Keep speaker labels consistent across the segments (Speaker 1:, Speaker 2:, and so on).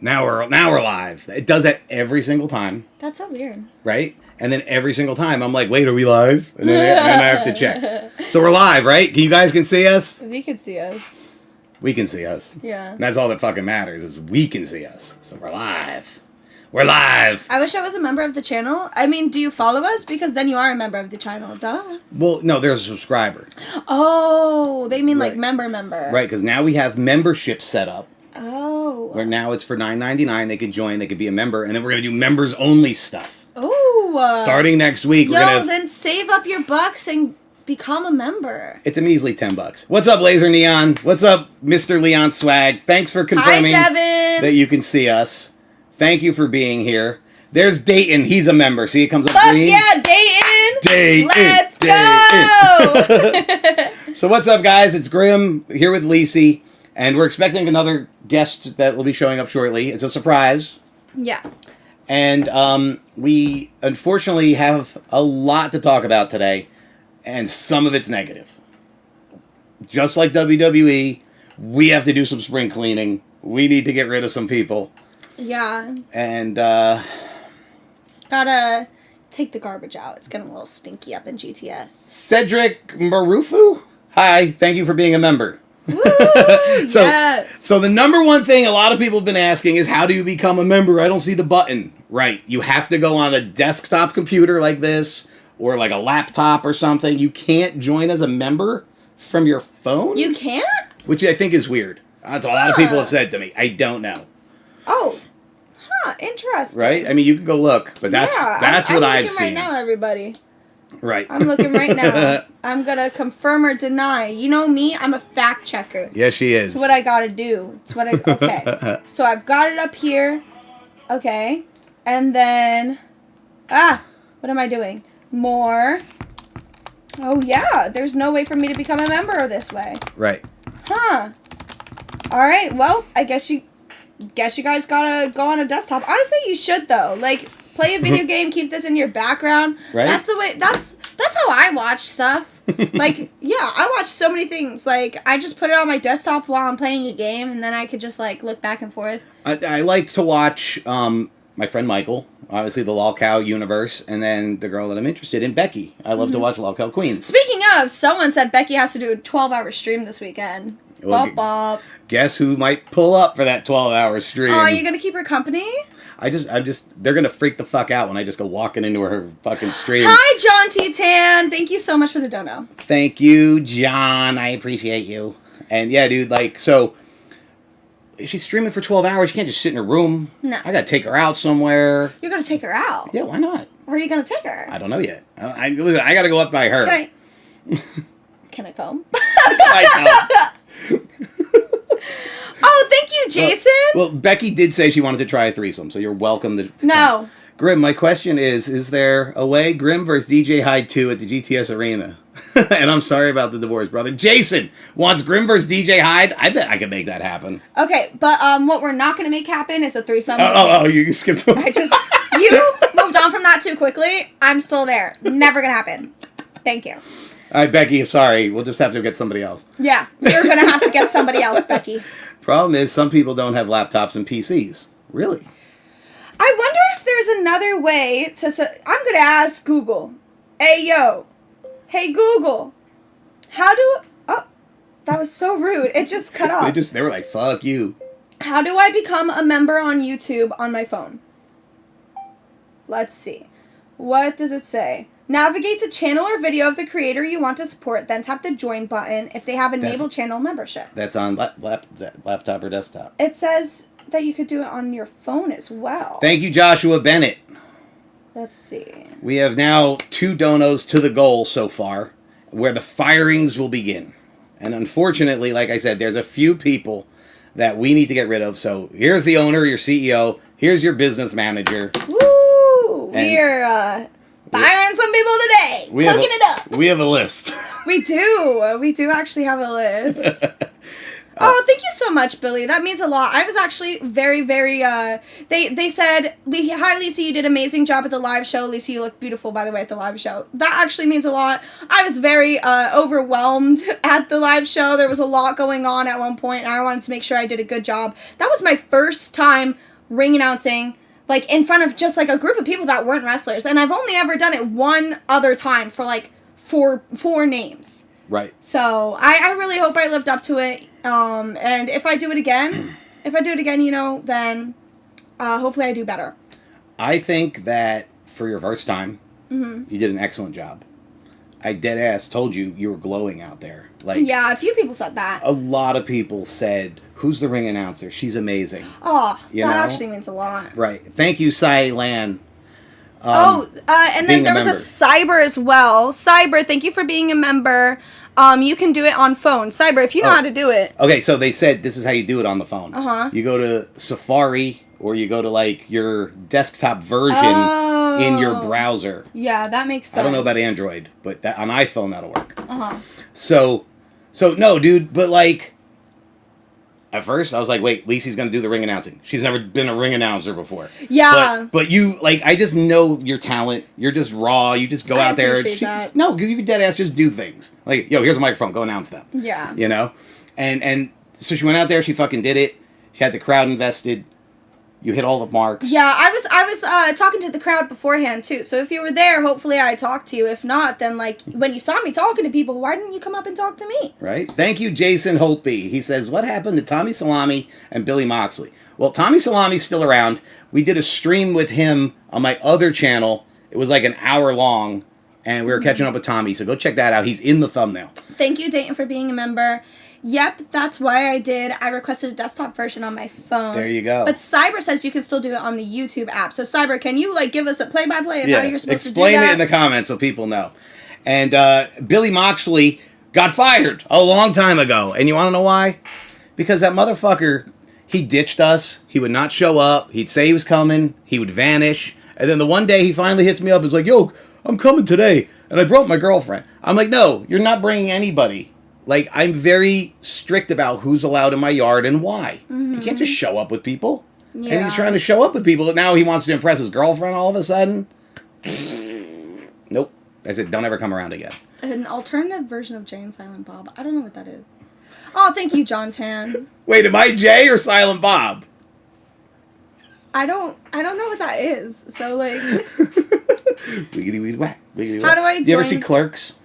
Speaker 1: Now we're live. It does that every single time.
Speaker 2: That's so weird.
Speaker 1: Right? And then every single time I'm like, wait, are we live? And then I have to check. So we're live, right? You guys can see us?
Speaker 2: We can see us.
Speaker 1: We can see us.
Speaker 2: Yeah.
Speaker 1: And that's all that fucking matters is we can see us. So we're live. We're live.
Speaker 2: I wish I was a member of the channel. I mean, do you follow us? Because then you are a member of the channel, duh.
Speaker 1: Well, no, there's a subscriber.
Speaker 2: Oh, they mean
Speaker 1: Right.
Speaker 2: like member.
Speaker 1: Right, because now we have membership set up.
Speaker 2: Oh.
Speaker 1: Where now it's for $9.99. They could join. They could be a member. And then we're going to do members only stuff.
Speaker 2: Oh.
Speaker 1: Starting next week, we're going to...
Speaker 2: then save up your bucks and become a member.
Speaker 1: It's a measly $10. What's up, Laser Neon? What's up, Mr. Leon Swag? Thanks for confirming that you can see us. Thank you for being here. There's Dayton. He's a member. See, it comes up
Speaker 2: Fuck
Speaker 1: green.
Speaker 2: yeah, Dayton!
Speaker 1: Dayton!
Speaker 2: Let's
Speaker 1: Dayton.
Speaker 2: go!
Speaker 1: So what's up, guys? It's Grim here with Lacey. And we're expecting another guest that will be showing up shortly. It's a surprise.
Speaker 2: Yeah.
Speaker 1: And we unfortunately have a lot to talk about today. And some of it's negative. Just like WWE, we have to do some spring cleaning. We need to get rid of some people.
Speaker 2: Yeah.
Speaker 1: And,
Speaker 2: gotta take the garbage out. It's getting a little stinky up in GTS.
Speaker 1: Cedric Marufu? Hi, thank you for being a member.
Speaker 2: Woo,
Speaker 1: So the number one thing a lot of people have been asking is how do you become a member? I don't see the button. Right. You have to go on a desktop computer like this or like a laptop or something. You can't join as a member from your phone?
Speaker 2: You can't?
Speaker 1: Which I think is weird. That's what a lot of people have said to me. I don't know.
Speaker 2: Oh. Huh, interesting.
Speaker 1: Right? I mean, you can go look, but that's what I've seen.
Speaker 2: I'm looking right now, everybody.
Speaker 1: Right.
Speaker 2: I'm looking right now. I'm going to confirm or deny. You know me, I'm a fact checker.
Speaker 1: Yes, she is.
Speaker 2: It's what I got to do. Okay. So I've got it up here. Okay. And then, what am I doing? More. Oh, yeah. There's no way for me to become a member this way.
Speaker 1: Right.
Speaker 2: Huh. All right. Well, I guess you guys gotta go on a desktop. Honestly, you should though. Like, play a video game, keep this in your background.
Speaker 1: Right.
Speaker 2: That's the way. That's how I watch stuff. Like, yeah, I watch so many things. Like, I just put it on my desktop while I'm playing a game, and then I could just like look back and forth.
Speaker 1: I like to watch my friend Michael, obviously the Lolcow universe, and then the girl that I'm interested in, Becky. I love to watch Lolcow Queens.
Speaker 2: Speaking of, someone said Becky has to do a 12-hour stream this weekend.
Speaker 1: Well,
Speaker 2: Bop bop.
Speaker 1: Guess who might pull up for that 12-hour stream?
Speaker 2: Oh, you're gonna keep her company?
Speaker 1: They're gonna freak the fuck out when I just go walking into her fucking stream.
Speaker 2: Hi, John T. Tan. Thank you so much for the dono.
Speaker 1: Thank you, John. I appreciate you. And yeah, dude, like, so if she's streaming for 12 hours, you can't just sit in her room. No. I gotta take her out somewhere.
Speaker 2: You're gonna take her out?
Speaker 1: Yeah, why not?
Speaker 2: Where are you gonna take her?
Speaker 1: I don't know yet. I gotta go up by her.
Speaker 2: Can I come?
Speaker 1: I know.
Speaker 2: Oh, thank you, Jason.
Speaker 1: Well, Becky did say she wanted to try a threesome, so you're welcome to
Speaker 2: No.
Speaker 1: come. Grim, my question is there a way Grim versus DJ Hyde 2 at the GTS Arena? And I'm sorry about the divorce, brother. Jason wants Grim versus DJ Hyde. I bet I could make that happen.
Speaker 2: Okay, but what we're not going to make happen is a threesome.
Speaker 1: Oh, you skipped over.
Speaker 2: You moved on from that too quickly. I'm still there. Never going to happen. Thank you.
Speaker 1: All right, Becky, sorry. We'll just have to get somebody else.
Speaker 2: Yeah, you're going to have to get somebody else, Becky.
Speaker 1: Problem is, some people don't have laptops and PCs. Really?
Speaker 2: I wonder if there's another way to... I'm going to ask Google. Hey, yo. Hey, Google. How do... Oh, that was so rude. It just cut off.
Speaker 1: They were like, fuck you.
Speaker 2: How do I become a member on YouTube on my phone? Let's see. What does it say? Navigate to channel or video of the creator you want to support, then tap the join button if they have enabled channel membership.
Speaker 1: That's on laptop or desktop.
Speaker 2: It says that you could do it on your phone as well.
Speaker 1: Thank you, Joshua Bennett.
Speaker 2: Let's see.
Speaker 1: We have now 2 donos to the goal so far, where the firings will begin. And unfortunately, like I said, there's a few people that we need to get rid of. So here's the owner, your CEO. Here's your business manager.
Speaker 2: Woo! We're firing some people today. Plugging it up.
Speaker 1: We have a list.
Speaker 2: We do. We do actually have a list. Oh, thank you so much, Billy. That means a lot. I was actually very, very, they said, hi, Lisa, you did an amazing job at the live show. Lisa, you look beautiful, by the way, at the live show. That actually means a lot. I was very overwhelmed at the live show. There was a lot going on at one point, and I wanted to make sure I did a good job. That was my first time ring announcing, like, in front of just, like, a group of people that weren't wrestlers. And I've only ever done it one other time for, like, four names.
Speaker 1: Right.
Speaker 2: So I really hope I lived up to it. And if I do it again, you know, then hopefully I do better.
Speaker 1: I think that for your first time, you did an excellent job. I dead ass told you were glowing out there. Like,
Speaker 2: yeah, a few people said that.
Speaker 1: A lot of people said, "Who's the ring announcer? She's amazing."
Speaker 2: Oh, that actually means a lot.
Speaker 1: Right. Thank you, Sai Lan.
Speaker 2: And then there was a Cyber as well. Cyber, thank you for being a member. You can do it on phone. Cyber, if you know how to do it.
Speaker 1: Okay, so they said this is how you do it on the phone.
Speaker 2: Uh-huh.
Speaker 1: You go to Safari, or you go to, like, your desktop version in your browser.
Speaker 2: Yeah, that makes sense.
Speaker 1: I don't know about Android, but on iPhone that'll work.
Speaker 2: Uh-huh.
Speaker 1: So no, dude, but, like, at first, I was like, wait, Lisi's going to do the ring announcing. She's never been a ring announcer before.
Speaker 2: Yeah.
Speaker 1: But you, like, I just know your talent. You're just raw. You just go out there.
Speaker 2: Appreciate that.
Speaker 1: No, because you can dead ass just do things. Like, yo, here's a microphone. Go announce them.
Speaker 2: Yeah.
Speaker 1: You know? And so she went out there. She fucking did it. She had the crowd invested. You hit all the marks.
Speaker 2: Yeah, I was talking to the crowd beforehand, too. So if you were there, hopefully I talked to you. If not, then, like, when you saw me talking to people, why didn't you come up and talk to me?
Speaker 1: Right. Thank you, Jason Holtby. He says, what happened to Tommy Salami and Billy Moxley? Well, Tommy Salami's still around. We did a stream with him on my other channel. It was like an hour long, and we were catching up with Tommy. So go check that out. He's in the thumbnail.
Speaker 2: Thank you, Dayton, for being a member. Yep, that's why I requested a desktop version on my phone.
Speaker 1: There you go.
Speaker 2: But Cyber says you can still do it on the YouTube app. So Cyber, can you, like, give us a play-by-play of how you're supposed to do that?
Speaker 1: Explain it in the comments so people know. And Billy Moxley got fired a long time ago. And you want to know why? Because that motherfucker, he ditched us. He would not show up. He'd say he was coming. He would vanish. And then the one day he finally hits me up and is like, yo, I'm coming today. And I brought my girlfriend. I'm like, no, you're not bringing anybody. Like, I'm very strict about who's allowed in my yard and why. You can't just show up with people. Yeah. And he's trying to show up with people, and now he wants to impress his girlfriend all of a sudden. Nope. I said, don't ever come around again.
Speaker 2: An alternative version of Jay and Silent Bob. I don't know what that is. Oh, thank you, John Tan.
Speaker 1: Wait, am I Jay or Silent Bob?
Speaker 2: I don't know what that is. So, like...
Speaker 1: Wiggity, wiggity, whack. Wiggity,
Speaker 2: How do I join...
Speaker 1: You ever see Clerks?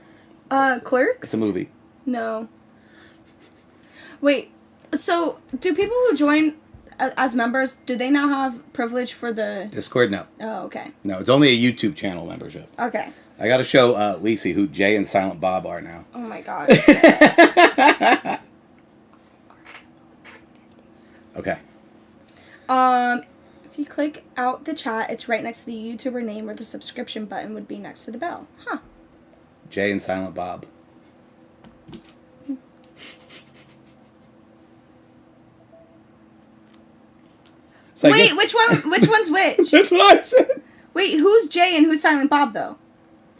Speaker 2: Clerks?
Speaker 1: It's a movie.
Speaker 2: No. Wait, so do people who join as members, do they now have privilege for the...
Speaker 1: Discord? No.
Speaker 2: Oh, okay.
Speaker 1: No, it's only a YouTube channel membership.
Speaker 2: Okay.
Speaker 1: I gotta show Lisi who Jay and Silent Bob are now.
Speaker 2: Oh my god.
Speaker 1: Okay.
Speaker 2: If you click out the chat, it's right next to the YouTuber name where the subscription button would be next to the bell. Huh.
Speaker 1: Jay and Silent Bob. So
Speaker 2: wait, which one's which?
Speaker 1: That's what I said.
Speaker 2: Wait, who's Jay and who's Silent Bob though?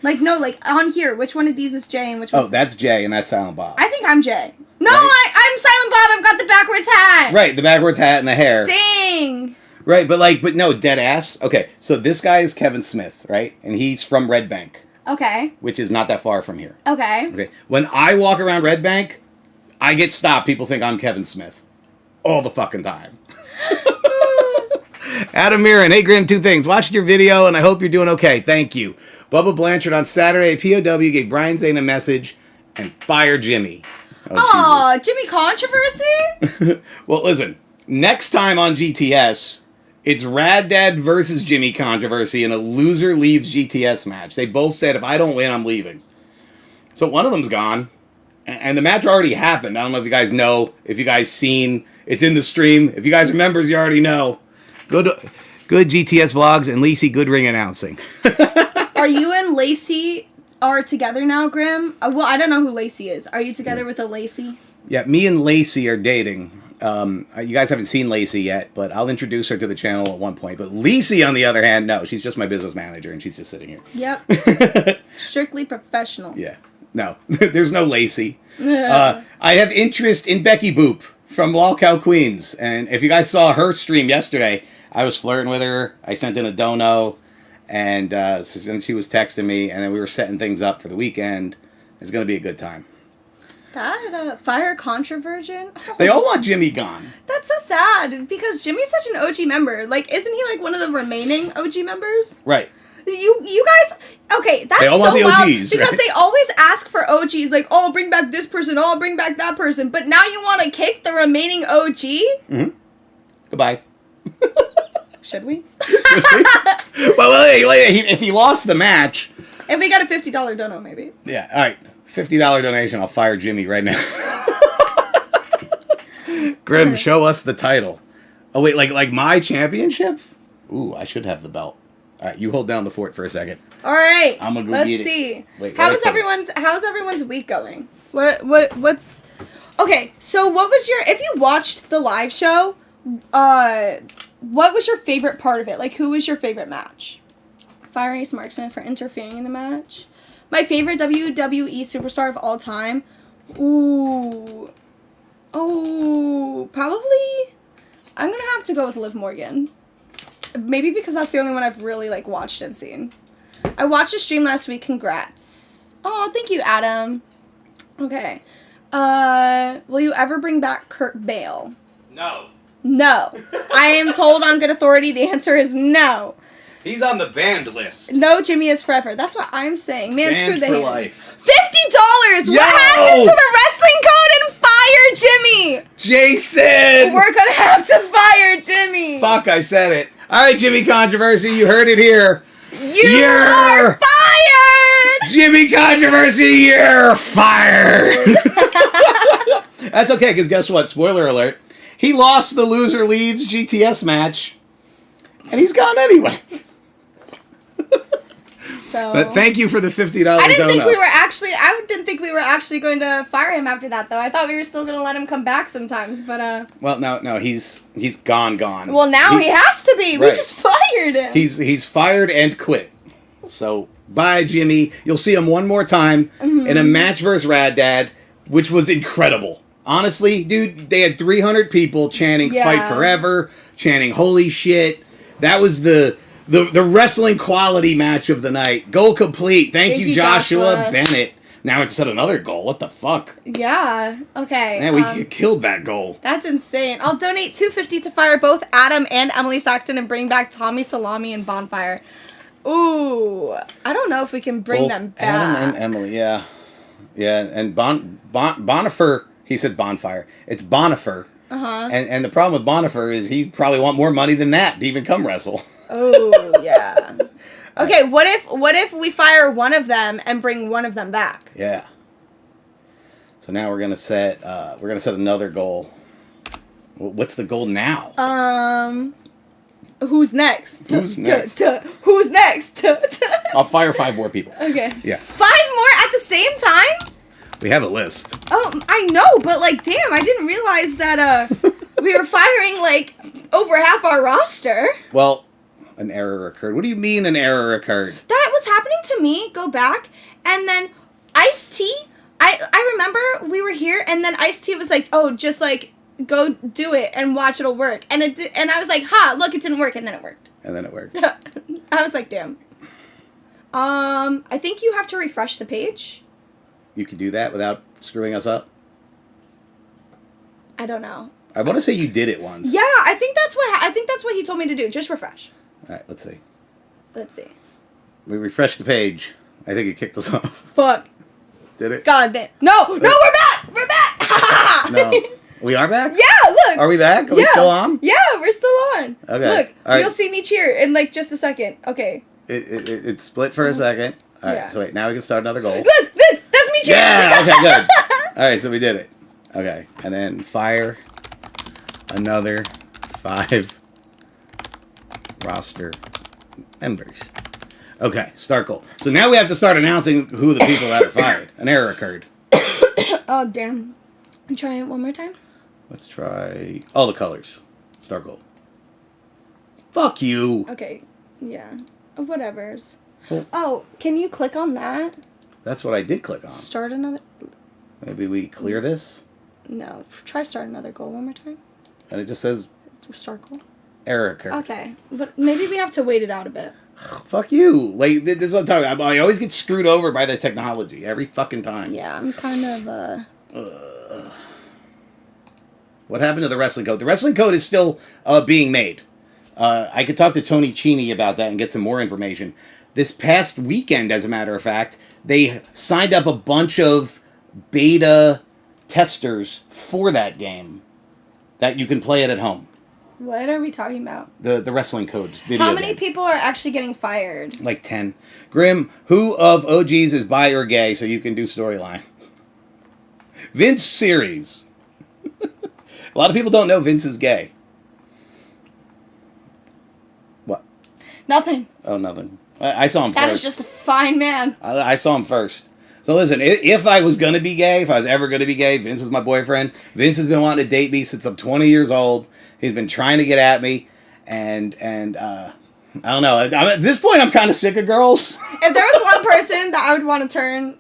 Speaker 2: Like, no, like on here, which one of these is Jay and which one's...
Speaker 1: Oh, that's Jay and that's Silent Bob.
Speaker 2: I think I'm Jay. No,
Speaker 1: right?
Speaker 2: I'm Silent Bob. I've got the backwards hat.
Speaker 1: Right, the backwards hat and the hair.
Speaker 2: Dang.
Speaker 1: Right, but no, dead ass. Okay, so this guy is Kevin Smith, right? And he's from Red Bank.
Speaker 2: Okay.
Speaker 1: Which is not that far from here.
Speaker 2: Okay.
Speaker 1: Okay. When I walk around Red Bank, I get stopped. People think I'm Kevin Smith. All the fucking time. Adam Mirren, hey Grim, two things. Watched your video and I hope you're doing okay. Thank you. Bubba Blanchard on Saturday at POW gave Brian Zane a message and fired Jimmy.
Speaker 2: Oh, Jimmy Controversy?
Speaker 1: Well, listen. Next time on GTS, it's Rad Dad versus Jimmy Controversy in a loser leaves GTS match. They both said, if I don't win, I'm leaving. So one of them's gone. And the match already happened. I don't know if you guys know, if you guys seen. It's in the stream. If you guys are members, you already know. Good GTS vlogs and Lacey, good ring announcing.
Speaker 2: Are you and Lacey are together now, Grim? Well, I don't know who Lacey is. Are you together with a Lacey?
Speaker 1: Yeah, me and Lacey are dating. You guys haven't seen Lacey yet, but I'll introduce her to the channel at one point. But Lacey, on the other hand, no, she's just my business manager, and she's just sitting here.
Speaker 2: Yep. Strictly professional.
Speaker 1: Yeah. No, there's no Lacey. I have interest in Becky Boop from Lolcow, Queens. And if you guys saw her stream yesterday, I was flirting with her. I sent in a dono, and so she was texting me, and then we were setting things up for the weekend. It's going to be a good time.
Speaker 2: That fire controversion. Oh,
Speaker 1: they all want Jimmy gone.
Speaker 2: That's so sad because Jimmy's such an OG member. Like, isn't he like one of the remaining OG members?
Speaker 1: Right.
Speaker 2: You guys, okay, that's
Speaker 1: they all
Speaker 2: so
Speaker 1: want the
Speaker 2: loud
Speaker 1: OGs,
Speaker 2: because
Speaker 1: right?
Speaker 2: they always ask for OGs. Like, oh, bring back this person. Oh, bring back that person. But now you want to kick the remaining OG?
Speaker 1: Mm-hmm. Goodbye.
Speaker 2: Should we?
Speaker 1: Well, if he lost the match,
Speaker 2: if we got a $50 dono, maybe.
Speaker 1: Yeah. All right. $50 donation. I'll fire Jimmy right now. Grim, show us the title. Oh wait, like my championship? Ooh, I should have the belt. All right, you hold down the fort for a second.
Speaker 2: All right.
Speaker 1: I'm gonna go
Speaker 2: Let's
Speaker 1: get it.
Speaker 2: see.
Speaker 1: Wait,
Speaker 2: how's everyone's week going? What's okay? So what was your if you watched the live show? What was your favorite part of it? Like, who was your favorite match? Fire Ace Marksman for interfering in the match. My favorite WWE superstar of all time. Ooh. Oh, probably. I'm gonna have to go with Liv Morgan. Maybe because that's the only one I've really like watched and seen. I watched a stream last week. Congrats. Oh, thank you, Adam. Okay. Will you ever bring back Kurt Bale?
Speaker 1: No.
Speaker 2: No. I am told on good authority the answer is no.
Speaker 1: He's on the banned list.
Speaker 2: No, Jimmy is forever. That's what I'm saying. Man,
Speaker 1: banned
Speaker 2: screw the
Speaker 1: for
Speaker 2: hand.
Speaker 1: life.
Speaker 2: $50! What happened to the wrestling code and fire Jimmy?
Speaker 1: Jason!
Speaker 2: We're gonna have to fire Jimmy.
Speaker 1: Fuck, I said it. All right, Jimmy Controversy, you heard it here.
Speaker 2: You're fired!
Speaker 1: Jimmy Controversy, you're fired! That's okay, because guess what? Spoiler alert. He lost the Loser Leaves GTS match, and he's gone anyway.
Speaker 2: So,
Speaker 1: but thank you for the $50
Speaker 2: I didn't think
Speaker 1: dono.
Speaker 2: I didn't think we were actually going to fire him after that, though. I thought we were still going to let him come back sometimes, but
Speaker 1: Well, no, he's gone.
Speaker 2: Well, now he has to be.
Speaker 1: Right.
Speaker 2: We just fired him.
Speaker 1: He's fired and quit. So bye, Jimmy. You'll see him one more time in a match versus Rad Dad, which was incredible. Honestly, dude, they had 300 people chanting "Fight Forever," chanting "Holy shit." That was the wrestling quality match of the night. Goal complete. Thank you, Joshua Bennett. Now it's set another goal. What the fuck?
Speaker 2: Yeah. Okay.
Speaker 1: Man, we killed that goal.
Speaker 2: That's insane. I'll donate $250 to fire both Adam and Emily Saxton and bring back Tommy Salami and Bonfire. Ooh, I don't know if we can bring them back.
Speaker 1: Adam and Emily, yeah, and Bonifer. He said Bonfire. It's Bonifer. And the problem with Bonifer is he probably want more money than that to even come wrestle.
Speaker 2: Oh yeah. Okay, what if we fire one of them and bring one of them back?
Speaker 1: Yeah. So now we're gonna set another goal. What's the goal now?
Speaker 2: Who's next?
Speaker 1: Who's next?
Speaker 2: Who's next?
Speaker 1: I'll fire 5 more people.
Speaker 2: Okay.
Speaker 1: Yeah.
Speaker 2: 5 more at the same time?
Speaker 1: We have a list.
Speaker 2: Oh, I know, but like, damn, I didn't realize that we were firing like over half our roster.
Speaker 1: Well, an error occurred. What do you mean an error occurred?
Speaker 2: That was happening to me. Go back, and then Ice-T. I remember we were here, and then Ice-T was like, "Oh, just like go do it and watch it'll work." And it did, and I was like, "Ha! Look, it didn't work," and then it worked. I was like, "Damn." I think you have to refresh the page.
Speaker 1: You can do that without screwing us up?
Speaker 2: I don't know.
Speaker 1: I want to say you did it once.
Speaker 2: Yeah, I think that's what he told me to do. Just refresh.
Speaker 1: All right, let's see.
Speaker 2: Let's see.
Speaker 1: We refreshed the page. I think it kicked us off.
Speaker 2: Fuck.
Speaker 1: Did it?
Speaker 2: God damn. No, we're back! We're back!
Speaker 1: No. We are back?
Speaker 2: Yeah, look.
Speaker 1: Are we back? Are we still on?
Speaker 2: Yeah, we're still on.
Speaker 1: Okay.
Speaker 2: Look,
Speaker 1: all right.
Speaker 2: You'll see me cheer in like just a second. Okay.
Speaker 1: It split for a second. All right, so wait, now we can start another goal.
Speaker 2: Look, that's me cheering.
Speaker 1: Yeah, okay, good. All right, so we did it. Okay, and then fire another 5 roster members. Okay, start goal. So now we have to start announcing who the people that are fired. An error occurred.
Speaker 2: Oh, damn. Try it one more time.
Speaker 1: Let's try all the colors. Start goal. Fuck you.
Speaker 2: Okay, yeah. Whatevers.
Speaker 1: Cool.
Speaker 2: Oh, can you click on that?
Speaker 1: That's what I did click on.
Speaker 2: Start another...
Speaker 1: Maybe we clear this?
Speaker 2: No. Try start another goal one more time.
Speaker 1: And it just says...
Speaker 2: Start goal.
Speaker 1: Error occurred.
Speaker 2: Okay. But maybe we have to wait it out a bit.
Speaker 1: Fuck you. Like, this is what I'm talking about. I always get screwed over by the technology. Every fucking time.
Speaker 2: Yeah, I'm kind of,
Speaker 1: What happened to the wrestling code? The wrestling code is still being made. I could talk to Tony Cheney about that and get some more information. This past weekend, as a matter of fact, they signed up a bunch of beta testers for that game that you can play it at home.
Speaker 2: What are we talking about?
Speaker 1: The wrestling code video
Speaker 2: How many
Speaker 1: game.
Speaker 2: people are actually getting fired?
Speaker 1: Like 10. Grim, who of OGs is bi or gay so you can do storylines? Vince series. A lot of people don't know Vince is gay. What?
Speaker 2: Nothing.
Speaker 1: Oh, nothing. I saw him first.
Speaker 2: That is just a fine man.
Speaker 1: I saw him first. So listen, if I was going to be gay, if I was ever going to be gay, Vince is my boyfriend. Vince has been wanting to date me since I'm 20 years old. He's been trying to get at me. And I don't know. At this point, I'm kind of sick of girls.
Speaker 2: If there was one person that I would want to turn,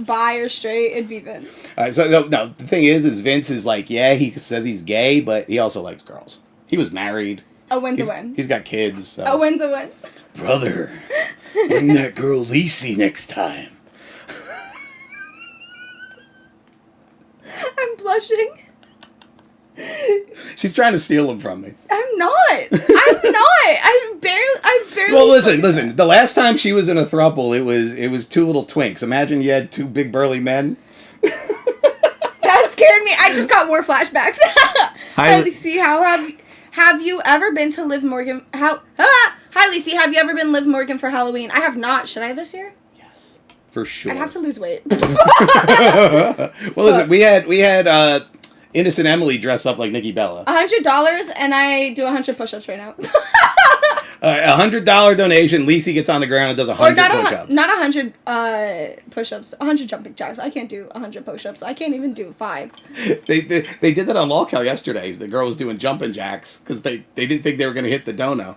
Speaker 2: bi or straight, it'd be Vince.
Speaker 1: All right, so no, the thing is Vince is like, yeah, he says he's gay, but he also likes girls. He was married.
Speaker 2: A win's a win.
Speaker 1: He's got kids. So.
Speaker 2: A win's a win.
Speaker 1: Brother, bring that girl Lacey next time.
Speaker 2: I'm blushing.
Speaker 1: She's trying to steal him from me.
Speaker 2: I'm not. I barely.
Speaker 1: Well, listen. The last time she was in a throuple, it was two little twinks. Imagine you had two big burly men.
Speaker 2: That scared me. I just got more flashbacks. Hi, Lacey. How have you ever been to Liv Morgan? Hi, Lacey. Have you ever been Liv Morgan for Halloween? I have not. Should I this year?
Speaker 1: Yes, for sure.
Speaker 2: I'd have to lose weight.
Speaker 1: Well, listen. We had Innocent Emily dress up like Nikki Bella.
Speaker 2: $100 and I do 100 push-ups right now.
Speaker 1: $100 donation. Lacey gets on the ground and does 100 push-ups.
Speaker 2: Not 100 push-ups. 100 jumping jacks. I can't do 100 push-ups. I can't even do 5.
Speaker 1: They did that on Lolcow yesterday. The girl was doing jumping jacks because they didn't think they were going to hit the dono.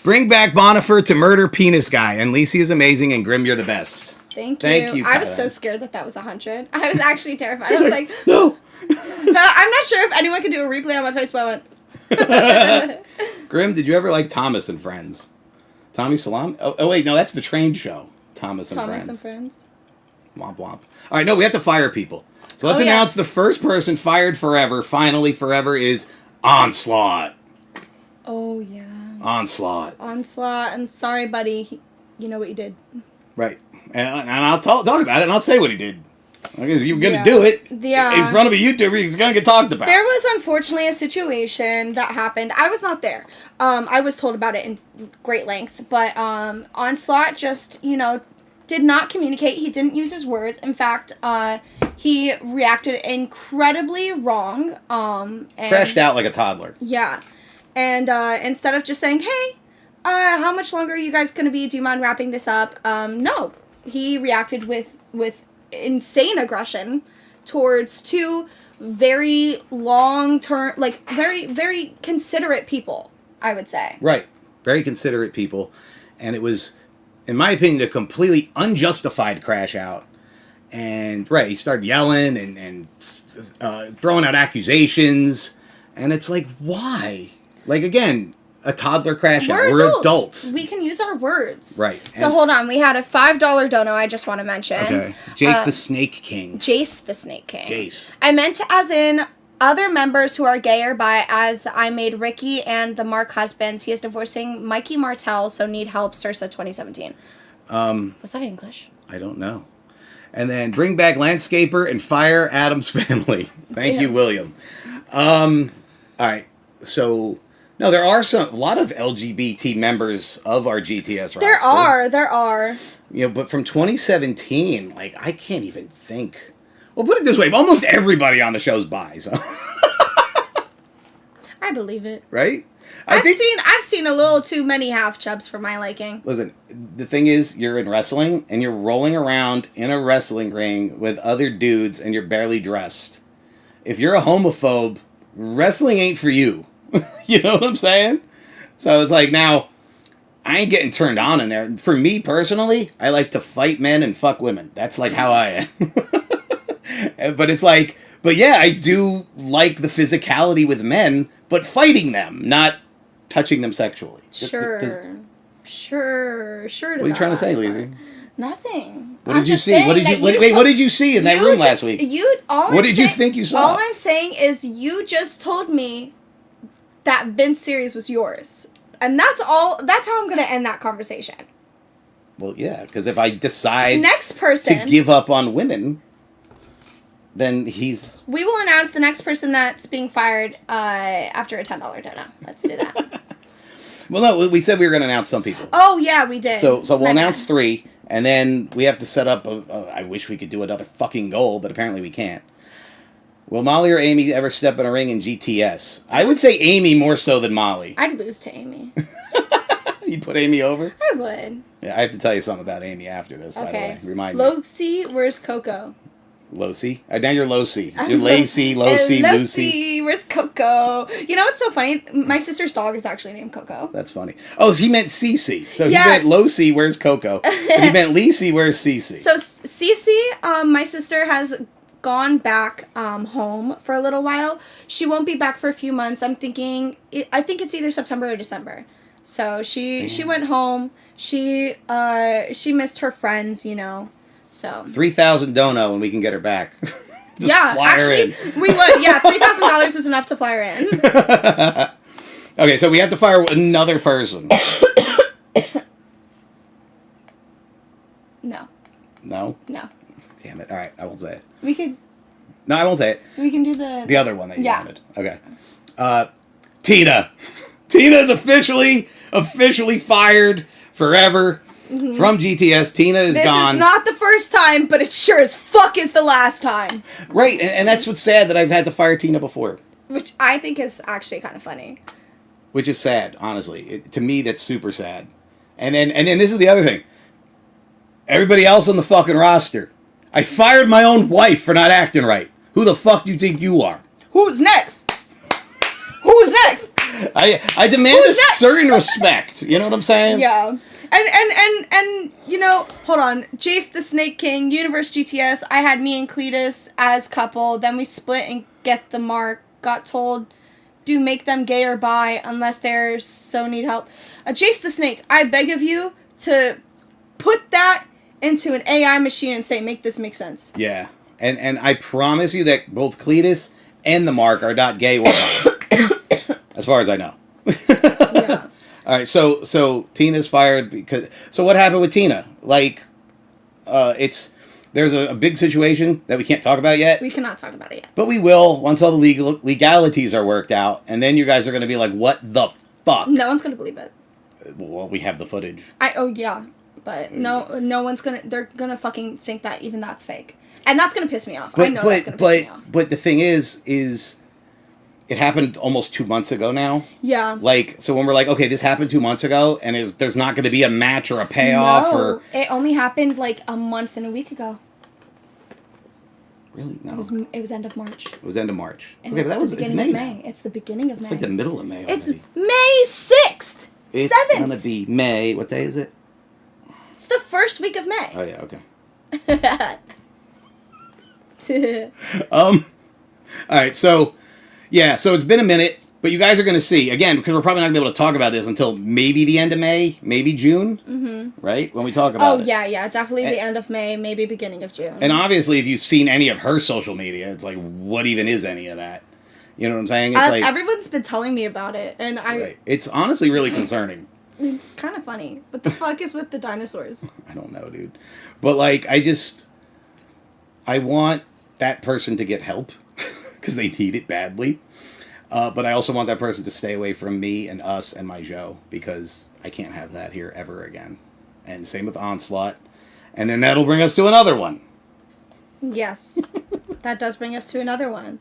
Speaker 1: Bring back Bonifer to murder penis guy. And Lacey is amazing and Grim, you're the best.
Speaker 2: Thank you. I was so scared that was 100. I was actually terrified. I was like
Speaker 1: no.
Speaker 2: I'm not sure if anyone could do a replay on my face, but I went.
Speaker 1: Grim, did you ever like Thomas and Friends? Tommy Salam? Oh wait, no, that's the train show. Thomas and Friends. Womp womp. All right, no, we have to fire people. So let's announce the first person fired forever. Finally, forever is Onslaught.
Speaker 2: Oh yeah.
Speaker 1: Onslaught.
Speaker 2: And sorry, buddy. You know what you did.
Speaker 1: Right, and I'll talk about it, and I'll say what he did. Because you were going to do it in front of a YouTuber, he's going to get talked about.
Speaker 2: There was unfortunately a situation that happened. I was not there. I was told about it in great length. But Onslaught just, did not communicate. He didn't use his words. In fact, he reacted incredibly wrong. And
Speaker 1: crashed out like a toddler.
Speaker 2: Yeah. And instead of just saying, hey, how much longer are you guys going to be? Do you mind wrapping this up? No. He reacted with insane aggression towards two very long-term, like very, very considerate people, I would say.
Speaker 1: Right. Very considerate people. And it was, in my opinion, a completely unjustified crash out. And, right, he started yelling and throwing out accusations. And it's like, why? Like, again, a toddler crash out. We're adults.
Speaker 2: We can use our words.
Speaker 1: Right.
Speaker 2: So hold on. We had a $5 dono I just want to mention.
Speaker 1: Okay. Jake the Snake King.
Speaker 2: Jace the Snake King.
Speaker 1: Jace.
Speaker 2: I meant as in other members who are gay or bi, as I made Ricky and the Mark husbands. He is divorcing Mikey Martell, so need help. Sursa 2017. Was that English?
Speaker 1: I don't know. And then bring back Landscaper and fire Adam's family. Thank you, William. All right. So... No, there are a lot of LGBT members of our GTS roster.
Speaker 2: There are.
Speaker 1: But from 2017, like, I can't even think. Well, put it this way, almost everybody on the show's bi, so.
Speaker 2: I believe it.
Speaker 1: Right?
Speaker 2: I've seen a little too many half chubs for my liking.
Speaker 1: Listen, the thing is, you're in wrestling, and you're rolling around in a wrestling ring with other dudes, and you're barely dressed. If you're a homophobe, wrestling ain't for you. You know what I'm saying? So it's like, now, I ain't getting turned on in there. For me, personally, I like to fight men and fuck women. That's like how I am. But it's like, But yeah, I do like the physicality with men, but fighting them, not touching them sexually.
Speaker 2: Sure. Sure.
Speaker 1: What are you trying to say, Lizzie?
Speaker 2: Nothing.
Speaker 1: What did you see? What did you wait? What did you see in that room last week? What did you think you saw?
Speaker 2: All I'm saying is you just told me that Vince series was yours, and that's all. That's how I'm going to end that conversation.
Speaker 1: Well, yeah, because if I decide
Speaker 2: next person
Speaker 1: to give up on women, then he's.
Speaker 2: We will announce the next person that's being fired after a $10 dono. Let's do that.
Speaker 1: Well, no, we said we were going to announce some people.
Speaker 2: Oh yeah, we did.
Speaker 1: So we'll announce 3. And then we have to set up I wish we could do another fucking goal, but apparently we can't. Will Molly or Amy ever step in a ring in GTS? I would say Amy more so than Molly.
Speaker 2: I'd lose to Amy.
Speaker 1: You'd put Amy over?
Speaker 2: I would.
Speaker 1: Yeah, I have to tell you something about Amy after this, by the way. Remind me.
Speaker 2: Locy, where's Coco?
Speaker 1: Locy? Now you're Locy. You're Lacey, Locy, Lucy.
Speaker 2: Where's Coco? You know what's so funny? My sister's dog is actually named Coco.
Speaker 1: That's funny. Oh, he meant Cece. So he meant Locy, where's Coco? But he meant Lacey, where's Cece?
Speaker 2: So Cece, my sister has gone back home for a little while. She won't be back for a few months. I think it's either September or December. So she went home. She missed her friends, you know. So
Speaker 1: 3,000 dono and we can get her back.
Speaker 2: Yeah, actually, we would. Yeah, $3,000 is enough to fly her in.
Speaker 1: Okay, so we have to fire another person.
Speaker 2: No.
Speaker 1: No?
Speaker 2: No.
Speaker 1: Damn it. All right, I won't say it.
Speaker 2: We could...
Speaker 1: No, I won't say it.
Speaker 2: We can do the
Speaker 1: other one that you wanted. Okay. Tina. Tina is officially fired forever from GTS. Tina is gone.
Speaker 2: This is not the first time, but it sure as fuck is the last time.
Speaker 1: Right, and that's what's sad, that I've had to fire Tina before.
Speaker 2: Which I think is actually kind of funny.
Speaker 1: Which is sad, honestly. To me, that's super sad. And then this is the other thing. Everybody else on the fucking roster. I fired my own wife for not acting right. Who the fuck do you think you are?
Speaker 2: Who's next? Who's next?
Speaker 1: I demand a certain respect. You know what I'm saying?
Speaker 2: Yeah. And you know, hold on. Jace the Snake King, Universe GTS, I had me and Cletus as couple, then we split and get the mark. Got told, do make them gay or bi unless they're so need help. Jace the Snake, I beg of you to put that into an AI machine and say, make this make sense.
Speaker 1: Yeah. And I promise you that both Cletus and the Mark are not gay or bi. As far as I know.
Speaker 2: Yeah.
Speaker 1: All right, so Tina's fired because... So what happened with Tina? Like, there's a big situation that we can't talk about yet.
Speaker 2: We cannot talk about it yet.
Speaker 1: But we will once all the legalities are worked out, and then you guys are going to be like, what the fuck?
Speaker 2: No one's going to believe it.
Speaker 1: Well, we have the footage.
Speaker 2: Yeah. But no one's going to... They're going to fucking think that even that's fake. And that's going to piss me off. I know that's going to piss me off.
Speaker 1: But the thing is it happened almost 2 months ago now.
Speaker 2: Yeah.
Speaker 1: Like, so when we're like, okay, this happened 2 months ago, and there's not going to be a match or a payoff or...
Speaker 2: it only happened like a month and a week ago.
Speaker 1: Really? No.
Speaker 2: It was end of March.
Speaker 1: It was end of March.
Speaker 2: And
Speaker 1: okay, but
Speaker 2: it's May. It's the beginning of May.
Speaker 1: It's like the middle of May already.
Speaker 2: It's May 6th!
Speaker 1: It's
Speaker 2: 7th!
Speaker 1: going to be May... What day is it?
Speaker 2: It's the first week of May.
Speaker 1: Oh, yeah, okay. All right, so it's been a minute, but you guys are going to see, again, because we're probably not going to be able to talk about this until maybe the end of May, maybe June, right? When we talk about it.
Speaker 2: Yeah, definitely the end of May, maybe beginning of June.
Speaker 1: And obviously, if you've seen any of her social media, it's like, what even is any of that? You know what I'm saying? It's like
Speaker 2: everyone's been telling me about it, and
Speaker 1: right. It's honestly really concerning.
Speaker 2: It's kind of funny. What the fuck is with the dinosaurs?
Speaker 1: I don't know, dude. But, like, I want that person to get help, because they need it badly. But I also want that person to stay away from me and us and my Joe, because I can't have that here ever again. And same with Onslaught. And then that'll bring us to another one.
Speaker 2: Yes. That does bring us to another one.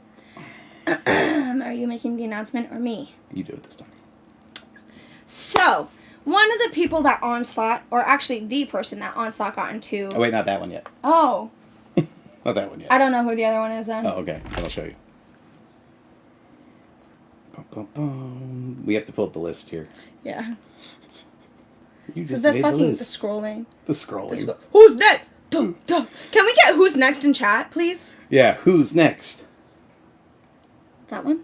Speaker 2: Are you making the announcement or me?
Speaker 1: You do it this time.
Speaker 2: So, one of the people that Onslaught, or actually the person that Onslaught got into...
Speaker 1: Oh, wait, not that one yet.
Speaker 2: Oh.
Speaker 1: Not that one yet.
Speaker 2: I don't know who the other one is then.
Speaker 1: Oh, okay. I'll show you. We have to pull up the list here.
Speaker 2: Yeah.
Speaker 1: You
Speaker 2: so
Speaker 1: just
Speaker 2: the
Speaker 1: made
Speaker 2: fucking...
Speaker 1: the list.
Speaker 2: The scrolling.
Speaker 1: The scrolling.
Speaker 2: Who's next? Dum, dum. Can we get who's next in chat, please?
Speaker 1: Yeah, who's next?
Speaker 2: That one?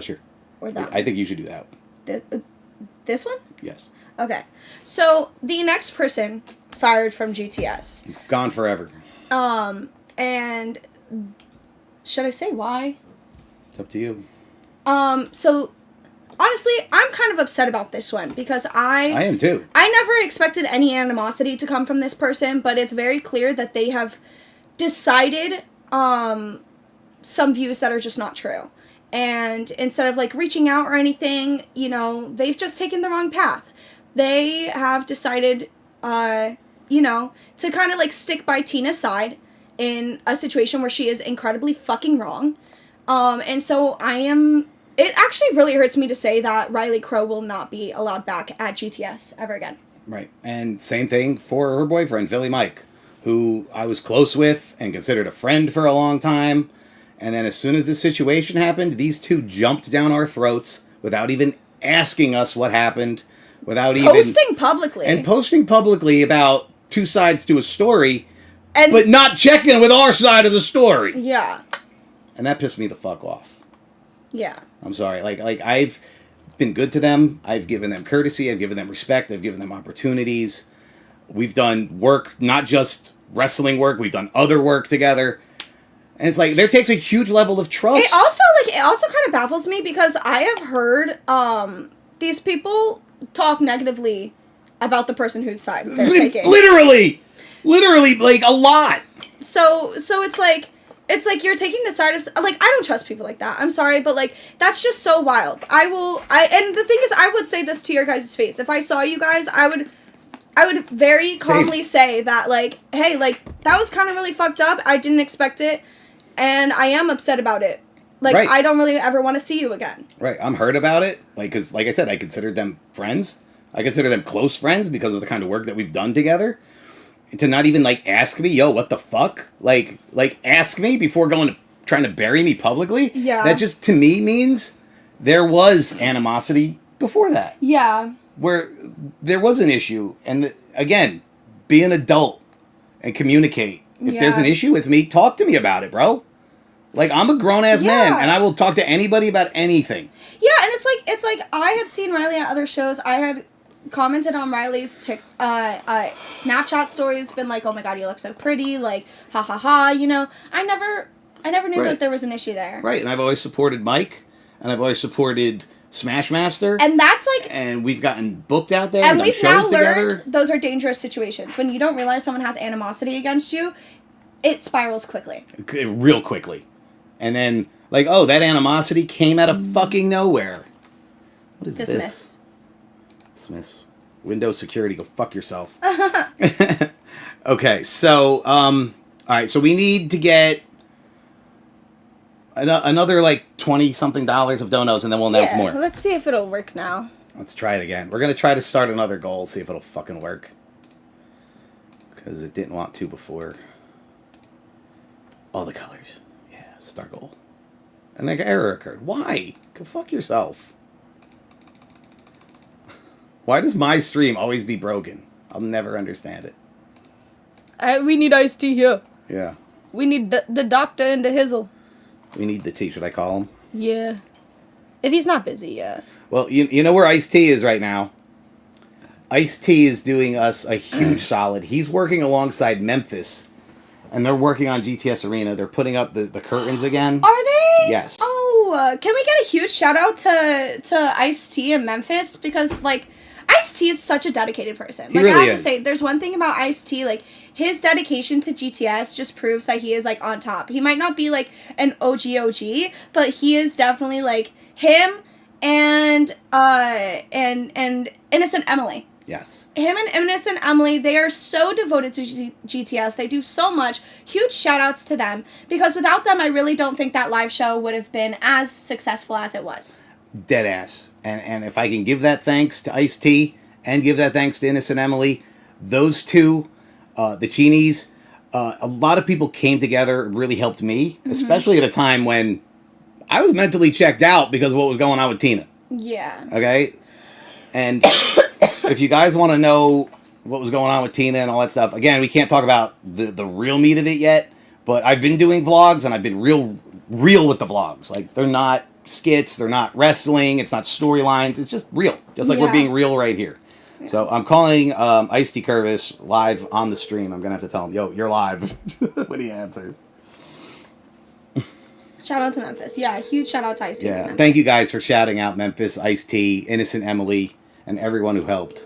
Speaker 1: Sure.
Speaker 2: Or that one?
Speaker 1: I think you should do that one.
Speaker 2: This one?
Speaker 1: Yes.
Speaker 2: Okay. So, the next person fired from GTS.
Speaker 1: Gone forever.
Speaker 2: And should I say why?
Speaker 1: It's up to you.
Speaker 2: So, honestly, I'm kind of upset about this one because I
Speaker 1: am too.
Speaker 2: I never expected any animosity to come from this person, but it's very clear that they have decided some views that are just not true. And instead of like reaching out or anything, you know, they've just taken the wrong path. They have decided, you know, to kind of like stick by Tina's side in a situation where she is incredibly fucking wrong. And so it actually really hurts me to say that Riley Crow will not be allowed back at GTS ever again.
Speaker 1: Right. And same thing for her boyfriend, Philly Mike, who I was close with and considered a friend for a long time. And then as soon as this situation happened, these two jumped down our throats without even asking us what happened, without
Speaker 2: posting publicly
Speaker 1: about two sides to a story, but not checking with our side of the story.
Speaker 2: Yeah.
Speaker 1: And that pissed me the fuck off.
Speaker 2: Yeah.
Speaker 1: I'm sorry. Like I've been good to them. I've given them courtesy. I've given them respect. I've given them opportunities. We've done work, not just wrestling work. We've done other work together. And it's like, there takes a huge level of trust.
Speaker 2: It also kind of baffles me because I have heard these people talk negatively about the person whose side they're taking.
Speaker 1: Literally, like a lot.
Speaker 2: So it's like you're taking the side of, like, I don't trust people like that. I'm sorry, but like that's just so wild. And the thing is, I would say this to your guys' face. If I saw you guys, I would very calmly say that, like, hey, like, that was kind of really fucked up. I didn't expect it. And I am upset about it. Like, right. I don't really ever want to see you again.
Speaker 1: Right. I'm hurt about it. Like, because, like I said, I considered them friends. I consider them close friends because of the kind of work that we've done together. To not even, like, ask me, yo, what the fuck? Like ask me before trying to bury me publicly?
Speaker 2: Yeah.
Speaker 1: That just, to me, means there was animosity before that.
Speaker 2: Yeah.
Speaker 1: Where there was an issue. And, again, be an adult and communicate. If there's an issue with me, talk to me about it, bro. Like, I'm a grown-ass man, and I will talk to anybody about anything.
Speaker 2: Yeah, and it's like I had seen Riley at other shows. I had commented on Riley's Snapchat stories, been like, oh my god, you look so pretty, like, ha ha ha, you know. I never knew that there was an issue there.
Speaker 1: Right, and I've always supported Mike, and I've always supported Smashmaster.
Speaker 2: And that's like...
Speaker 1: And we've gotten booked out there,
Speaker 2: and
Speaker 1: we've
Speaker 2: now
Speaker 1: shows
Speaker 2: learned
Speaker 1: together.
Speaker 2: Those are dangerous situations. When you don't realize someone has animosity against you, it spirals quickly.
Speaker 1: Real quickly. And then, like, oh, that animosity came out of fucking nowhere. What is this? Dismiss. Windows security, go fuck yourself. Okay, so, alright, so we need to get another, like, $20-something of donos, and then we'll announce more.
Speaker 2: Let's see if it'll work now.
Speaker 1: Let's try it again. We're going to try to start another goal, see if it'll fucking work. Because it didn't want to before. All the colors. Yeah, start goal. And an error occurred. Why? Go fuck yourself. Why does my stream always be broken? I'll never understand it.
Speaker 2: We need iced tea here.
Speaker 1: Yeah.
Speaker 2: We need the doctor and the hizzle.
Speaker 1: We need the tea. Should I call him?
Speaker 2: Yeah. If he's not busy, yeah.
Speaker 1: Well, you know where Ice-T is right now? Ice-T is doing us a huge solid. He's working alongside Memphis. And they're working on GTS Arena. They're putting up the curtains again.
Speaker 2: Are they?
Speaker 1: Yes.
Speaker 2: Oh, can we get a huge shout out to Ice-T in Memphis? Because, like, Ice-T is such a dedicated person. Like,
Speaker 1: really
Speaker 2: I have to say, there's one thing about Ice-T, like, his dedication to GTS just proves that he is, like, on top. He might not be, like, an OG, but he is definitely, like, him and Innocent Emily.
Speaker 1: Yes.
Speaker 2: Him and Innocent Emily, they are so devoted to GTS. They do so much. Huge shout outs to them. Because without them, I really don't think that live show would have been as successful as it was.
Speaker 1: Deadass. And if I can give that thanks to Ice-T and give that thanks to Innocent Emily, those two, the Cheenies, a lot of people came together and really helped me, especially at a time when I was mentally checked out because of what was going on with Tina.
Speaker 2: Yeah.
Speaker 1: Okay? And if you guys want to know what was going on with Tina and all that stuff, again, we can't talk about the real meat of it yet, but I've been doing vlogs and I've been real with the vlogs. Like, they're not skits. They're not wrestling. It's not storylines. It's just real. Just like we're being real right here. Yeah. So I'm calling Ice-T Curvis live on the stream. I'm going to have to tell him, yo, you're live when he answers.
Speaker 2: Shout out to Memphis. Yeah, huge shout out to Ice-T.
Speaker 1: Yeah, thank you guys for shouting out Memphis, Ice-T, Innocent Emily, and everyone who helped.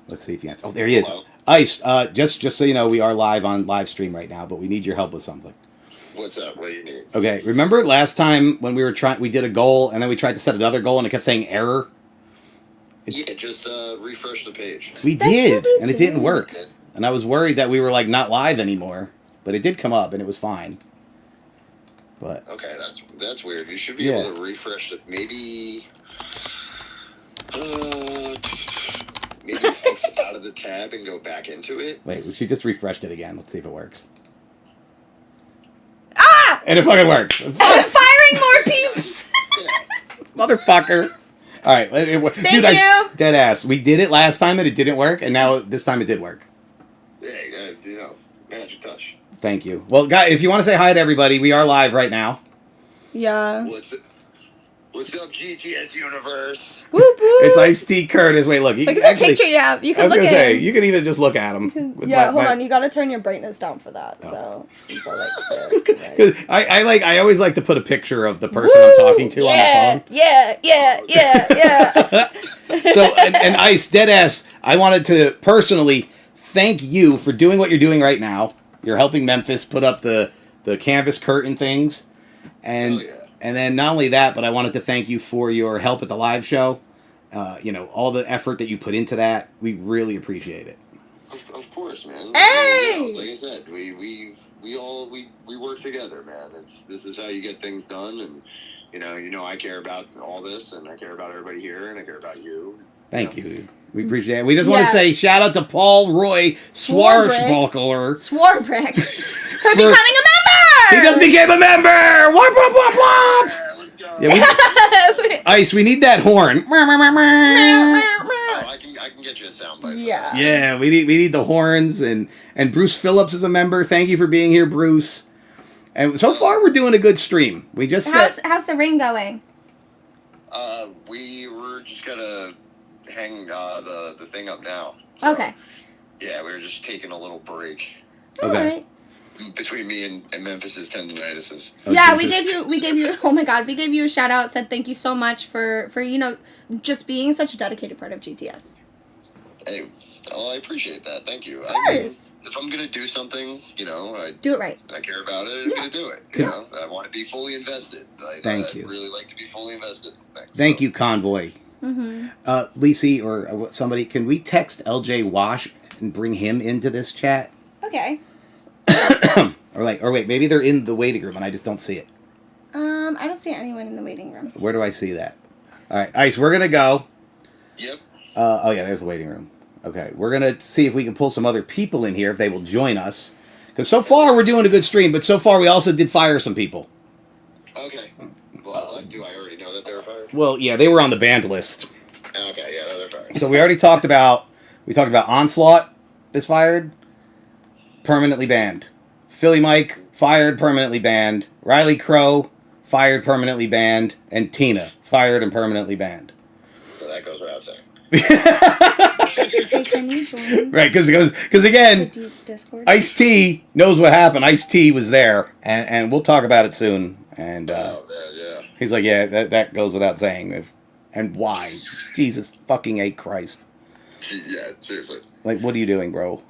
Speaker 1: Let's see if you answer. Oh, there he is. Hello. Ice, just so you know, we are live on live stream right now, but we need your help with something.
Speaker 3: What's up? What do you need?
Speaker 1: Okay, remember last time when we did a goal, and then we tried to set another goal, and it kept saying error?
Speaker 3: Just refresh the page.
Speaker 1: We did, and it didn't work. And I was worried that we were, like, not live anymore, but it did come up, and it was fine. But
Speaker 3: okay, that's weird. You should be able to refresh it. Maybe exit out of the tab and go back into it.
Speaker 1: Wait, she just refreshed it again. Let's see if it works. Ah! And it fucking works.
Speaker 2: I'm firing more peeps.
Speaker 1: Motherfucker. All right,
Speaker 2: Thank
Speaker 1: you. Dead ass. We did it last time and it didn't work, and now this time it did work.
Speaker 3: Yeah, magic touch.
Speaker 1: Thank you. Well, guys, if you want to say hi to everybody, we are live right now.
Speaker 2: Yeah.
Speaker 3: What's up, GTS universe?
Speaker 2: Whoop whoop.
Speaker 1: It's Ice-T Curtis. Wait, look.
Speaker 2: Look at the picture you have. You can look at him. I was going to say,
Speaker 1: you can even just look at him.
Speaker 2: Hold on. You got to turn your brightness down for that. Oh. So you go like this.
Speaker 1: Right? I always like to put a picture of the person I'm talking to on the phone.
Speaker 2: Yeah.
Speaker 1: So, and Ice, deadass, I wanted to personally thank you for doing what you're doing right now. You're helping Memphis put up the canvas curtain things. And and then not only that, but I wanted to thank you for your help at the live show. All the effort that you put into that. We really appreciate it.
Speaker 3: Of course, man.
Speaker 2: Hey!
Speaker 3: Like I said, we work together, man. This is how you get things done, and I care about all this, and I care about everybody here, and I care about you.
Speaker 1: Thank you, dude. We appreciate it. We just want to say shout out to Paul Roy Swarbrick
Speaker 2: for becoming a member.
Speaker 1: He just became a member. Wop, wop, wop, wop. Yeah, Ice, we need that horn.
Speaker 3: I can get you a soundbite.
Speaker 1: Yeah, we need the horns, and Bruce Phillips is a member. Thank you for being here, Bruce. And so far, we're doing a good stream. We just
Speaker 2: how's the ring going?
Speaker 3: We were just gonna hang the thing up now.
Speaker 2: So, okay.
Speaker 3: Yeah, we were just taking a little break.
Speaker 1: Okay.
Speaker 2: All right.
Speaker 3: Between me and Memphis's tendinitises.
Speaker 2: Yeah, we gave you oh my god, we gave you a shout out, said thank you so much for just being such a dedicated part of GTS.
Speaker 3: Hey, I appreciate that. Thank you.
Speaker 2: Of course.
Speaker 3: If I'm gonna do something, I
Speaker 2: do it right.
Speaker 3: I care about it. I'm gonna do it. I want to be fully invested.
Speaker 1: Thank you.
Speaker 3: I really like to be fully invested.
Speaker 1: Thank you, Convoy.
Speaker 2: Mm-hmm.
Speaker 1: Lacey or somebody, can we text LJ Wash and bring him into this chat?
Speaker 2: Okay.
Speaker 1: or wait, maybe they're in the waiting room and I just don't see it.
Speaker 2: I don't see anyone in the waiting room.
Speaker 1: Where do I see that? All right, Ice, we're gonna go.
Speaker 3: Yep.
Speaker 1: There's the waiting room. Okay, we're gonna see if we can pull some other people in here if they will join us. Because so far we're doing a good stream, but so far we also did fire some people.
Speaker 3: Okay. Well, do I already know that they were fired?
Speaker 1: Well, yeah, they were on the banned list.
Speaker 3: Okay, yeah, they're fired.
Speaker 1: So we already talked about Onslaught is fired, permanently banned. Philly Mike fired, permanently banned. Riley Crow fired, permanently banned, and Tina fired and permanently banned.
Speaker 3: So that goes without saying.
Speaker 2: Can you join?
Speaker 1: Right, because again, Ice-T knows what happened. Ice-T was there, and we'll talk about it soon. And
Speaker 3: yeah.
Speaker 1: He's like, yeah, that goes without saying. And why? Jesus fucking A Christ.
Speaker 3: Yeah, seriously.
Speaker 1: Like, what are you doing, bro?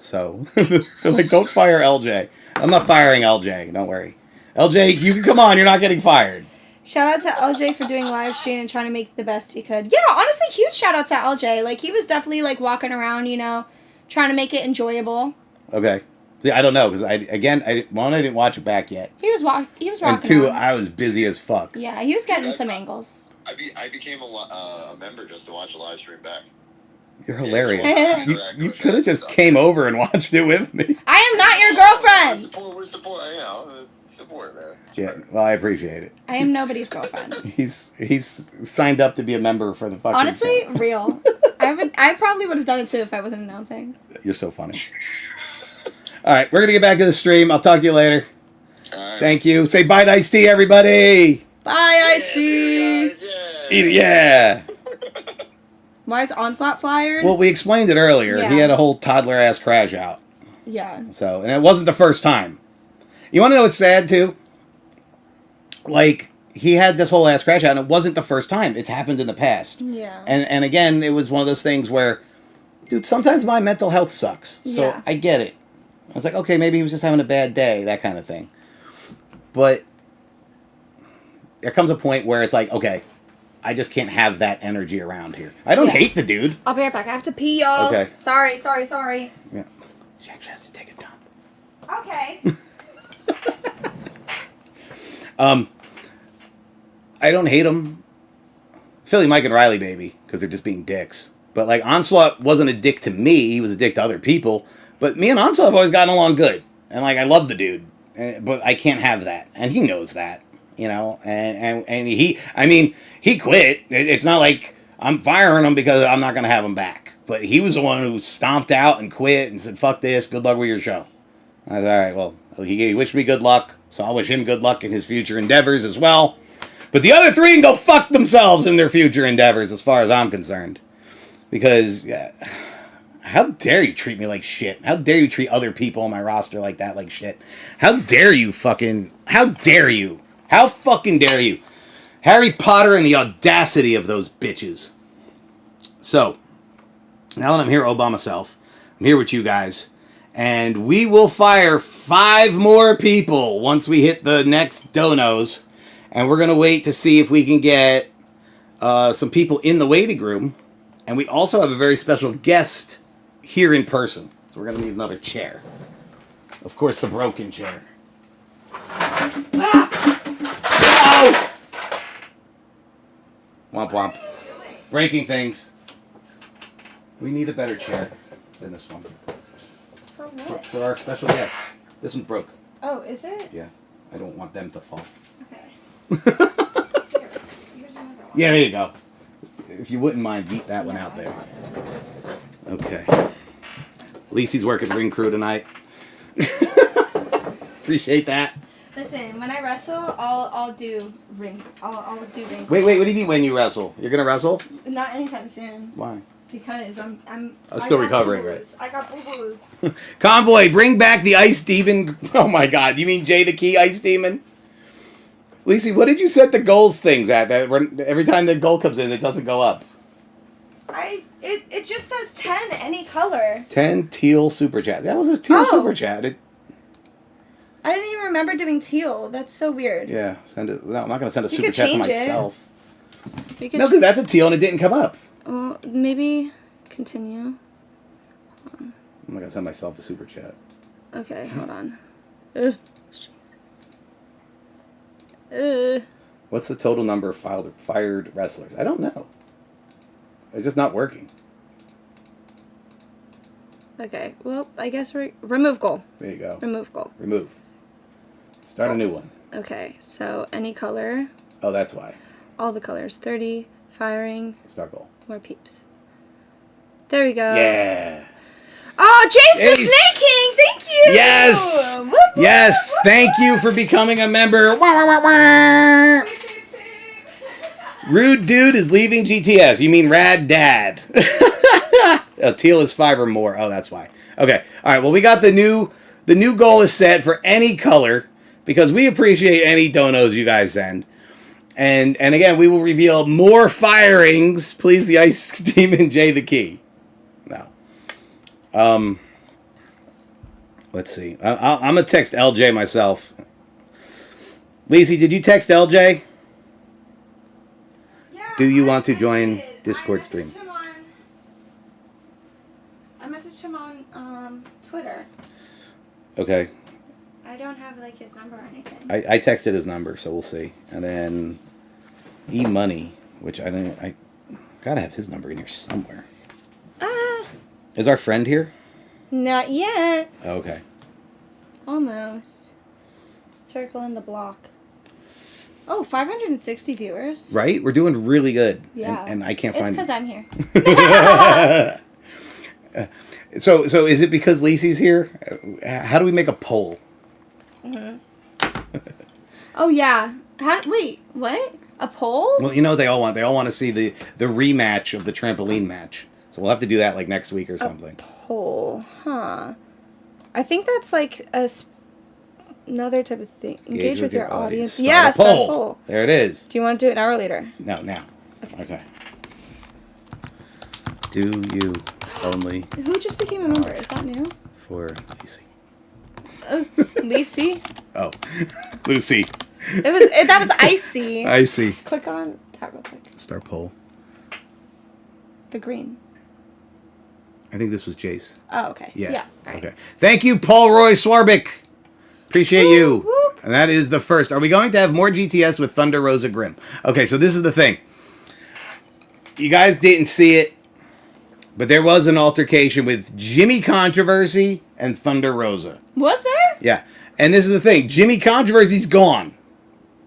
Speaker 1: So, they're like, don't fire LJ. I'm not firing LJ, don't worry. LJ, you can come on, you're not getting fired.
Speaker 2: Shout out to LJ for doing live stream and trying to make the best he could. Yeah, honestly, huge shout out to LJ. Like, he was definitely, like, walking around, trying to make it enjoyable.
Speaker 1: Okay. See, I don't know, because I didn't watch it back yet.
Speaker 2: He was rocking
Speaker 1: and two,
Speaker 2: around.
Speaker 1: I was busy as fuck.
Speaker 2: Yeah, he was getting some angles.
Speaker 3: I became a member just to watch the live stream back.
Speaker 1: You're hilarious. You could have just came over and watched it with me.
Speaker 2: I am not your girlfriend.
Speaker 3: We're support, man.
Speaker 1: Yeah, well, I appreciate it.
Speaker 2: I am nobody's girlfriend.
Speaker 1: He's signed up to be a member for the fucking
Speaker 2: honestly,
Speaker 1: show.
Speaker 2: Real. I probably would have done it too if I wasn't announcing.
Speaker 1: You're so funny. All right, we're gonna get back to the stream. I'll talk to you later.
Speaker 3: All right.
Speaker 1: Thank you. Say bye to Ice-T, everybody.
Speaker 2: Bye, Ice-T.
Speaker 3: Yeah.
Speaker 1: Yeah.
Speaker 2: Why is Onslaught fired?
Speaker 1: Well, we explained it earlier.
Speaker 2: Yeah.
Speaker 1: He had a whole toddler-ass crash out.
Speaker 2: Yeah.
Speaker 1: So, and it wasn't the first time. You want to know what's sad, too? Like, he had this whole ass crash out, and it wasn't the first time. It's happened in the past.
Speaker 2: Yeah.
Speaker 1: And again, it was one of those things where, dude, sometimes my mental health sucks. So
Speaker 2: Yeah.
Speaker 1: I get it. I was like, okay, maybe he was just having a bad day, that kind of thing. But there comes a point where it's like, okay, I just can't have that energy around here. I don't hate the dude.
Speaker 2: I'll be right back. I have to pee, y'all.
Speaker 1: Okay.
Speaker 2: Sorry.
Speaker 1: Yeah. She actually has to take a dump.
Speaker 2: Okay.
Speaker 1: I don't hate him. Philly Mike and Riley, baby, because they're just being dicks. But, like, Onslaught wasn't a dick to me. He was a dick to other people. But me and Onslaught have always gotten along good. And, like, I love the dude. But I can't have that. And he knows that, you know. And he quit. It's not like I'm firing him because I'm not going to have him back. But he was the one who stomped out and quit and said, fuck this, good luck with your show. I was all right, well, he wished me good luck. So I'll wish him good luck in his future endeavors as well. But the other three can go fuck themselves in their future endeavors as far as I'm concerned. Because, how dare you treat me like shit? How dare you treat other people on my roster like that, like shit? How dare you fucking... How dare you? How fucking dare you? Harry Potter and the audacity of those bitches. So, now that I'm here all by myself, I'm here with you guys, and we will fire 5 more people once we hit the next donos. And we're going to wait to see if we can get some people in the waiting room. And we also have a very special guest here in person. So we're going to need another chair. Of course, the broken chair. Ah! Oh! Womp womp. Breaking things. We need a better chair than this one.
Speaker 2: For what?
Speaker 1: For our special guest. This one broke.
Speaker 2: Oh, is it?
Speaker 1: Yeah. I don't want them to fall.
Speaker 2: Okay. Here's another one.
Speaker 1: Yeah, there you go. If you wouldn't mind, beat that one out there. Okay. Lacey's working ring crew tonight. Appreciate that.
Speaker 2: Listen, when I wrestle, I'll do ring. I'll do ring.
Speaker 1: Wait, what do you mean when you wrestle? You're gonna wrestle?
Speaker 2: Not anytime soon.
Speaker 1: Why?
Speaker 2: Because I'm
Speaker 1: still
Speaker 2: got
Speaker 1: recovering,
Speaker 2: boo-boos. I got boo-boos.
Speaker 1: Convoy, bring back the Ice Demon. Oh my god, you mean Jay the Key Ice Demon? Lacey, what did you set the goals things at? That every time the goal comes in, it doesn't go up.
Speaker 2: It just says 10, any color.
Speaker 1: 10 teal super chat. That was his teal super chat.
Speaker 2: I didn't even remember doing teal. That's so weird.
Speaker 1: Yeah, send it. No, I'm not gonna send a
Speaker 2: You
Speaker 1: super
Speaker 2: could
Speaker 1: chat to
Speaker 2: change it.
Speaker 1: myself.
Speaker 2: We could
Speaker 1: No, because that's a teal and it didn't come up.
Speaker 2: well, maybe continue.
Speaker 1: I'm not gonna send myself a super chat.
Speaker 2: Okay, hold on. Ugh.
Speaker 1: What's the total number of fired wrestlers? I don't know. It's just not working.
Speaker 2: Okay, well, I guess remove goal.
Speaker 1: There you go.
Speaker 2: Remove goal.
Speaker 1: Remove. Start a new one.
Speaker 2: Okay, so any color.
Speaker 1: Oh, that's why.
Speaker 2: All the colors. 30, firing,
Speaker 1: Start goal.
Speaker 2: more peeps. There we go.
Speaker 1: Yeah.
Speaker 2: Oh, Jace the
Speaker 1: Ace.
Speaker 2: Snake King, thank you!
Speaker 1: Yes.
Speaker 2: Whoop, whoop,
Speaker 1: Yes.
Speaker 2: whoop,
Speaker 1: Thank you for becoming a member. Wah, wah, wah, wah. Rude dude is leaving GTS. You mean Rad Dad? Teal is 5 or more. Oh, that's why. Okay. All right. Well, we got the new goal is set for any color because we appreciate any donos you guys send. And again, we will reveal more firings. Please, the Ice Demon Jay the Key. No. Let's see. I'm gonna text LJ myself. Lacey, did you text LJ?
Speaker 2: Yeah,
Speaker 1: Do you want to
Speaker 2: I
Speaker 1: join
Speaker 2: did.
Speaker 1: Discord
Speaker 2: I
Speaker 1: stream?
Speaker 2: messaged him on Twitter.
Speaker 1: Okay.
Speaker 2: I don't have like his number or anything.
Speaker 1: I texted his number, so we'll see. And then E-Money, which I gotta have his number in here somewhere. Is our friend here?
Speaker 2: Not yet.
Speaker 1: Oh, okay.
Speaker 2: Almost. Circling the block. Oh, 560 viewers.
Speaker 1: Right? We're doing really good.
Speaker 2: Yeah.
Speaker 1: And I can't
Speaker 2: It's
Speaker 1: find...
Speaker 2: because I'm here.
Speaker 1: So is it because Lacey's here? How do we make a poll?
Speaker 2: Mm-hmm. Oh yeah. Wait, what? A poll?
Speaker 1: Well, you know what they all want? They all want to see the rematch of the trampoline match. So we'll have to do that like next week or something.
Speaker 2: Poll, huh? I think that's like another type of thing. Engage with your audience. Yeah, start a poll.
Speaker 1: There it is.
Speaker 2: Do you want to do it now or later?
Speaker 1: No, now. Okay. Do you only...
Speaker 2: Who just became a member? Is that new?
Speaker 1: For Lucy.
Speaker 2: Lucy?
Speaker 1: Oh. Lucy.
Speaker 2: That was Icy.
Speaker 1: Icy.
Speaker 2: Click on that real quick.
Speaker 1: Start poll.
Speaker 2: The green.
Speaker 1: I think this was Jace.
Speaker 2: Oh, okay. Yeah.
Speaker 1: Right. Okay. Thank you, Paul Roy Swarbick. Appreciate you.
Speaker 2: Whoop.
Speaker 1: And that is the first. Are we going to have more GTS with Thunder Rosa Grimm? Okay, so this is the thing. You guys didn't see it, but there was an altercation with Jimmy Controversy and Thunder Rosa.
Speaker 2: Was there?
Speaker 1: Yeah. And this is the thing. Jimmy Controversy's gone.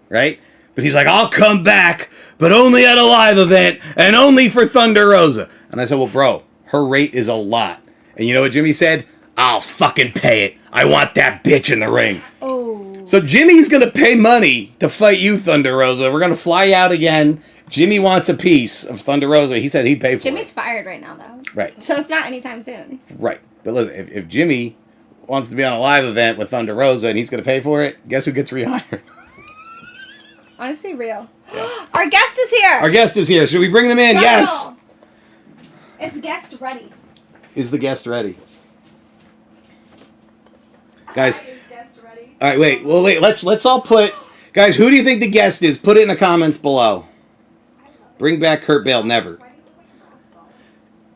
Speaker 1: Right? But he's like, I'll come back, but only at a live event and only for Thunder Rosa. And I said, well, bro, her rate is a lot. And you know what Jimmy said? I'll fucking pay it. I want that bitch in the ring.
Speaker 2: Oh.
Speaker 1: So Jimmy's going to pay money to fight you, Thunder Rosa. We're going to fly out again. Jimmy wants a piece of Thunder Rosa. He said he'd pay for it.
Speaker 2: Jimmy's fired right now, though.
Speaker 1: Right.
Speaker 2: So it's not anytime soon.
Speaker 1: Right. But look, if Jimmy wants to be on a live event with Thunder Rosa and he's going to pay for it, guess who gets rehired?
Speaker 2: Honestly, real.
Speaker 1: Yeah.
Speaker 2: Our guest is here.
Speaker 1: Our guest is here. Should we bring them in? Yes.
Speaker 2: Is guest ready?
Speaker 1: Is the guest ready? Guys.
Speaker 2: Is guest ready?
Speaker 1: All right, wait. Well, wait. Let's all put... Guys, who do you think the guest is? Put it in the comments below. Bring back Kurt Bale. Never.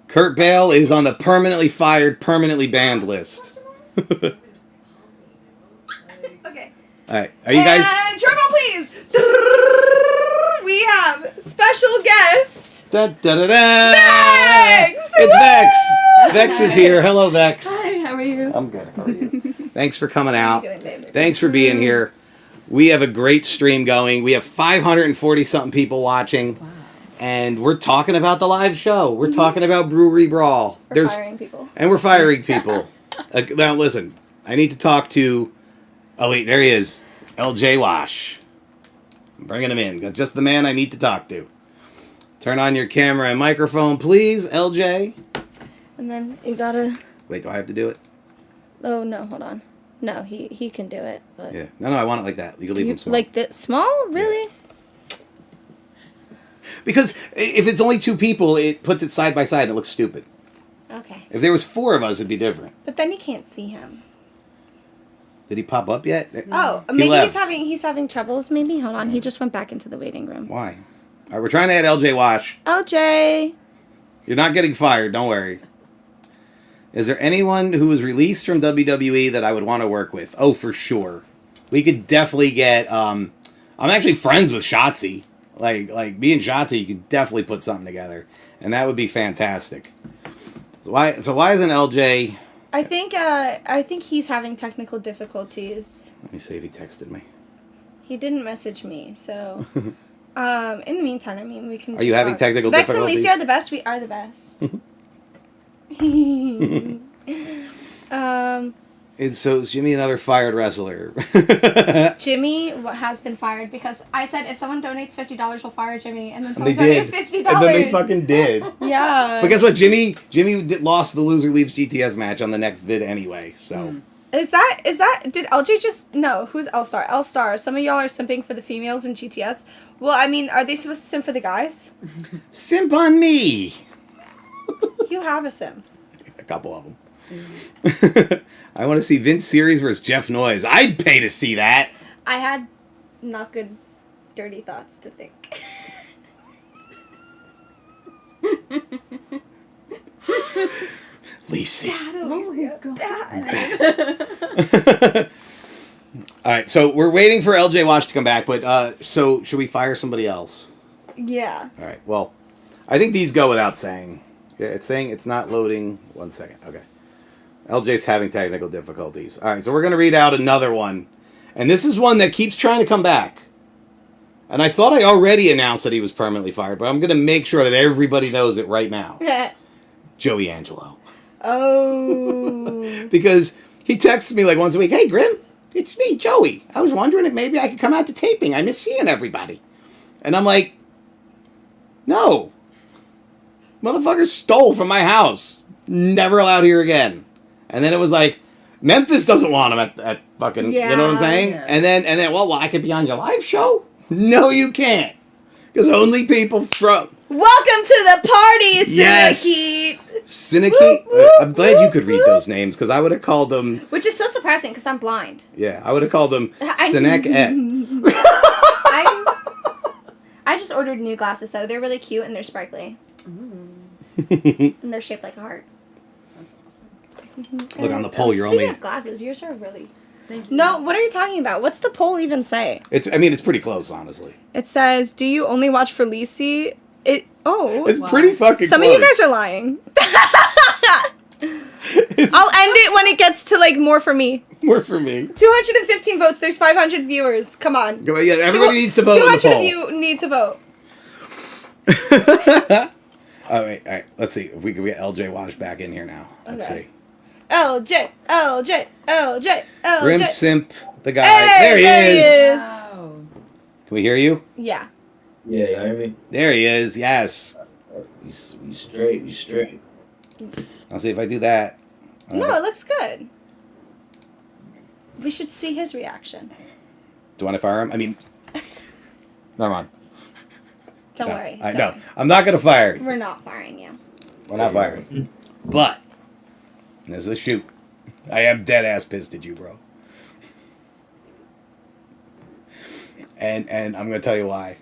Speaker 1: Kurt Bale is on the permanently fired, permanently banned list.
Speaker 2: Okay.
Speaker 1: All right. Are you guys...
Speaker 2: And drum roll, please. We have special guest.
Speaker 1: Da, da, da, da.
Speaker 2: Vex!
Speaker 1: It's Vex. Vex is here. Hello, Vex.
Speaker 2: Hi, how are you?
Speaker 1: I'm good. How are you? Thanks for coming out.
Speaker 2: How are you doing, baby?
Speaker 1: Thanks for being here. We have a great stream going. We have 540-something people watching. Wow. And we're talking about the live show. We're talking about Brewery Brawl.
Speaker 2: We're firing people.
Speaker 1: And we're firing people. Now, listen. I need to talk to... Oh, wait. There he is. LJ Wash. I'm bringing him in. Just the man I need to talk to. Turn on your camera and microphone, please, LJ.
Speaker 2: And then you gotta...
Speaker 1: Wait, do I have to do it?
Speaker 2: Oh, no. Hold on. No, he can do it. But
Speaker 1: Yeah. No, I want it like that. You can leave him small.
Speaker 2: Like this small? Really?
Speaker 1: Yeah. Because if it's only two people, it puts it side by side and it looks stupid.
Speaker 2: Okay.
Speaker 1: If there was four of us, it'd be different.
Speaker 2: But then you can't see him.
Speaker 1: Did he pop up yet?
Speaker 2: Oh, maybe he's having troubles. Maybe hold on. He just went back into the waiting room.
Speaker 1: Why? All right, we're trying to add LJ Wash.
Speaker 2: LJ.
Speaker 1: You're not getting fired. Don't worry. Is there anyone who was released from WWE that I would want to work with? Oh, for sure. We could definitely get. I'm actually friends with Shotzi. Like me and Shotzi, you could definitely put something together, and that would be fantastic. Why isn't LJ?
Speaker 2: I think he's having technical difficulties.
Speaker 1: Let me see if he texted me.
Speaker 2: He didn't message me, so in the meantime, I mean, we can.
Speaker 1: Are you having technical
Speaker 2: Vex
Speaker 1: difficulties?
Speaker 2: and Lisa are the best. We are the best.
Speaker 1: Is Jimmy another fired wrestler?
Speaker 2: Jimmy has been fired because I said if someone donates $50, we'll fire Jimmy, and then
Speaker 1: And they
Speaker 2: someone
Speaker 1: did.
Speaker 2: donated $50.
Speaker 1: And then they fucking did.
Speaker 2: Yeah.
Speaker 1: But guess what? Jimmy lost the Loser Leaves GTS match on the next vid anyway. So
Speaker 2: Is that did LJ just no, who's L-Star? L-Star. Some of y'all are simping for the females in GTS. Well, I mean, are they supposed to simp for the guys?
Speaker 1: Simp on me.
Speaker 2: You have a simp.
Speaker 1: A couple of them. I want to see Vince Series versus Jeff Noyes. I'd pay to see that.
Speaker 2: I had not good dirty thoughts to think.
Speaker 1: Lacey.
Speaker 2: Bad.
Speaker 1: All right, so we're waiting for LJ Wash to come back, but so should we fire somebody else?
Speaker 2: Yeah.
Speaker 1: All right, well, I think these go without saying. Yeah, it's saying it's not loading. 1 second. Okay. LJ's having technical difficulties. All right, so we're going to read out another one. And this is one that keeps trying to come back. And I thought I already announced that he was permanently fired, but I'm going to make sure that everybody knows it right now. Joey Angelo.
Speaker 2: Oh.
Speaker 1: Because he texts me like once a week, hey, Grim, it's me, Joey. I was wondering if maybe I could come out to taping. I miss seeing everybody. And I'm like, no. Motherfucker stole from my house. Never allowed here again. And then it was like, Memphis doesn't want him at fucking, you know what I'm saying?
Speaker 2: Yeah.
Speaker 1: And then, well, I could be on your live show? No, you can't. Because only people from...
Speaker 2: Welcome to the party, Cinekete!
Speaker 1: Cinekete? I'm glad you could read those names, because I would have called them...
Speaker 2: Which is so surprising, because I'm blind.
Speaker 1: Yeah, I would have called them Cinekete.
Speaker 2: I just ordered new glasses, though. They're really cute, and they're sparkly. And they're shaped like a heart.
Speaker 4: That's awesome.
Speaker 1: Look, on the poll, you're
Speaker 2: speaking
Speaker 1: only...
Speaker 2: of glasses, yours are really...
Speaker 4: Thank you.
Speaker 2: No, what are you talking about? What's the poll even say?
Speaker 1: It's pretty close, honestly.
Speaker 2: It says, do you only watch for Lisi?
Speaker 1: It's pretty fucking
Speaker 2: Some
Speaker 1: close.
Speaker 2: of you guys are lying. I'll end it when it gets to, like, more for me.
Speaker 1: More for me.
Speaker 2: 215 votes. There's 500 viewers. Come on.
Speaker 1: Yeah, everybody needs to vote in the
Speaker 2: 200
Speaker 1: poll.
Speaker 2: of you need to vote.
Speaker 1: All right. Let's see if we can get LJ Wash back in here now. Let's see.
Speaker 2: LJ.
Speaker 1: Grim Simp, the guy.
Speaker 2: Hey,
Speaker 1: there he is.
Speaker 4: Wow.
Speaker 1: Can we hear you?
Speaker 2: Yeah.
Speaker 5: Yeah, you hear me?
Speaker 1: There he is. Yes.
Speaker 5: We straight.
Speaker 1: I'll see if I do that.
Speaker 2: No, it looks good. We should see his reaction.
Speaker 1: Do you want to fire him? I mean, never mind.
Speaker 2: Don't
Speaker 1: No,
Speaker 2: worry.
Speaker 1: No,
Speaker 2: Don't worry.
Speaker 1: I'm not gonna fire you.
Speaker 2: We're not firing you.
Speaker 1: We're not firing. But this is a shoot. I am dead ass pissed at you, bro. And I'm gonna tell you why.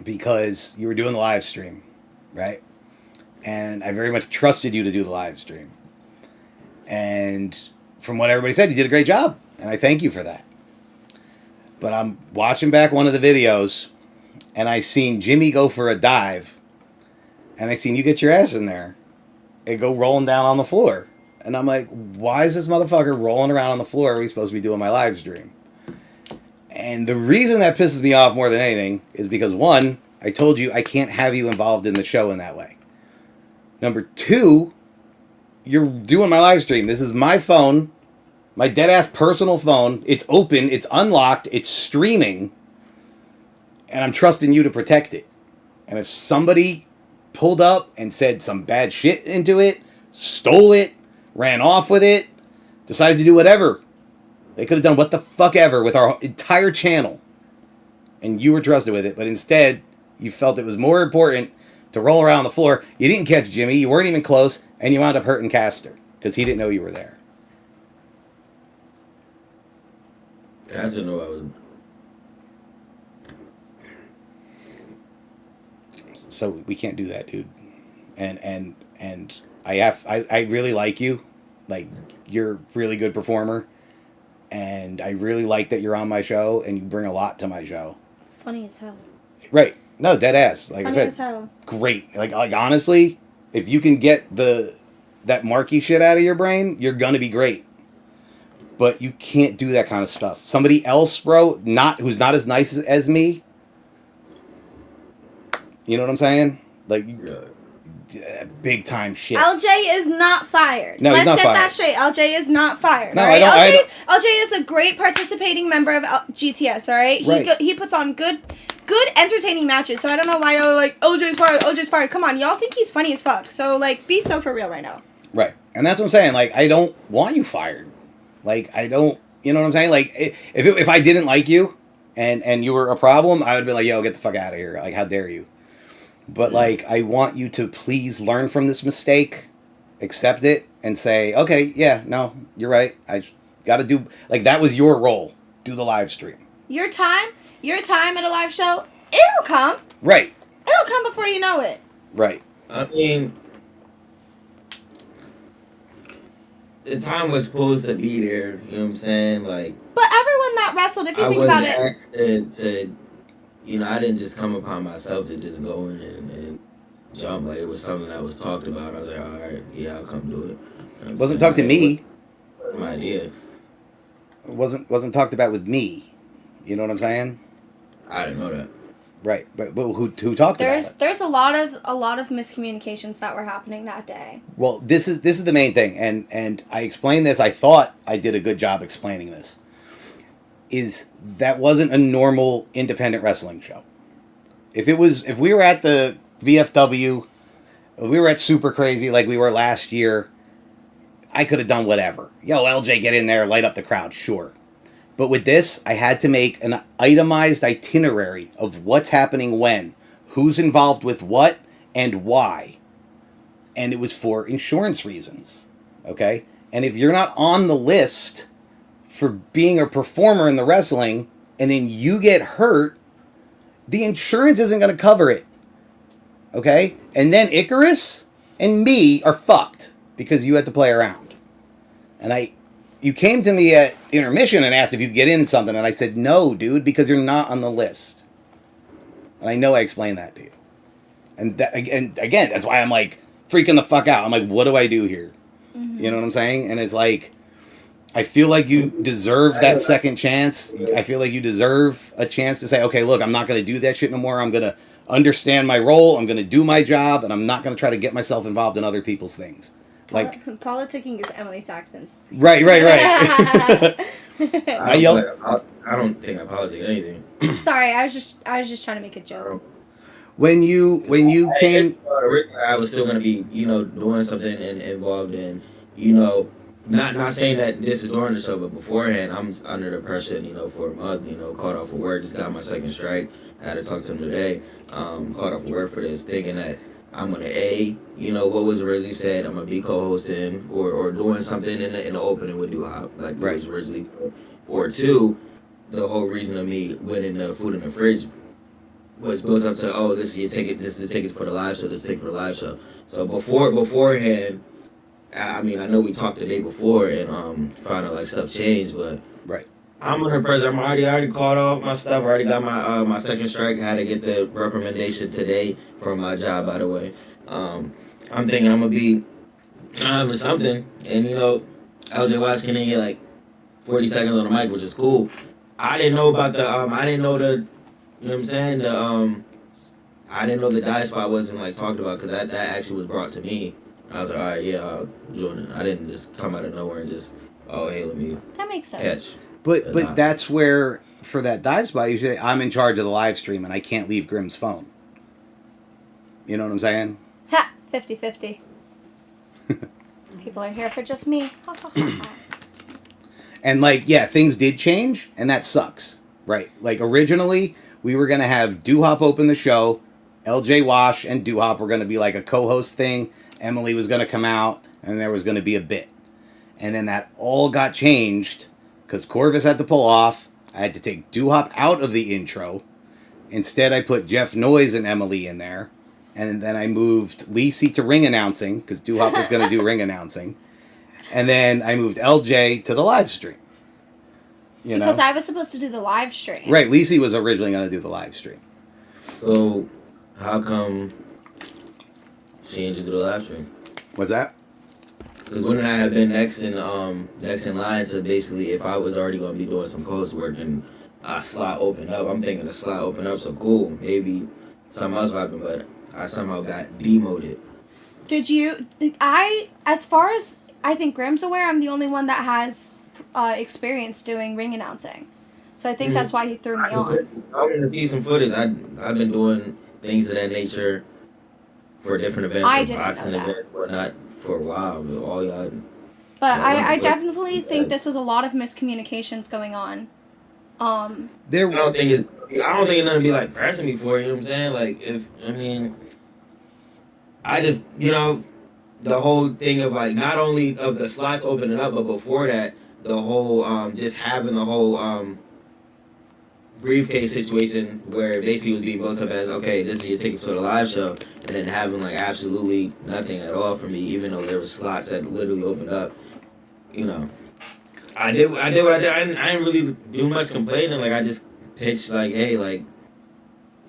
Speaker 1: Because you were doing the live stream, right? And I very much trusted you to do the live stream. And from what everybody said, you did a great job. And I thank you for that. But I'm watching back one of the videos, and I seen Jimmy go for a dive, and I seen you get your ass in there and go rolling down on the floor. And I'm like, why is this motherfucker rolling around on the floor? Are we supposed to be doing my live stream? And the reason that pisses me off more than anything is because, one, I told you I can't have you involved in the show in that way. Number two, you're doing my live stream. This is my phone, my dead-ass personal phone. It's open, it's unlocked, it's streaming, and I'm trusting you to protect it. And if somebody pulled up and said some bad shit into it, stole it, ran off with it, decided to do whatever, they could have done what the fuck ever with our entire channel. And you were trusted with it, but instead, you felt it was more important to roll around the floor. You didn't catch Jimmy, you weren't even close, and you wound up hurting Castor, because he didn't know you were there.
Speaker 5: I didn't know I was.
Speaker 1: So we can't do that, dude. And I really like you. Like, you're a really good performer. And I really like that you're on my show, and you bring a lot to my show.
Speaker 2: Funny as hell.
Speaker 1: Right. No, dead ass. Like
Speaker 2: Funny
Speaker 1: I
Speaker 2: as
Speaker 1: said,
Speaker 2: hell.
Speaker 1: great. Like honestly, if you can get that Marky shit out of your brain, you're gonna be great. But you can't do that kind of stuff. Somebody else, bro, who's not as nice as me. You know what I'm saying? Like, big time shit.
Speaker 2: LJ is not fired.
Speaker 1: No,
Speaker 2: Let's
Speaker 1: he's not
Speaker 2: get
Speaker 1: fired.
Speaker 2: that straight. LJ is not fired.
Speaker 1: No,
Speaker 2: all right?
Speaker 1: I don't-
Speaker 2: LJ is a great participating member of GTS. All right,
Speaker 1: Right.
Speaker 2: He puts on good, entertaining matches. So I don't know why y'all are like LJ's fired. LJ's fired. Come on, y'all think he's funny as fuck. So like, be so for real right now.
Speaker 1: Right. And that's what I'm saying. Like, I don't want you fired. Like, I don't, you know what I'm saying? Like, if I didn't like you and you were a problem, I would be like, yo, get the fuck out of here. Like, how dare you? But, like, I want you to please learn from this mistake, accept it, and say, okay, yeah, no, you're right. I got to do, like, that was your role. Do the live stream.
Speaker 2: Your time at a live show, it'll come.
Speaker 1: Right.
Speaker 2: It'll come before you know it.
Speaker 1: Right.
Speaker 5: I mean, the time was supposed to be there. You know what I'm saying? Like,
Speaker 2: But everyone that wrestled, if you
Speaker 5: I
Speaker 2: think
Speaker 5: wasn't
Speaker 2: about it,
Speaker 5: asked said, you know, I didn't just come upon myself to just go in and jump. Like, it was something that was talked about. I was like, all right, yeah, I'll come do it. You know what I'm
Speaker 1: Wasn't
Speaker 5: saying?
Speaker 1: talked to me.
Speaker 5: Wasn't my idea.
Speaker 1: It wasn't talked about with me. You know what I'm saying?
Speaker 5: I didn't know that.
Speaker 1: Right, but who talked about it?
Speaker 2: There's a lot of miscommunications that were happening that day.
Speaker 1: Well, this is the main thing, and I explained this. I thought I did a good job explaining this. Is that wasn't a normal independent wrestling show. If we were at the VFW, if we were at Super Crazy like we were last year, I could have done whatever. Yo, LJ, get in there, light up the crowd, sure. But with this, I had to make an itemized itinerary of what's happening when, who's involved with what, and why. And it was for insurance reasons, okay? And if you're not on the list for being a performer in the wrestling, and then you get hurt, the insurance isn't going to cover it, okay? And then Icarus and me are fucked because you had to play around. And you came to me at intermission and asked if you could get in something, and I said, no, dude, because you're not on the list. And I know I explained that to you. And again, that's why I'm like freaking the fuck out. I'm like, what do I do here? Mm-hmm. You know what I'm saying? And it's like, I feel like you deserve that second chance. I feel like you deserve a chance to say, okay, look, I'm not going to do that shit no more. I'm going to understand my role. I'm going to do my job, and I'm not going to try to get myself involved in other people's things. Like
Speaker 2: politicking is Emily Saxon's.
Speaker 1: Right.
Speaker 5: I don't think I politic anything.
Speaker 2: Sorry, I was just trying to make a joke.
Speaker 1: When you came,
Speaker 5: I was still gonna be, doing something and involved in, not saying that this is during the show, but beforehand, I'm under the pressure, for a month, called off for work, just got my second strike. I had to talk to him today, called off for work for this, thinking that I'm gonna what was originally said, I'm gonna be co-hosting or doing something in the opening with Duhop, like right. It was originally, or two, the whole reason of me winning the food in the fridge was built up to, this is your ticket, this is the tickets for the live show, this is the ticket for the live show. So beforehand, I mean, I know we talked the day before and found out like stuff changed, but
Speaker 1: right.
Speaker 5: I'm under pressure. I already called off my stuff. I already got my second strike. I had to get the recommendation today from my job, by the way. I'm thinking I'm gonna be with something, and LJ Watts can get like 40 seconds on the mic, which is cool. I didn't know about the I didn't know the, you know what I'm saying, I didn't know the dive spot wasn't like talked about, because that actually was brought to me. I was like, all right, yeah, I'll join it. I didn't just come out of nowhere and just, hey, let me
Speaker 2: that makes sense.
Speaker 5: Catch.
Speaker 1: But that's where, for that dive spot, you say, I'm in charge of the live stream and I can't leave Grimm's phone. You know what I'm saying?
Speaker 2: Ha! 50-50. People are here for just me.
Speaker 1: And things did change, and that sucks. Right. Like, originally, we were going to have Duhop open the show. LJ Wash and Duhop were going to be like a co-host thing. Emily was going to come out, and there was going to be a bit. And then that all got changed because Corvus had to pull off. I had to take Duhop out of the intro. Instead, I put Jeff Noyes and Emily in there. And then I moved Lacey to ring announcing, because Duhop was going to do ring announcing. And then I moved LJ to the live stream.
Speaker 2: Because I was supposed to do the live stream.
Speaker 1: Right, Lacey was originally going to do the live stream.
Speaker 5: So, how come she didn't just do the live stream?
Speaker 1: What's that?
Speaker 5: Because wouldn't I have been next in line to basically, if I was already going to be doing some coast work and a slot opened up, I'm thinking the slot opened up, so cool, maybe something else happened, but I somehow got demoted.
Speaker 2: Did you, as far as I think Grimm's aware, I'm the only one that has experience doing ring announcing. So I think that's why he threw me on.
Speaker 5: I'm going to see some footage. I've been doing things of that nature for different events, for boxing events, whatnot, for a while. All y'all.
Speaker 2: But I definitely think this was a lot of miscommunications going on.
Speaker 5: I don't think it's nothing to be like pressing me for. You know what I'm saying? Like, I just, the whole thing of like not only of the slots opening up, but before that, the whole just having the whole briefcase situation where it basically was being built up as, okay, this is your ticket for the live show, and then having like absolutely nothing at all for me, even though there was slots that literally opened up. I did what I did. I didn't really do much complaining. Like, I just pitched like, hey, like,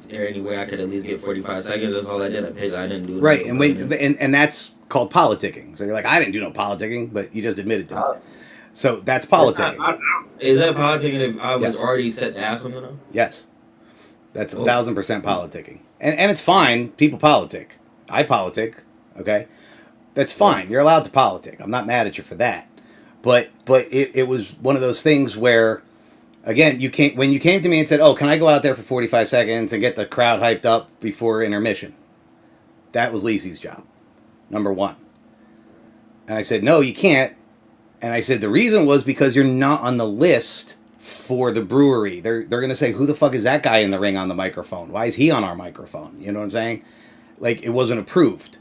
Speaker 5: is there any way I could at least get 45 seconds? That's all I did. I pitched. I didn't do
Speaker 1: right, and that's called politicking. So you're like, I didn't do no politicking, but you just admitted to it. So that's politicking.
Speaker 5: Is that politicking if I was already set to have something though?
Speaker 1: Yes. That's 1,000% politicking. And it's fine. People politic. I politic. Okay? That's fine. You're allowed to politic. I'm not mad at you for that. But it was one of those things where, again, when you came to me and said, oh, can I go out there for 45 seconds and get the crowd hyped up before intermission? That was Lisi's job, number one. And I said, no, you can't. And I said, the reason was because you're not on the list for the brewery. They're going to say, who the fuck is that guy in the ring on the microphone? Why is he on our microphone? You know what I'm saying? Like, it wasn't approved.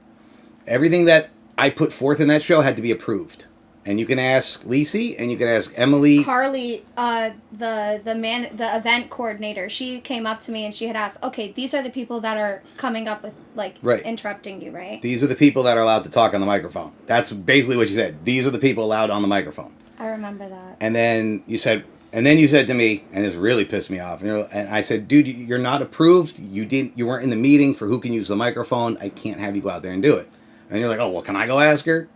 Speaker 1: Everything that I put forth in that show had to be approved. And you can ask Lisi, and you can ask Emily.
Speaker 2: Carly, the event coordinator, she came up to me and she had asked, okay, these are the people that are coming up with, like, interrupting you, right?
Speaker 1: These are the people that are allowed to talk on the microphone. That's basically what you said. These are the people allowed on the microphone.
Speaker 2: I remember that.
Speaker 1: And then you said to me, and this really pissed me off. And I said, dude, you're not approved. You weren't in the meeting for who can use the microphone. I can't have you go out there and do it. And you're like, oh, well, can I go ask her?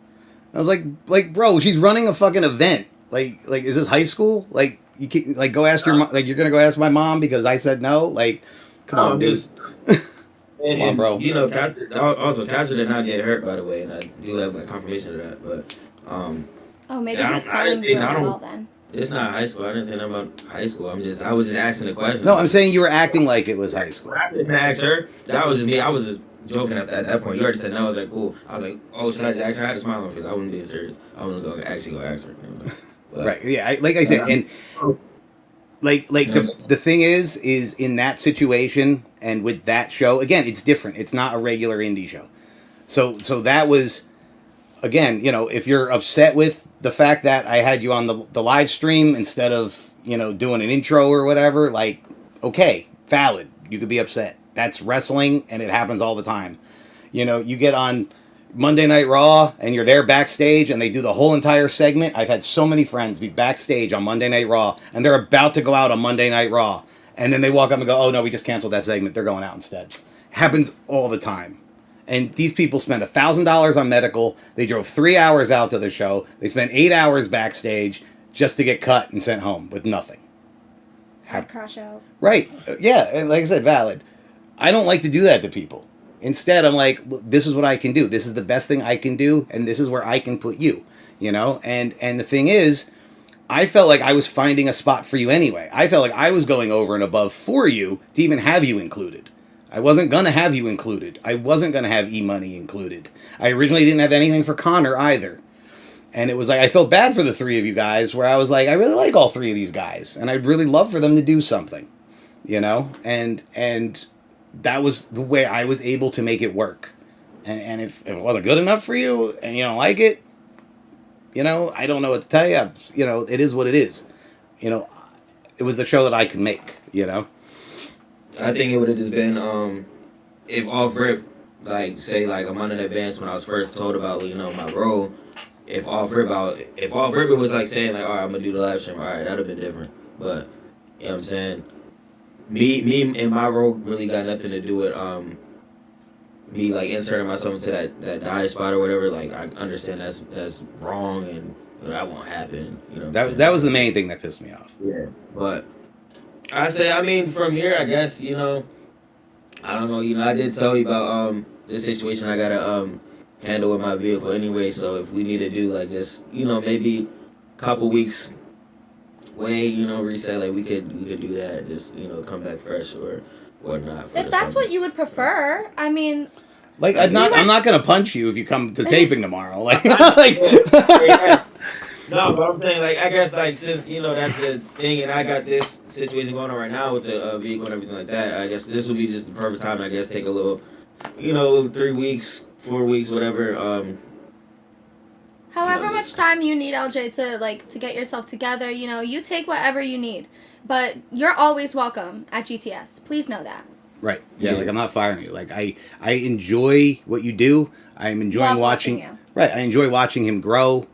Speaker 1: I was like, bro, she's running a fucking event. Like, is this high school? Like, you can't, like, go ask your mom. Like, you're gonna go ask my mom because I said no. Like, come on, dude. Come on, bro.
Speaker 5: You know, Castro did not get hurt, by the way, and I do have like confirmation of that. But
Speaker 2: maybe he's selling really well then.
Speaker 5: It's not high school. I didn't say nothing about high school. I was just asking the question.
Speaker 1: No, I'm saying you were acting like it was high school.
Speaker 5: I didn't ask her. That was just me. I was just joking at that point. You already said no. I was like, cool. I was like, oh, should I just ask her? I had a smile on my face. I wasn't being serious. I wasn't going to actually go ask her. But,
Speaker 1: right. Yeah. Like I said, and like the thing is in that situation and with that show, again, it's different. It's not a regular indie show. So that was, again, you know, if you're upset with the fact that I had you on the live stream instead of, you know, doing an intro or whatever, like, okay, valid. You could be upset. That's wrestling, and it happens all the time. You know, you get on Monday Night Raw, and you're there backstage, and they do the whole entire segment. I've had so many friends be backstage on Monday Night Raw, and they're about to go out on Monday Night Raw, and then they walk up and go, oh, no, we just canceled that segment. They're going out instead. Happens all the time. And these people spend $1,000 on medical. They drove 3 hours out to the show. They spent 8 hours backstage just to get cut and sent home with nothing.
Speaker 2: Crash out.
Speaker 1: Right. Yeah, and like I said, valid. I don't like to do that to people. Instead, I'm like, this is what I can do. This is the best thing I can do, and this is where I can put you, you know? And the thing is, I felt like I was finding a spot for you anyway. I felt like I was going over and above for you to even have you included. I wasn't going to have you included. I wasn't going to have E-Money included. I originally didn't have anything for Connor either. And it was like, I felt bad for the three of you guys, where I was like, I really like all three of these guys, and I'd really love for them to do something, you know? And that was the way I was able to make it work. And if it wasn't good enough for you and you don't like it, you know, I don't know what to tell you. You know, it is what it is. You know, it was the show that I could make, you know?
Speaker 5: I think it would have just been, if off rip, like, say, like, a month in advance when I was first told about, you know, my role, if off rip it was like saying, like, all right, I'm going to do the live stream, all right, that would have been different. But, you know what I'm saying? Me and my role really got nothing to do with me like inserting myself into that diet spot or whatever. Like, I understand that's wrong, and you know, that won't happen. You know,
Speaker 1: that was the main thing that pissed me off.
Speaker 5: Yeah, but I mean, from here, I guess, you know, I don't know. You know, I did tell you about this situation I gotta handle with my vehicle anyway. So if we need to do like just, you know, maybe a couple weeks. You know, reset, like we could do that, just, you know, come back fresh or whatnot.
Speaker 2: If that's what you would prefer, I mean,
Speaker 1: like, I'm not gonna punch you if you come to taping tomorrow. Like,
Speaker 5: No, but I'm saying, like, I guess, like, since, you know, that's the thing, and I got this situation going on right now with the vehicle and everything like that, I guess this would be just the perfect time, I guess, take a little, you know, 3 weeks, 4 weeks, whatever.
Speaker 2: However much time you need, LJ, to get yourself together, you know, you take whatever you need. But you're always welcome at GTS. Please know that.
Speaker 1: Right. Yeah, like, I'm not firing you. Like, I enjoy what you do. I'm enjoying watching you. Right. I enjoy watching him grow.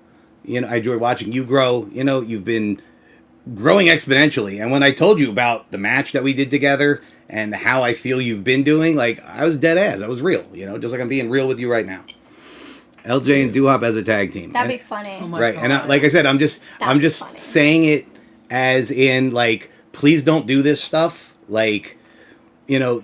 Speaker 1: You know, I enjoy watching you grow. You know, you've been growing exponentially. And when I told you about the match that we did together and how I feel you've been doing, like, I was dead ass. I was real, you know, just like I'm being real with you right now. LJ and Doo-Wop as a tag team.
Speaker 2: That'd be funny.
Speaker 4: Oh my
Speaker 1: right.
Speaker 4: God.
Speaker 1: And like I said, I'm just saying it as in, like, please don't do this stuff. Like, you know,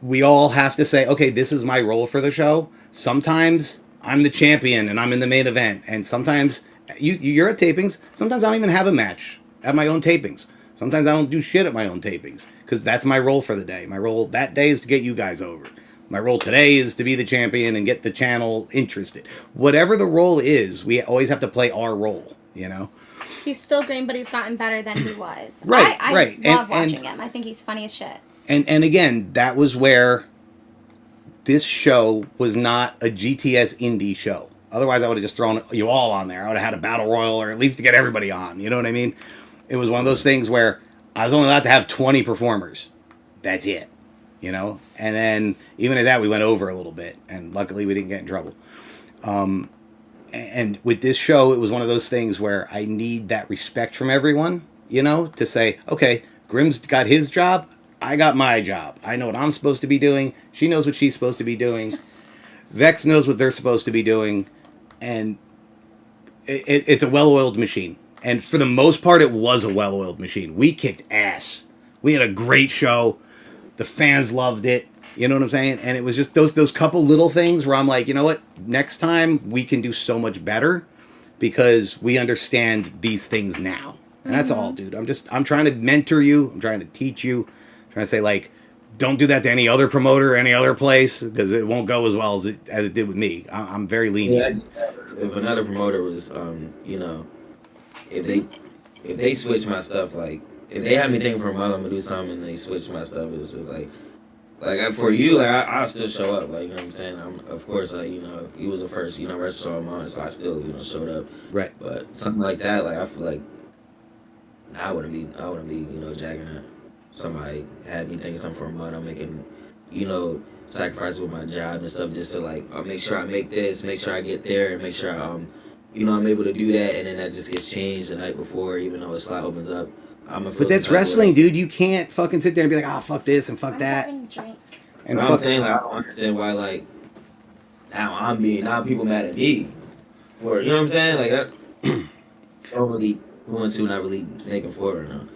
Speaker 1: we all have to say, okay, this is my role for the show. Sometimes I'm the champion and I'm in the main event, and sometimes you're at tapings. Sometimes I don't even have a match at my own tapings. Sometimes I don't do shit at my own tapings because that's my role for the day. My role that day is to get you guys over. My role today is to be the champion and get the channel interested. Whatever the role is, we always have to play our role, you know?
Speaker 6: He's still green, but he's gotten better than he was.
Speaker 1: Right,
Speaker 6: I
Speaker 1: right.
Speaker 6: love watching him. I think he's funny as shit.
Speaker 1: And again, that was where this show was not a GTS indie show. Otherwise, I would have just thrown you all on there. I would have had a battle royal, or at least to get everybody on. You know what I mean? It was one of those things where I was only allowed to have 20 performers. That's it. You know? And then, even at that, we went over a little bit. And luckily, we didn't get in trouble. And with this show, it was one of those things where I need that respect from everyone, you know, to say, okay, Grimm's got his job. I got my job. I know what I'm supposed to be doing. She knows what she's supposed to be doing. Vex knows what they're supposed to be doing. And it's a well-oiled machine. And for the most part, it was a well-oiled machine. We kicked ass. We had a great show. The fans loved it. You know what I'm saying? And it was just those couple little things where I'm like, you know what? Next time we can do so much better because we understand these things now. And that's all, dude. I'm trying to mentor you. I'm trying to teach you. I'm trying to say, like, don't do that to any other promoter, any other place, because it won't go as well as it did with me. I'm very lenient.
Speaker 5: Yeah, if another promoter was, you know, if they switch my stuff, like, if they have me thinking for a month I'm gonna do something and they switch my stuff, it's just like for you, like, I'll still show up, like, you know what I'm saying? Of course, like, you know, he was the first, you know, wrestler I'm on, so I still, you know, showed up.
Speaker 1: Right.
Speaker 5: But something like that, like, I feel like I wouldn't be, you know, jacking it. Somebody had me thinking something for a month. I'm making, you know, sacrifices with my job and stuff just to, like, I'll make sure I make this, make sure I get there, and make sure you know, I'm able to do that, and then that just gets changed the night before, even though a slot opens up.
Speaker 1: But that's wrestling, dude. You can't fucking sit there and be like, oh, fuck this and fuck that.
Speaker 6: Having a drink.
Speaker 1: And
Speaker 5: I'm saying, like, I don't understand why, like, now people mad at me for, you know what I'm saying? Like, I don't really want to, not really making for it, no.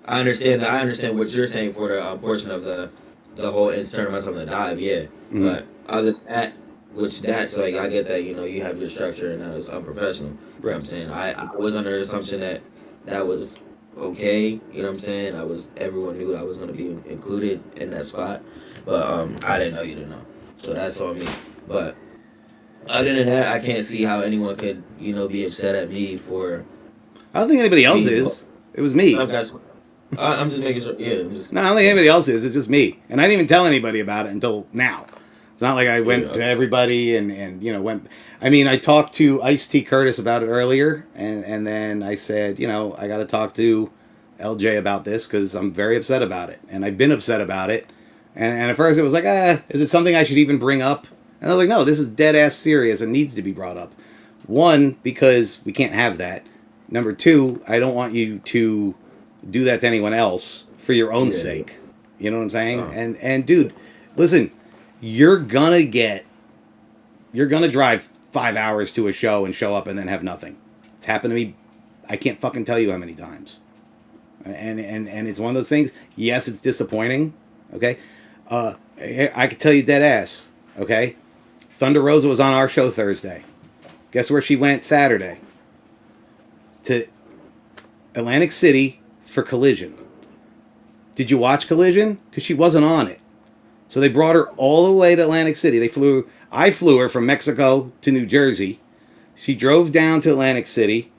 Speaker 5: I understand what you're saying for the portion of the whole turning myself in the dive, yeah. Mm-hmm. But other than that, that's like, I get that, you know, you have your structure and that was unprofessional. Right. You know what I'm saying? I was under the assumption that was okay, you know what I'm saying? Everyone knew I was going to be included in that spot, but I didn't know you didn't know. So that's on me. But other than that, I can't see how anyone could, you know, be upset at me for...
Speaker 1: I don't think anybody else is. It was me.
Speaker 5: I'm just making sure, yeah.
Speaker 1: No, I don't think anybody else is. It's just me. And I didn't even tell anybody about it until now. It's not like I went to everybody and you know, went... I mean, I talked to Ice-T Curtis about it earlier, and then I said, you know, I got to talk to LJ about this because I'm very upset about it. And I've been upset about it. And at first it was like, is it something I should even bring up? And I was like, no, this is dead-ass serious and needs to be brought up. One, because we can't have that. Number two, I don't want you to do that to anyone else for your own sake. You know what I'm saying? Oh. And dude, listen, you're gonna drive 5 hours to a show and show up and then have nothing. It's happened to me. I can't fucking tell you how many times. And it's one of those things. Yes, it's disappointing. Okay. I could tell you dead ass. Okay. Thunder Rosa was on our show Thursday. Guess where she went Saturday? To Atlantic City for Collision. Did you watch Collision? Because she wasn't on it. So they brought her all the way to Atlantic City. I flew her from Mexico to New Jersey. She drove down to Atlantic City,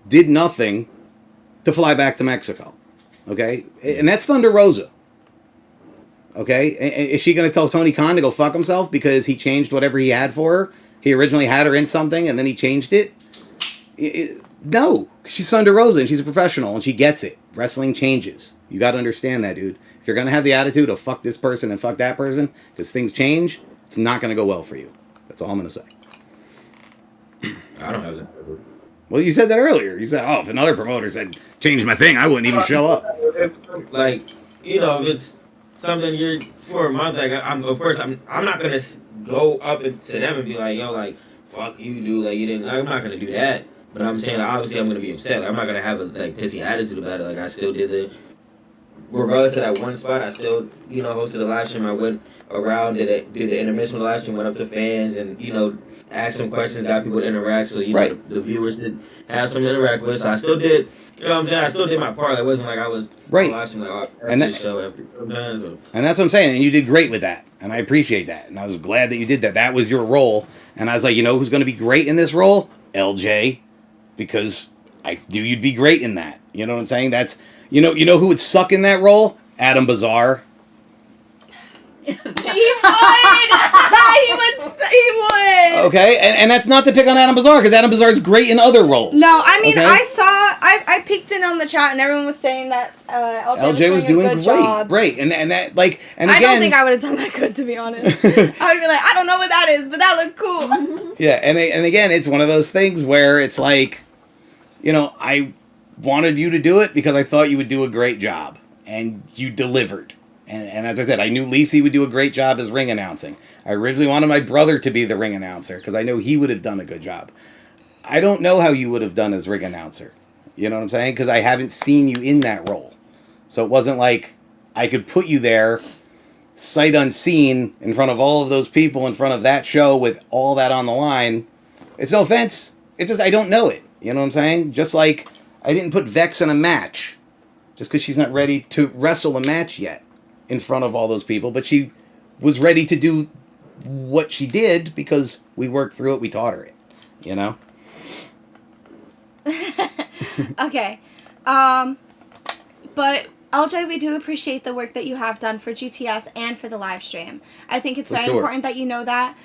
Speaker 1: did nothing to fly back to Mexico. Okay? And that's Thunder Rosa. Okay? Is she going to tell Tony Khan to go fuck himself because he changed whatever he had for her? He originally had her in something and then he changed it? No. She's Thunder Rosa and she's a professional and she gets it. Wrestling changes. You got to understand that, dude. If you're going to have the attitude of fuck this person and fuck that person because things change, it's not going to go well for you. That's all I'm going to say.
Speaker 5: I don't have that.
Speaker 1: Well, you said that earlier. You said, if another promoter said, change my thing, I wouldn't even show up.
Speaker 5: Like, you know, if it's something you're for a month, like, I'm not going to go up to them and be like, yo, like, fuck you, dude. Like, you didn't, I'm not going to do that. But I'm saying, like, obviously, I'm going to be upset. Like, I'm not going to have a, like, pissy attitude about it. Like, I still did regardless of that one spot, I still, hosted a live stream. I went around, did the intermission live stream, went up to fans, and asked some questions, got people to interact, so the viewers did have something to interact with. So I still did, what I'm saying, I still did my part. It wasn't like I was watching every show,
Speaker 1: and that's what I'm saying. And you did great with that, and I appreciate that, and I was glad that you did that. That was your role, and I was like, who's going to be great in this role? LJ, because I knew you'd be great in that. You know what I'm saying? That's you know who would suck in that role? Adam Bazar.
Speaker 2: He would. He would.
Speaker 1: Okay, and that's not to pick on Adam Bazar, because Adam Bazar is great in other roles.
Speaker 2: No, I mean,
Speaker 1: okay?
Speaker 2: I peeked in on the chat and everyone was saying that LJ was doing a good job.
Speaker 1: Great, and that and again,
Speaker 2: I don't think I would have done that good, to be honest. I would be like, I don't know what that is, but that looked cool.
Speaker 1: Yeah, and again, it's one of those things where it's like, I wanted you to do it because I thought you would do a great job, and you delivered. And as I said, I knew Lacey would do a great job as ring announcing. I originally wanted my brother to be the ring announcer because I know he would have done a good job. I don't know how you would have done as ring announcer. You know what I'm saying? Because I haven't seen you in that role. So it wasn't like I could put you there, sight unseen, in front of all of those people, in front of that show with all that on the line. It's no offense. It's just I don't know it. You know what I'm saying? Just like I didn't put Vex in a match just because she's not ready to wrestle a match yet in front of all those people, but she was ready to do what she did because we worked through it, we taught her it,
Speaker 2: Okay. But LJ, we do appreciate the work that you have done for GTS and for the live stream. I think it's very important that you know that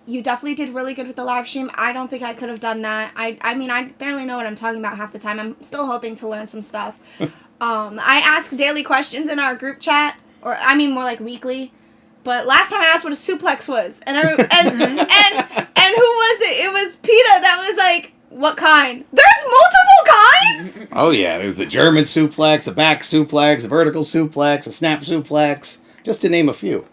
Speaker 2: you definitely did really good with the live stream. I don't think I could have done that. I mean, I barely know what I'm talking about half the time. I'm still hoping to learn some stuff. I ask daily questions in our group chat, or I mean more like weekly. But last time I asked what a suplex was, and who was it? It was PETA that was like, what kind? There's multiple kinds?
Speaker 1: Oh yeah, there's the German suplex, a back suplex, a vertical suplex, a snap suplex, just to name a few.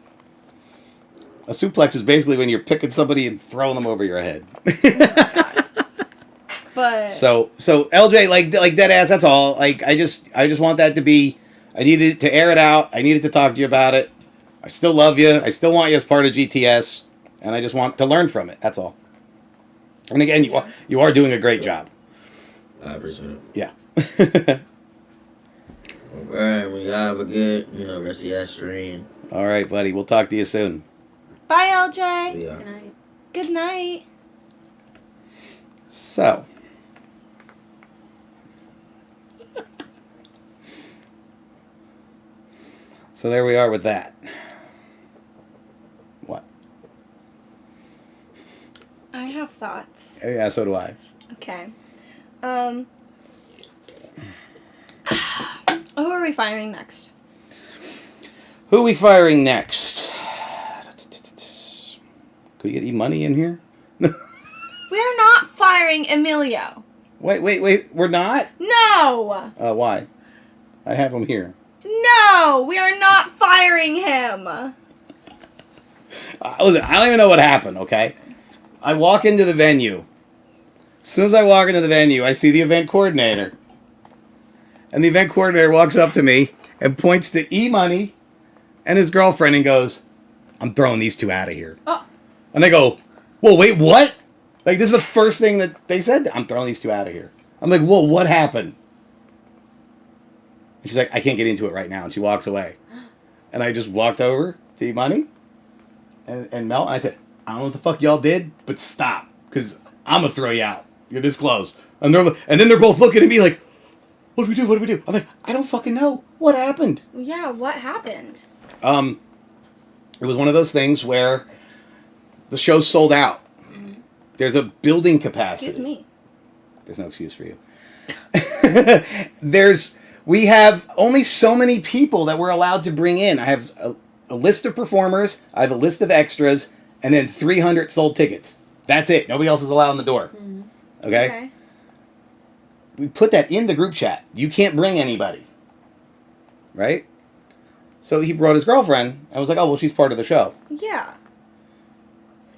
Speaker 1: A suplex is basically when you're picking somebody and throwing them over your head.
Speaker 2: But
Speaker 1: so LJ, like dead ass, that's all. Like I just want that to be. I needed to air it out. I needed to talk to you about it. I still love you. I still want you as part of GTS, and I just want to learn from it. That's all. And again, you are doing a great job.
Speaker 5: I appreciate it.
Speaker 1: Yeah.
Speaker 5: Alright, we have a good, rest of your stream.
Speaker 1: All right, buddy. We'll talk to you soon.
Speaker 2: bye, LJ.
Speaker 5: Yeah.
Speaker 4: Good night.
Speaker 2: Good night.
Speaker 1: So. So there we are with that. What?
Speaker 2: I have thoughts.
Speaker 1: Yeah, so do I.
Speaker 2: Okay. Who are we firing next?
Speaker 1: Who are we firing next? Could we get E-Money in here?
Speaker 2: We're not firing Emilio.
Speaker 1: Wait. We're not?
Speaker 2: No.
Speaker 1: Why? I have him here.
Speaker 2: No, we are not firing him.
Speaker 1: Listen, I don't even know what happened, okay? I walk into the venue. As soon as I walk into the venue, I see the event coordinator. And the event coordinator walks up to me and points to E-Money and his girlfriend and goes, I'm throwing these two out of here.
Speaker 4: Oh.
Speaker 1: And I go, whoa, wait, what? Like, this is the first thing that they said. I'm throwing these two out of here. I'm like, whoa, what happened? And she's like, I can't get into it right now. And she walks away. And I just walked over to E-Money and Mel. And I said, I don't know what the fuck y'all did, but stop. Because I'm going to throw you out. You're this close. And then they're both looking at me like, what do we do? What do we do? I'm like, I don't fucking know. What happened?
Speaker 2: Yeah, what happened?
Speaker 1: It was one of those things where the show sold out. There's a building capacity.
Speaker 2: Excuse me.
Speaker 1: There's no excuse for you. We have only so many people that we're allowed to bring in. I have a list of performers, I have a list of extras, and then 300 sold tickets. That's it. Nobody else is allowed in the door.
Speaker 2: Mm-hmm.
Speaker 1: Okay? We put that in the group chat. You can't bring anybody. Right? So he brought his girlfriend. I was like, oh, well, she's part of the show.
Speaker 2: Yeah.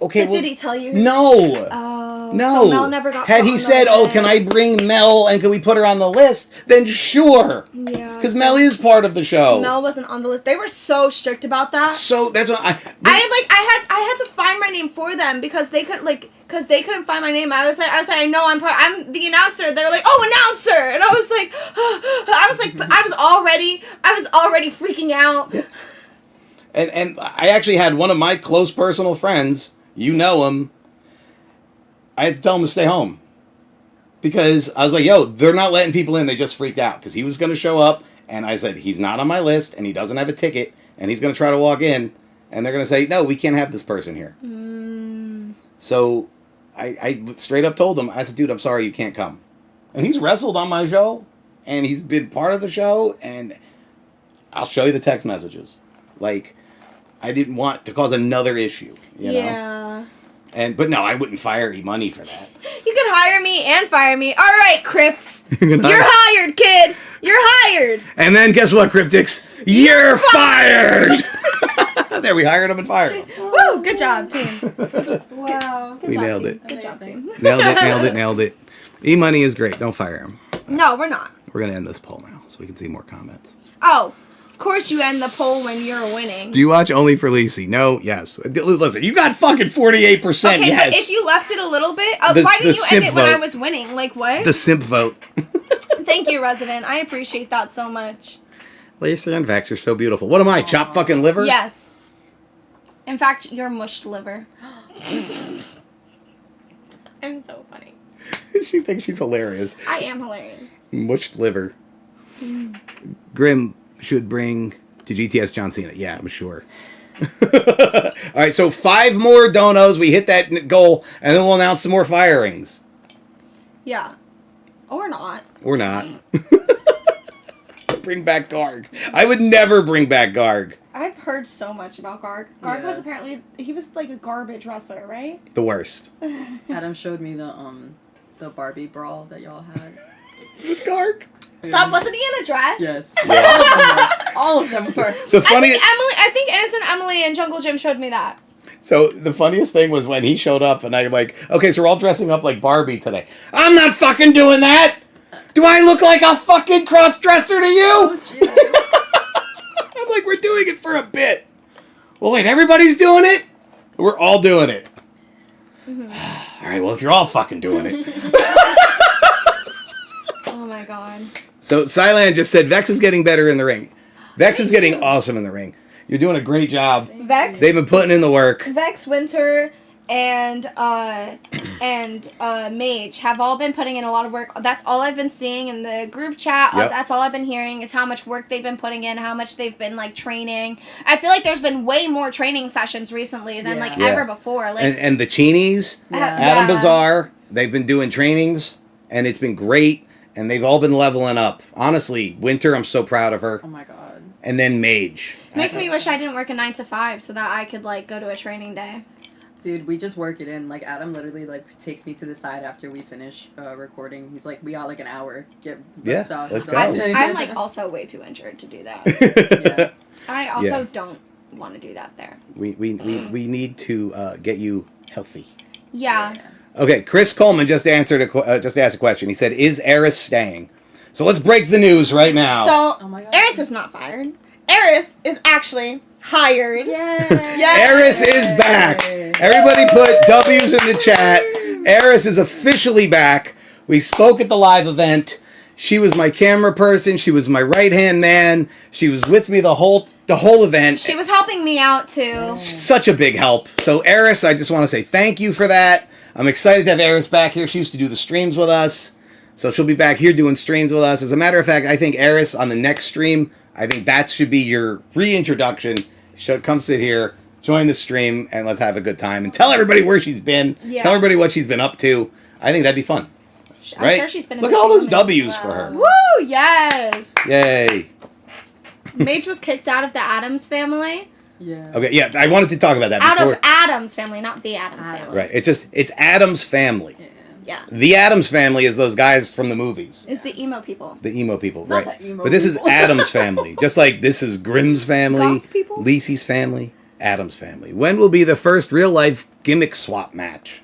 Speaker 1: Okay,
Speaker 2: But did he tell you?
Speaker 1: No.
Speaker 2: Oh.
Speaker 1: No.
Speaker 2: So Mel never got
Speaker 1: Had
Speaker 2: put
Speaker 1: he
Speaker 2: on
Speaker 1: said,
Speaker 2: the
Speaker 1: oh,
Speaker 2: list.
Speaker 1: can I bring Mel and can we put her on the list? Then sure.
Speaker 2: Yeah.
Speaker 1: Because Mel is part of the show.
Speaker 2: Mel wasn't on the list. They were so strict about that.
Speaker 1: So that's what I
Speaker 2: I had to find my name for them because they couldn't find my name. I was like, I know I'm the announcer. They're like, oh, announcer, and I was like, I was already freaking out.
Speaker 1: Yeah. And I actually had one of my close personal friends, you know him, I had to tell him to stay home. Because I was like, yo, they're not letting people in. They just freaked out. Because he was going to show up, and I said, he's not on my list, and he doesn't have a ticket, and he's going to try to walk in, and they're going to say, no, we can't have this person here. So I straight up told him, I said, dude, I'm sorry, you can't come. And he's wrestled on my show, and he's been part of the show, and I'll show you the text messages. Like, I didn't want to cause another issue, you know? But no, I wouldn't fire E-Money for that.
Speaker 2: You could hire me and fire me. All right, Crypts. You're hired, kid. You're hired.
Speaker 1: And then guess what, Cryptics? You're fired! There, we hired him and fired him.
Speaker 2: Woo, good job, team.
Speaker 4: Wow.
Speaker 1: We nailed it.
Speaker 2: Good job, team.
Speaker 1: Nailed it. E-Money is great. Don't fire him.
Speaker 2: No, we're not.
Speaker 1: We're going to end this poll now so we can see more comments.
Speaker 2: Oh, of course you end the poll when you're winning.
Speaker 1: Do you watch Only for Lacey? No, yes. Listen, you got fucking 48%,
Speaker 2: okay,
Speaker 1: yes.
Speaker 2: But if you left it a little bit, why didn't you end it when I was winning? Like, what?
Speaker 1: The simp vote.
Speaker 2: Thank you, Resident. I appreciate that so much.
Speaker 1: Lacey and Vex are so beautiful. What am I, chopped fucking liver?
Speaker 2: Yes. In fact, you're mushed liver.
Speaker 6: I'm so funny.
Speaker 1: She thinks she's hilarious.
Speaker 6: I am hilarious.
Speaker 1: Mushed liver. Grim should bring to GTS John Cena. Yeah, I'm sure. All right, so 5 more donos. We hit that goal, and then we'll announce some more firings.
Speaker 2: Yeah. Or not.
Speaker 1: Or not. Bring back Garg. I would never bring back Garg.
Speaker 2: I've heard so much about Garg. Garg was apparently, he was like a garbage wrestler, right?
Speaker 1: The worst.
Speaker 4: Adam showed me the Barbie brawl that y'all had.
Speaker 1: With Garg?
Speaker 2: Stop, wasn't he in a dress?
Speaker 4: Yes. Yeah. All of them were.
Speaker 1: The funniest...
Speaker 2: I think Innocent Emily and Jungle Jim showed me that.
Speaker 1: So the funniest thing was when he showed up and I'm like, okay, so we're all dressing up like Barbie today. I'm not fucking doing that! Do I look like a fucking cross-dresser to you? Oh, I'm like, we're doing it for a bit. Well, wait, everybody's doing it? We're all doing it. Mm-hmm. All right, well, if you're all fucking doing it.
Speaker 2: Oh my god.
Speaker 1: So Cylan just said Vex is getting better in the ring. Vex is getting awesome in the ring. You're doing a great job.
Speaker 2: Vex.
Speaker 1: They've been putting in the work.
Speaker 2: Vex, Winter, and Mage have all been putting in a lot of work. That's all I've been seeing in the group chat.
Speaker 1: Yep.
Speaker 2: That's all I've been hearing is how much work they've been putting in, how much they've been like training. I feel like there's been way more training sessions recently than ever before. Like
Speaker 1: and the Cheenies, Adam Bazaar, they've been doing trainings, and it's been great. And they've all been leveling up. Honestly, Winter, I'm so proud of her.
Speaker 4: Oh my god.
Speaker 1: And then Mage.
Speaker 2: Makes me wish I didn't work a 9 to 5 so that I could like go to a training day.
Speaker 4: Dude, we just work it in. Like, Adam literally, like, takes me to the side after we finish recording. He's like, we got, like, an hour. Get stuff.
Speaker 1: Let's go.
Speaker 2: I'm, like, also way too injured to do that. I also don't want to do that there.
Speaker 1: We need to get you healthy.
Speaker 2: Yeah.
Speaker 1: Okay, Chris Coleman just asked a question. He said, is Eris staying? So let's break the news right now.
Speaker 2: So, Eris is not fired. Eris is actually hired.
Speaker 1: Yes. Eris is back. Everybody put W's in the chat. Eris is officially back. We spoke at the live event. She was my camera person. She was my right-hand man. She was with me the whole event.
Speaker 2: She was helping me out, too.
Speaker 1: Such a big help. So, Eris, I just want to say thank you for that. I'm excited to have Eris back here. She used to do the streams with us. So she'll be back here doing streams with us. As a matter of fact, I think Eris on the next stream, I think that should be your reintroduction. She'll come sit here, join the stream, and let's have a good time. And tell everybody where she's been. Yeah. Tell everybody what she's been up to. I think that'd be fun.
Speaker 2: I'm
Speaker 1: right?
Speaker 2: Sure she's been
Speaker 1: Look at all those W's for her.
Speaker 2: Woo! Yes!
Speaker 1: Yay.
Speaker 2: Mage was kicked out of the Addams family.
Speaker 4: Yeah.
Speaker 1: Okay, yeah, I wanted to talk about that
Speaker 2: before. Out of Addams family, not the Addams family.
Speaker 1: Right, it's Addams family.
Speaker 2: Yeah.
Speaker 1: The Addams family is those guys from the movies.
Speaker 2: Is the emo people.
Speaker 1: The emo people,
Speaker 4: not
Speaker 1: right.
Speaker 4: The emo
Speaker 1: but this
Speaker 4: people.
Speaker 1: is Addams family. Just like this is Grimm's family,
Speaker 2: Goth people?
Speaker 1: Lacey's family, Addams family. When will be the first real-life gimmick swap match?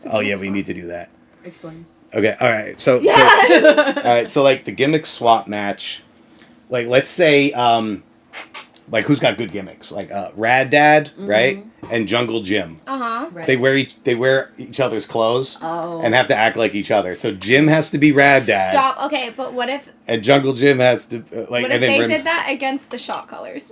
Speaker 1: Oh, yeah, we need to do that.
Speaker 4: Explain.
Speaker 1: Okay, all right. So, all right, so like the gimmick swap match. like let's say like who's got good gimmicks? Like Rad Dad, right? And Jungle Jim.
Speaker 4: Right.
Speaker 1: They wear each other's clothes
Speaker 4: Oh.
Speaker 1: and have to act like each other. So Jim has to be Rad Dad.
Speaker 2: Stop. Okay, but what if
Speaker 1: And Jungle Jim has to like.
Speaker 2: what
Speaker 1: and
Speaker 2: if they
Speaker 1: then
Speaker 2: did that against the shot colors?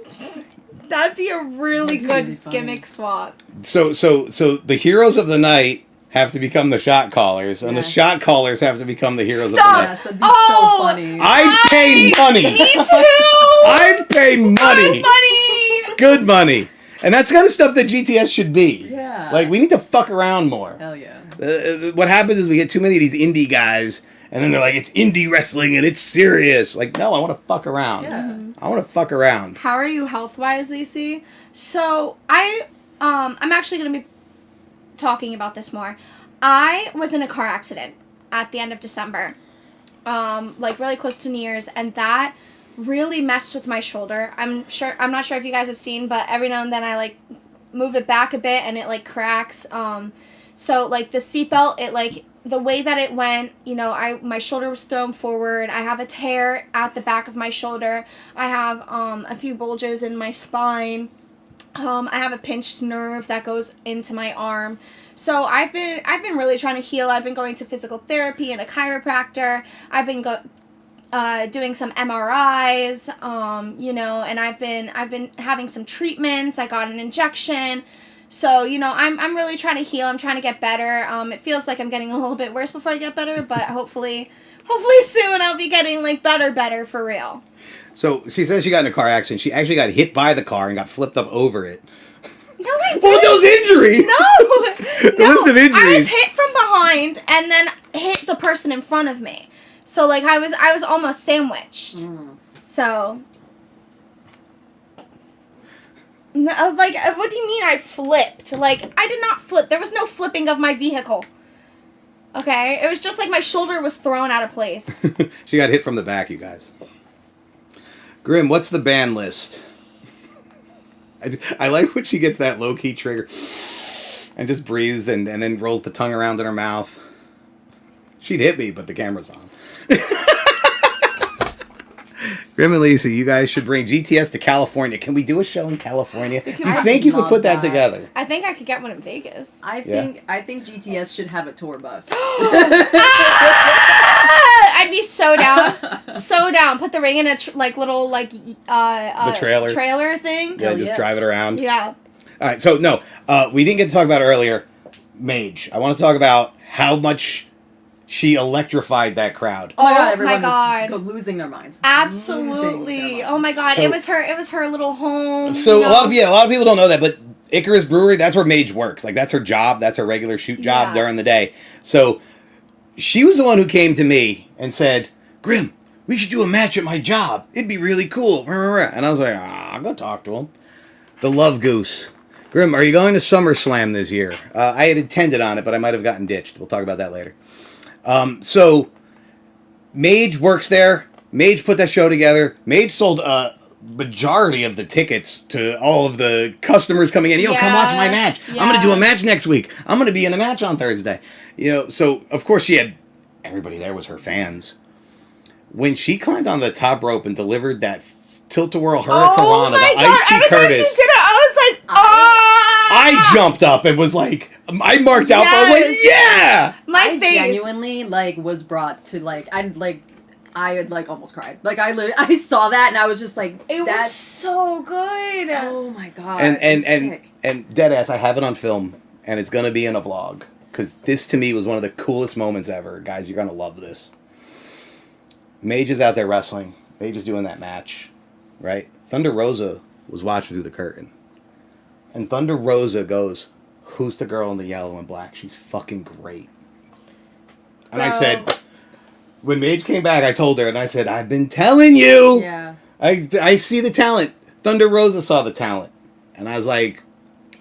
Speaker 2: That'd be a really
Speaker 4: That'd
Speaker 2: good
Speaker 4: be funny.
Speaker 2: gimmick swap.
Speaker 1: So the heroes of the night have to become the shot callers, and the
Speaker 4: Yes.
Speaker 1: shot callers have to become the heroes
Speaker 2: Stop!
Speaker 1: of the night.
Speaker 4: Yes, that'd be
Speaker 2: Oh!
Speaker 4: so funny.
Speaker 1: I'd pay money.
Speaker 2: Me too.
Speaker 1: I'd pay money.
Speaker 2: Money.
Speaker 1: Good money. And that's the kind of stuff that GTS should be.
Speaker 4: Yeah.
Speaker 1: Like, we need to fuck around more.
Speaker 4: Hell yeah.
Speaker 1: What happens is we get too many of these indie guys, and then they're like, it's indie wrestling and it's serious. Like, no, I want to fuck around.
Speaker 4: Yeah.
Speaker 1: I want to fuck around.
Speaker 2: How are you health-wise, Lacey? So I'm actually gonna be talking about this more. I was in a car accident at the end of December, like really close to New Year's, and that really messed with my shoulder. I'm not sure if you guys have seen, but every now and then I like move it back a bit and it like cracks. So like the seatbelt, it like the way that it went, you know, my shoulder was thrown forward. I have a tear at the back of my shoulder. I have a few bulges in my spine. I have a pinched nerve that goes into my arm. So I've been really trying to heal. I've been going to physical therapy and a chiropractor. I've been doing some MRIs, you know, and I've been having some treatments. I got an injection. So, you know, I'm really trying to heal. I'm trying to get better. It feels like I'm getting a little bit worse before I get better, but hopefully soon I'll be getting like better for real.
Speaker 1: So she says she got in a car accident. She actually got hit by the car and got flipped up over it.
Speaker 2: No, I didn't.
Speaker 1: What were those injuries?
Speaker 2: No,
Speaker 1: The list of
Speaker 2: I
Speaker 1: injuries.
Speaker 2: was hit from behind and then hit the person in front of me. So like I was almost sandwiched. So no, like what do you mean I flipped? Like I did not flip. There was no flipping of my vehicle. Okay, it was just like my shoulder was thrown out of place.
Speaker 1: She got hit from the back, you guys. Grim, what's the ban list? I like when she gets that low-key trigger and just breathes and then rolls the tongue around in her mouth. She'd hit me, but the camera's on. Grim and Lacey, you guys should bring GTS to California. Can we do a show in California? Do you
Speaker 2: I
Speaker 1: think you could
Speaker 4: love
Speaker 1: put that
Speaker 4: that.
Speaker 1: together?
Speaker 2: I think I could get one in Vegas.
Speaker 4: I think GTS should have a tour bus.
Speaker 2: I'd be so down, so down. Put the ring in a little
Speaker 1: The trailer
Speaker 2: thing.
Speaker 1: Yeah,
Speaker 4: Hell
Speaker 1: just
Speaker 4: yeah.
Speaker 1: drive it around.
Speaker 2: Yeah.
Speaker 1: All right, so no, we didn't get to talk about it earlier. Mage. I want to talk about how much she electrified that crowd.
Speaker 4: Oh my god,
Speaker 2: Oh
Speaker 4: everyone
Speaker 2: my God.
Speaker 4: was losing their minds.
Speaker 2: Absolutely.
Speaker 4: Losing their
Speaker 2: Oh my
Speaker 4: minds.
Speaker 2: God.
Speaker 1: So-
Speaker 2: It was her little home.
Speaker 1: So
Speaker 2: you
Speaker 1: a
Speaker 2: know?
Speaker 1: lot of people don't know that, but Icarus Brewery, that's where Mage works. Like that's her job. That's her regular shoot job
Speaker 2: Yeah.
Speaker 1: during the day. So she was the one who came to me and said, "Grim, we should do a match at my job. It'd be really cool." And I was like, I'll go talk to him. The Love Goose. Grim, are you going to SummerSlam this year? I had intended on it, but I might have gotten ditched. We'll talk about that later. So Mage works there. Mage put that show together. Mage sold a majority of the tickets to all of the customers coming in. Yo, come watch my match. I'm going to do a match next week. I'm going to be in a match on Thursday. You know, so of course she had everybody there was her fans. When she climbed on the top rope and delivered that tilt-a-whirl hurricanrana to Icy
Speaker 2: Every time
Speaker 1: Curtis,
Speaker 2: she did it, I was like, oh!
Speaker 1: I jumped up and was like, I marked out. I was like, yeah.
Speaker 2: My
Speaker 4: I
Speaker 2: face.
Speaker 4: genuinely was brought to I had almost cried. I saw that and I was just like,
Speaker 2: It was so good.
Speaker 4: oh my god.
Speaker 1: And
Speaker 4: sick.
Speaker 1: deadass, I have it on film, and it's gonna be in a vlog because this to me was one of the coolest moments ever, guys. You're gonna love this. Mage is out there wrestling. Mage is doing that match, right? Thunder Rosa was watching through the curtain, and Thunder Rosa goes, "Who's the girl in the yellow and black? She's fucking great." And I
Speaker 2: Bro.
Speaker 1: said, when Mage came back, I told her, and I said, "I've been telling you."
Speaker 4: Yeah.
Speaker 1: I see the talent. Thunder Rosa saw the talent. And I was like,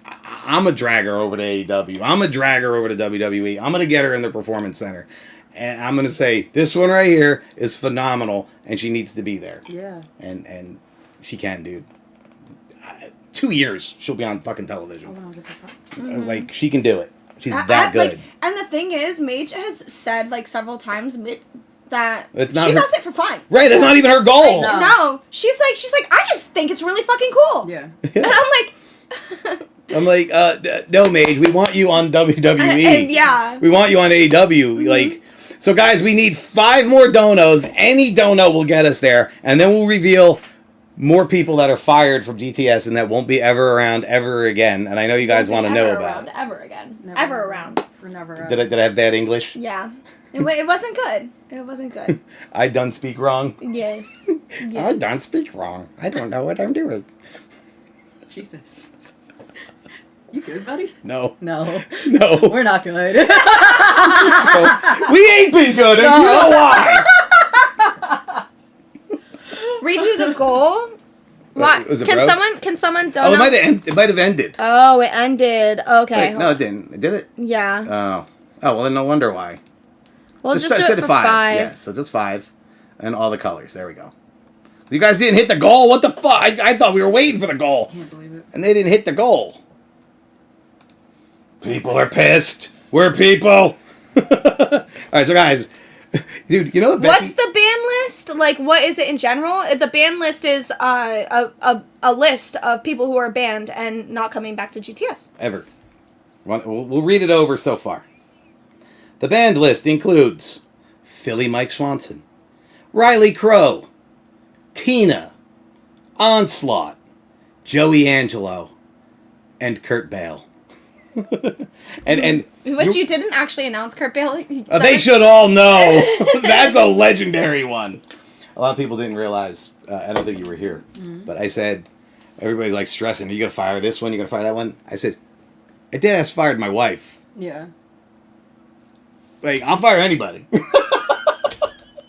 Speaker 1: I'm a drag her over to AEW. I'm a drag her over to WWE. I'm going to get her in the Performance Center. And I'm going to say, this one right here is phenomenal, and she needs to be there.
Speaker 4: Yeah.
Speaker 1: And she can, dude. 2 years, she'll be on fucking television.
Speaker 4: 100%.
Speaker 1: Like, she can do it. She's
Speaker 2: I-
Speaker 1: that good.
Speaker 2: and the thing is, Mage has said several times, that
Speaker 1: It's not
Speaker 2: she
Speaker 1: her-
Speaker 2: does it for fun.
Speaker 1: Right, that's not even her goal.
Speaker 4: No.
Speaker 2: No, she's like, I just think it's really fucking cool.
Speaker 4: Yeah.
Speaker 2: And I'm like,
Speaker 1: No, Mage, we want you on WWE.
Speaker 2: and yeah.
Speaker 1: We want you on AEW. Like, so guys, we need 5 more donos. Any dono will get us there, and then we'll reveal more people that are fired from GTS and that won't be ever around ever again. And I know you guys want to know about it.
Speaker 2: Ever again.
Speaker 4: Never
Speaker 2: Ever around.
Speaker 4: We're never.
Speaker 1: Did I have bad English?
Speaker 2: Yeah. It wasn't good. It wasn't good.
Speaker 1: I done speak wrong.
Speaker 2: Yes.
Speaker 1: I done speak wrong. I don't know what I'm doing.
Speaker 4: Jesus. You good, buddy?
Speaker 1: No.
Speaker 4: No.
Speaker 1: No.
Speaker 4: We're not good.
Speaker 1: We ain't been good, and you know why.
Speaker 2: Redo the goal. What?
Speaker 1: Was it
Speaker 2: Can
Speaker 1: broke?
Speaker 2: someone
Speaker 1: Oh,
Speaker 2: donate?
Speaker 1: it might have ended.
Speaker 2: Oh, it ended. Okay.
Speaker 1: Wait, no, it didn't. Did it?
Speaker 2: Yeah.
Speaker 1: Oh, well, then no wonder why.
Speaker 2: We'll just
Speaker 1: I
Speaker 2: do
Speaker 1: said
Speaker 2: it for 5.
Speaker 1: Yeah, so just 5. And all the colors. There we go. You guys didn't hit the goal? What the fuck? I thought we were waiting for the goal.
Speaker 4: Can't believe it.
Speaker 1: And they didn't hit the goal. People are pissed. We're people. Alright, so guys. Dude, you know what
Speaker 2: What's the ban list? Like, what is it in general? The ban list is a list of people who are banned and not coming back to GTS.
Speaker 1: Ever. We'll read it over so far. The banned list includes Philly Mike Swanson, Riley Crow, Tina, Onslaught, Joey Angelo, and Kurt Bale. and
Speaker 2: Which you didn't actually announce, Kurt Bale.
Speaker 1: they should all know. That's a legendary one. A lot of people didn't realize. I don't think you were here, but I said everybody's like stressing. Are you gonna fire this one? You gonna fire that one? I said I did ask fired my wife.
Speaker 4: Yeah.
Speaker 1: Like I'll fire anybody.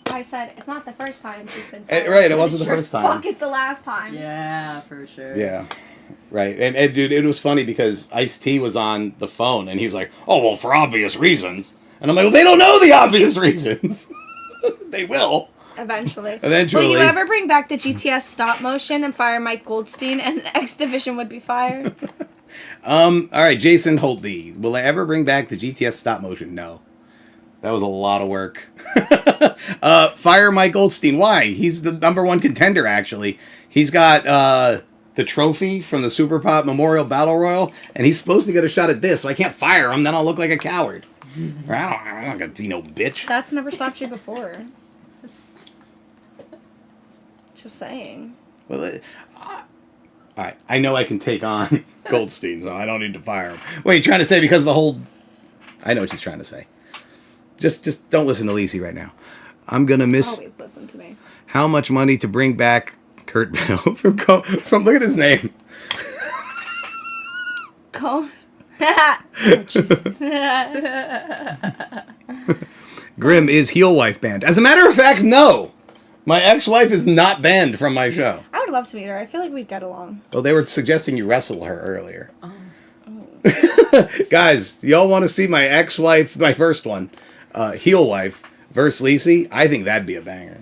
Speaker 2: I said it's not the first time she's been.
Speaker 1: Right, it wasn't the first time.
Speaker 2: Fuck, it's the last time.
Speaker 4: Yeah, for sure.
Speaker 1: Yeah. Right. And dude, it was funny because Ice-T was on the phone and he was like, oh, well, for obvious reasons. And I'm like, well, they don't know the obvious reasons. They will.
Speaker 2: Eventually.
Speaker 1: Eventually.
Speaker 2: Will you ever bring back the GTS stop motion and fire Mike Goldstein and X Division would be fired?
Speaker 1: All right, Jason Holtby. Will I ever bring back the GTS stop motion? No. That was a lot of work. Fire Mike Goldstein. Why? He's the #1 contender, actually. He's got the trophy from the Super Pop Memorial Battle Royal, and he's supposed to get a shot at this, so I can't fire him, then I'll look like a coward. I'm not gonna be no bitch.
Speaker 2: That's never stopped you before. Just saying.
Speaker 1: Well, all right, I know I can take on Goldstein, so I don't need to fire him. What are you trying to say? Because the whole... I know what she's trying to say. Just don't listen to Lacey right now. I'm gonna miss...
Speaker 2: Always listen to me.
Speaker 1: How much money to bring back Kurt Bale from look at his name.
Speaker 2: Go.
Speaker 4: Oh, Jesus.
Speaker 1: Grim is heel wife banned. As a matter of fact, no. My ex-wife is not banned from my show.
Speaker 2: I would love to meet her. I feel like we'd get along.
Speaker 1: Well, they were suggesting you wrestle her earlier. Guys, y'all want to see my ex-wife, my first one, heel wife, versus Lacey? I think that'd be a banger.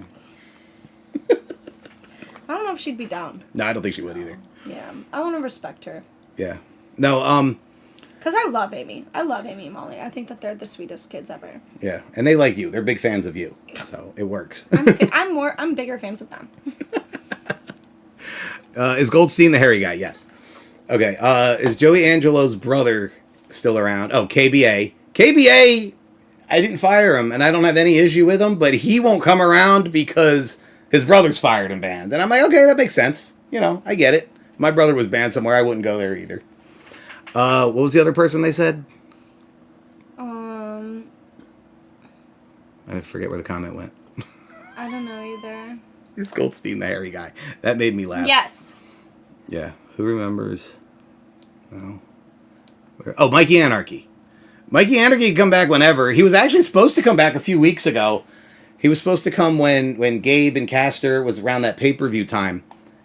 Speaker 2: I don't know if she'd be down.
Speaker 1: No, I don't think she would either.
Speaker 2: Yeah, I want to respect her.
Speaker 1: Yeah. No,
Speaker 2: Because I love Amy. I love Amy and Molly. I think that they're the sweetest kids ever.
Speaker 1: yeah. And they like you. They're big fans of you. So it works.
Speaker 2: I'm bigger fans of them.
Speaker 1: Is Goldstein the hairy guy? Yes. Okay. Is Joey Angelo's brother still around? Oh, KBA. KBA, I didn't fire him, and I don't have any issue with him, but he won't come around because his brother's fired and banned. And I'm like, okay, that makes sense. You know, I get it. If my brother was banned somewhere, I wouldn't go there either. What was the other person they said? I forget where the comment went.
Speaker 2: I don't know either.
Speaker 1: It's Goldstein, the hairy guy. That made me laugh.
Speaker 2: Yes.
Speaker 1: Yeah. Who remembers? No. Oh, Mikey Anarchy. Mikey Anarchy can come back whenever. He was actually supposed to come back a few weeks ago. He was supposed to come when Gabe and Castor was around that pay-per-view time.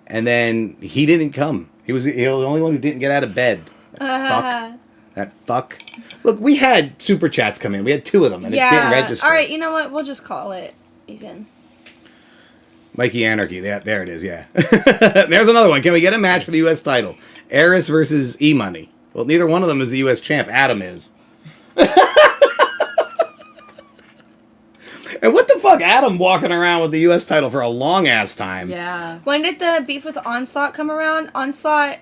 Speaker 1: And then he didn't come. He was the only one who didn't get out of bed. That fuck. Look, we had super chats come in. We had 2 of them, and it didn't register.
Speaker 2: All right, you know what? We'll just call it even.
Speaker 1: Mikey Anarchy. There it is, yeah. There's another one. Can we get a match for the U.S. title? Eris versus E-Money. Well, neither one of them is the U.S. champ. Adam is. And And what the fuck, Adam walking around with the U.S. title for a long ass time.
Speaker 4: Yeah.
Speaker 2: When did the beef with Onslaught come around? Onslaught,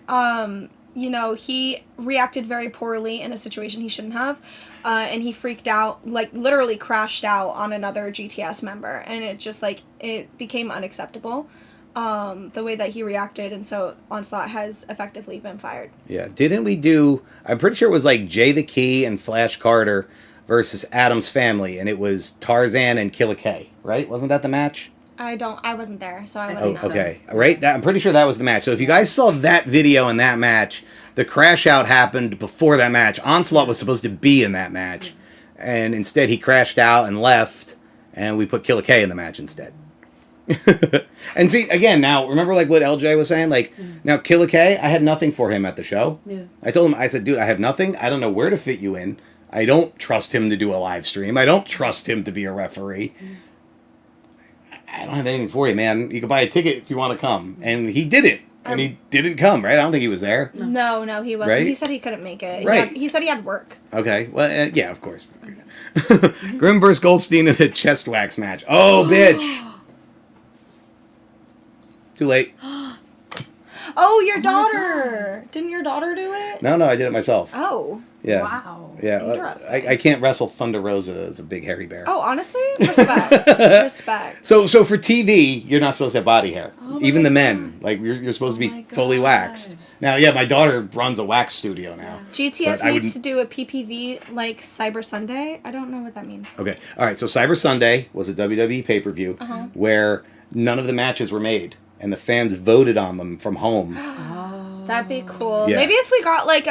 Speaker 2: you know, he reacted very poorly in a situation he shouldn't have. And he freaked out, like, literally crashed out on another GTS member. And it just, like, it became unacceptable, the way that he reacted. And so Onslaught has effectively been fired.
Speaker 1: Yeah. Didn't we do, I'm pretty sure it was like Jay the Key and Flash Carter versus Adam's family. And it was Tarzan and Killer K, right? Wasn't that the match?
Speaker 2: I wasn't there, so I
Speaker 4: I
Speaker 2: wouldn't
Speaker 4: think
Speaker 2: know.
Speaker 4: so.
Speaker 1: Okay. Right? I'm pretty sure that was the match. So if you guys saw that video in that match, the crash out happened before that match. Onslaught was supposed to be in that match. And instead he crashed out and left. And we put Killer K in the match instead. And see, again, now, remember like what LJ was saying? Like, now Killer K, I had nothing for him at the show.
Speaker 4: Yeah.
Speaker 1: I told him, I said, dude, I have nothing. I don't know where to fit you in. I don't trust him to do a live stream. I don't trust him to be a referee. I don't have anything for you, man. You can buy a ticket if you want to come. And he didn't. And he didn't come, right? I don't think he was there.
Speaker 2: No, he wasn't.
Speaker 1: Right?
Speaker 2: He said he couldn't make it.
Speaker 1: Right.
Speaker 2: He said he had work.
Speaker 1: Okay. Well, yeah, of course. Grim vs. Goldstein in a chest wax match. Oh, bitch. Too late.
Speaker 2: Oh, your daughter. Didn't your daughter do it?
Speaker 1: No, I did it myself.
Speaker 2: Oh.
Speaker 1: Yeah.
Speaker 4: Wow.
Speaker 1: Yeah.
Speaker 2: Interesting.
Speaker 1: I can't wrestle Thunder Rosa as a big hairy bear.
Speaker 2: Oh, honestly? Respect. Respect.
Speaker 1: So for TV, you're not supposed to have body hair.
Speaker 2: Oh my
Speaker 1: Even the
Speaker 2: God.
Speaker 1: men. Like, you're supposed to
Speaker 4: Oh my
Speaker 1: be fully
Speaker 4: God.
Speaker 1: waxed. Now, yeah, my daughter runs a wax studio now.
Speaker 2: GTS
Speaker 1: But I
Speaker 2: needs
Speaker 1: wouldn't-
Speaker 2: to do a PPV like Cyber Sunday. I don't know what that means.
Speaker 1: Okay. All right. So Cyber Sunday was a WWE pay-per-view where none of the matches were made. And the fans voted on them from home.
Speaker 2: That'd be cool.
Speaker 1: Yeah.
Speaker 2: Maybe if we got like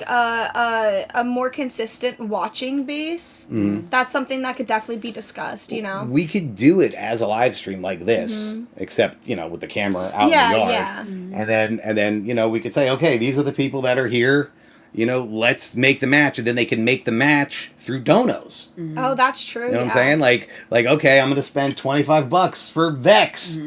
Speaker 2: a more consistent watching base, that's something that could definitely be discussed. You know.
Speaker 1: We could do it as a live stream like this, except, with the camera out in the yard.
Speaker 2: Yeah.
Speaker 1: And then, we could say, okay, these are the people that are here. Let's make the match, and then they can make the match through donos.
Speaker 2: Oh, that's true.
Speaker 1: You know what I'm saying? Like, okay, I'm going to spend $25 for Vex.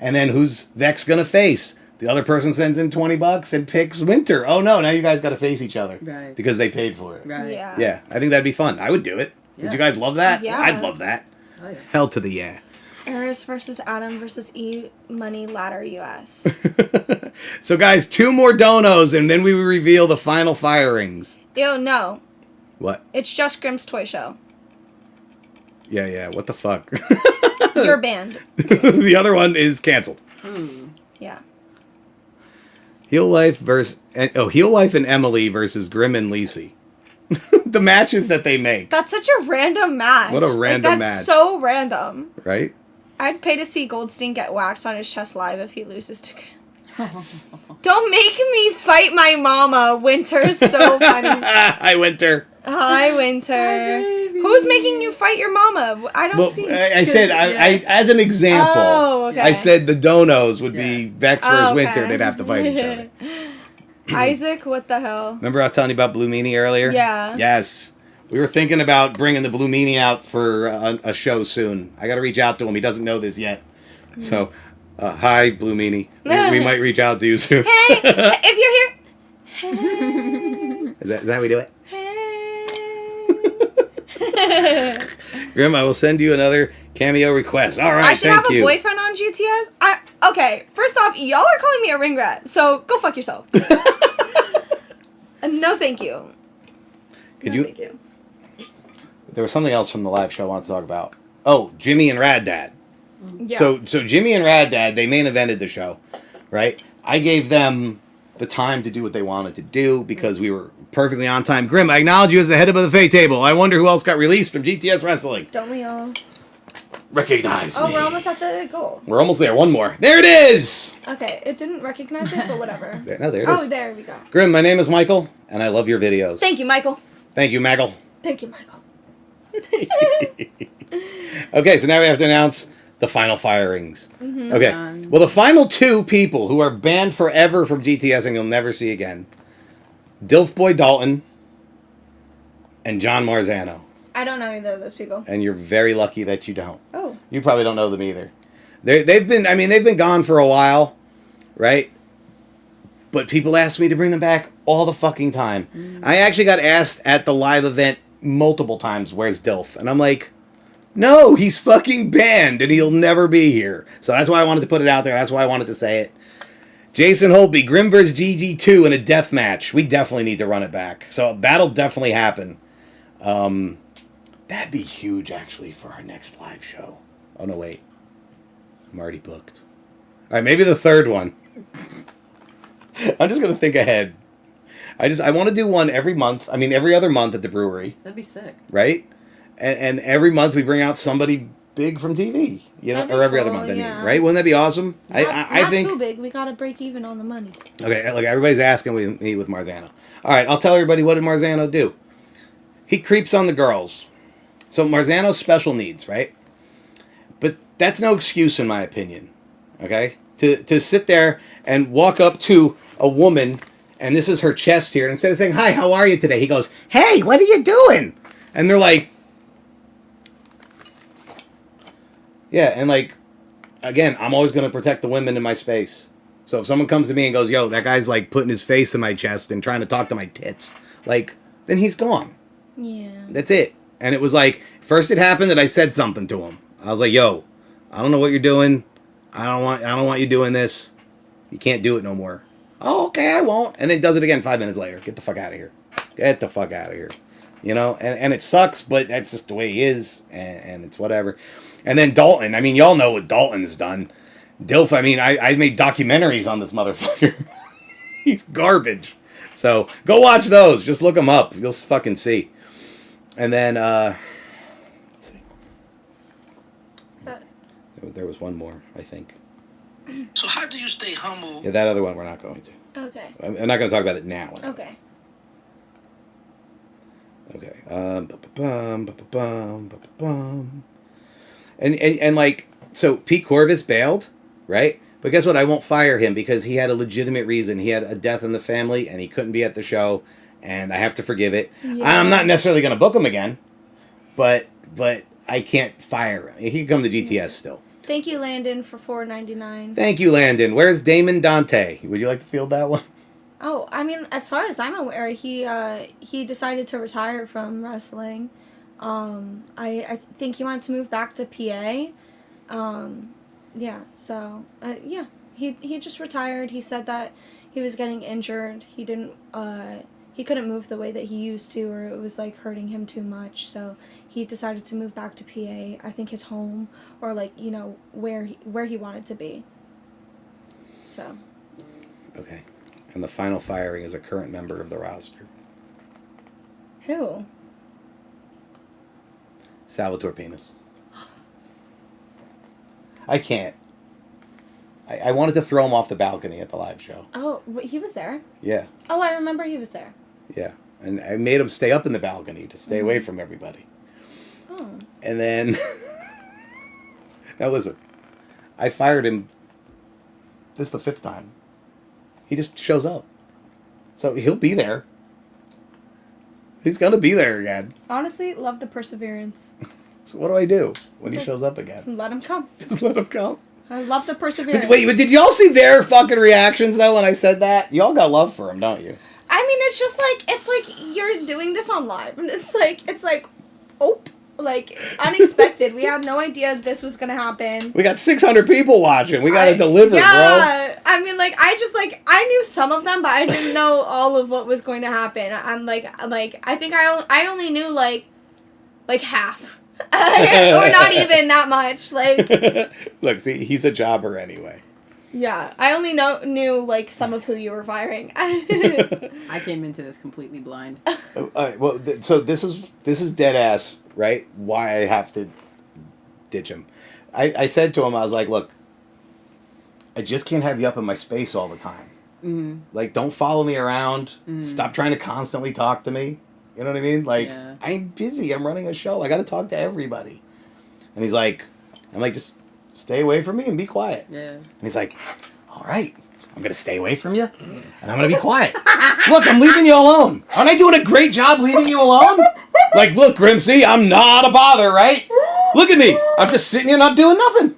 Speaker 1: And then who's Vex going to face? The other person sends in $20 and picks Winter. Oh no, now you guys got to face each other.
Speaker 4: Right.
Speaker 1: Because they paid for it.
Speaker 4: Right.
Speaker 2: Yeah.
Speaker 1: Yeah, I think that'd be fun. I would do it.
Speaker 4: Yeah.
Speaker 1: Would you guys love that?
Speaker 2: Yeah.
Speaker 1: I'd love that.
Speaker 4: Oh, yeah.
Speaker 1: Hell to the yeah.
Speaker 2: Eris versus Adam versus E Money Ladder US.
Speaker 1: So guys, 2 more donos and then we will reveal the final firings.
Speaker 2: Ew, no.
Speaker 1: What?
Speaker 2: It's just Grimm's Toy Show.
Speaker 1: Yeah, what the fuck?
Speaker 2: You're banned.
Speaker 1: The other one is canceled.
Speaker 2: Yeah.
Speaker 1: Heel Wife and Emily versus Grimm and Lacey. The matches that they make,
Speaker 2: That's such a random match.
Speaker 1: What a random
Speaker 2: that's
Speaker 1: match.
Speaker 2: so random.
Speaker 1: right?
Speaker 2: I'd pay to see Goldstein get waxed on his chest live if he loses to... Don't make me fight my mama. Winter's so funny.
Speaker 1: Hi, Winter.
Speaker 2: Hi, Winter.
Speaker 4: baby.
Speaker 2: Who's making you fight your mama? I don't
Speaker 1: Well,
Speaker 2: see...
Speaker 1: I said, I as an example,
Speaker 2: Oh, okay.
Speaker 1: I said the donos would be Vex versus
Speaker 2: Oh, okay.
Speaker 1: Winter. They'd have to fight each other.
Speaker 2: Isaac, what the hell?
Speaker 1: Remember I was telling you about Blue Meanie earlier?
Speaker 2: Yeah.
Speaker 1: Yes. We were thinking about bringing the Blue Meanie out for a show soon. I got to reach out to him. He doesn't know this yet. So, hi, Blue Meanie. We might reach out to you soon.
Speaker 2: Hey, if you're here... Hey.
Speaker 1: Is that how we do it?
Speaker 2: Hey.
Speaker 1: Grim, I will send you another cameo request. All right,
Speaker 2: I should
Speaker 1: thank
Speaker 2: have
Speaker 1: you.
Speaker 2: a boyfriend on GTS? Okay, first off, y'all are calling me a ring rat, so go fuck yourself. No, thank you.
Speaker 1: Could
Speaker 2: No,
Speaker 1: you?
Speaker 2: Thank you.
Speaker 1: There was something else from the live show I wanted to talk about. Oh, Jimmy and Rad Dad.
Speaker 2: Yeah.
Speaker 1: So Jimmy and Rad Dad, they main evented the show, right? I gave them the time to do what they wanted to do because we were perfectly on time. Grim, I acknowledge you as the head of the Fate table. I wonder who else got released from GTS Wrestling.
Speaker 2: Don't we all?
Speaker 1: Recognize
Speaker 2: Oh,
Speaker 1: me.
Speaker 2: we're almost at the goal.
Speaker 1: We're almost there. One more. There it is!
Speaker 2: Okay, it didn't recognize it, but whatever.
Speaker 1: There it is.
Speaker 2: Oh, there we go.
Speaker 1: Grim, my name is Michael, and I love your videos.
Speaker 2: Thank you, Michael.
Speaker 1: Thank you, Maggle.
Speaker 2: Thank you, Michael.
Speaker 1: Okay, so now we have to announce the final firings.
Speaker 2: Mm-hmm.
Speaker 1: Okay.
Speaker 4: Done.
Speaker 1: Well, the final 2 people who are banned forever from GTS and you'll never see again. Dilf Boy Dalton and John Marzano.
Speaker 2: I don't know either of those people.
Speaker 1: And you're very lucky that you don't.
Speaker 2: Oh.
Speaker 1: You probably don't know them either. They've been gone for a while, right? But people ask me to bring them back all the fucking time. I actually got asked at the live event multiple times, where's Dilf? And I'm like, No, he's fucking banned and he'll never be here. So that's why I wanted to put it out there. That's why I wanted to say it. Jason Holtby, Grim vs. GG2 in a death match. We definitely need to run it back. So that'll definitely happen. That'd be huge, actually, for our next live show. Oh, no, wait. I'm already booked. All right, maybe the third one. I'm just going to think ahead. I want to do one every month. I mean, every other month at the brewery.
Speaker 4: That'd be sick.
Speaker 1: Right? And every month we bring out somebody big from TV. You know, or every other month, I mean. Right? Wouldn't that be awesome? I think...
Speaker 2: Not too big. We got to break even on the money.
Speaker 1: Okay, look, everybody's asking we meet with Marzano. All right, I'll tell everybody, what did Marzano do? He creeps on the girls. So Marzano's special needs, right? But that's no excuse in my opinion. Okay? To sit there and walk up to a woman, and this is her chest here, and instead of saying, "Hi, how are you today?" he goes, "Hey, what are you doing?" And they're like, yeah, and like, again, I'm always going to protect the women in my space. So if someone comes to me and goes, "Yo, that guy's like putting his face in my chest and trying to talk to my tits," like, then he's gone.
Speaker 2: Yeah.
Speaker 1: That's it. And it was like, first it happened that I said something to him. I was like, "Yo, I don't know what you're doing. I don't want you doing this. You can't do it no more." "Oh, okay, I won't." And then does it again 5 minutes later. "Get the fuck out of here. Get the fuck out of here." You know, and it sucks, but that's just the way he is, and it's whatever. And then Dalton, I mean, y'all know what Dalton has done. Dilf, I mean, I made documentaries on this motherfucker. He's garbage. So, go watch those. Just look him up. You'll fucking see. And then, let's see. There was one more, I think.
Speaker 7: So how do you stay humble?
Speaker 1: Yeah, that other one we're not going to.
Speaker 2: Okay.
Speaker 1: I'm not going to talk about it now.
Speaker 2: Okay.
Speaker 1: Okay. And like, so Pete Corvus bailed, right? But guess what? I won't fire him because he had a legitimate reason. He had a death in the family and he couldn't be at the show, and I have to forgive it. Yeah. I'm not necessarily going to book him again, but I can't fire him. He can come to GTS still.
Speaker 2: Thank you, Landon, for $4.99.
Speaker 1: Thank you, Landon. Where's Damon Dante? Would you like to field that one?
Speaker 2: Oh, I mean, as far as I'm aware, he decided to retire from wrestling. I think he wanted to move back to PA. Yeah, so yeah, he just retired. He said that he was getting injured. He couldn't move the way that he used to, or it was like hurting him too much. So he decided to move back to PA. I think his home, or like, you know, where he wanted to be. So.
Speaker 1: Okay. And the final firing is a current member of the roster.
Speaker 2: Who?
Speaker 1: Salvatore Penis. I can't. I wanted to throw him off the balcony at the live show.
Speaker 2: Oh, he was there?
Speaker 1: Yeah.
Speaker 2: Oh, I remember he was there.
Speaker 1: Yeah. And I made him stay up in the balcony to stay away from everybody.
Speaker 2: Oh.
Speaker 1: And then... Now listen. I fired him... This is the 5th time. He just shows up. So he'll be there. He's going to be there again.
Speaker 2: Honestly, love the perseverance.
Speaker 1: So what do I do when he shows up again?
Speaker 2: Let him come.
Speaker 1: Just let him come.
Speaker 2: I love the perseverance.
Speaker 1: Wait, but did y'all see their fucking reactions, though, when I said that? Y'all got love for him, don't you?
Speaker 2: I mean, it's like you're doing this on live. And it's like, oh, like, unexpected. We had no idea this was going to happen.
Speaker 1: We got 600 people watching. We got to deliver, bro.
Speaker 2: Yeah. I mean, like, I knew some of them, but I didn't know all of what was going to happen. I'm like, I think I only knew, like half. Or not even that much. Like,
Speaker 1: look, see, he's a jobber anyway.
Speaker 2: Yeah, I only knew like some of who you were firing.
Speaker 4: I came into this completely blind.
Speaker 1: All right, well, so this is dead ass, right? Why I have to ditch him. I said to him, I was like, look, I just can't have you up in my space all the time.
Speaker 4: Mm-hmm.
Speaker 1: Like, don't follow me around.
Speaker 4: Mm-hmm.
Speaker 1: Stop trying to constantly talk to me. You know what I mean? Like,
Speaker 4: yeah.
Speaker 1: I'm busy. I'm running a show. I got to talk to everybody. And he's like, I'm like, just stay away from me and be quiet.
Speaker 4: Yeah.
Speaker 1: And he's like, all right, I'm going to stay away from you and I'm going to be quiet. Look, I'm leaving you alone. Aren't I doing a great job leaving you alone? Like, look, Grimsey, I'm not a bother, right? Look at me. I'm just sitting here not doing nothing.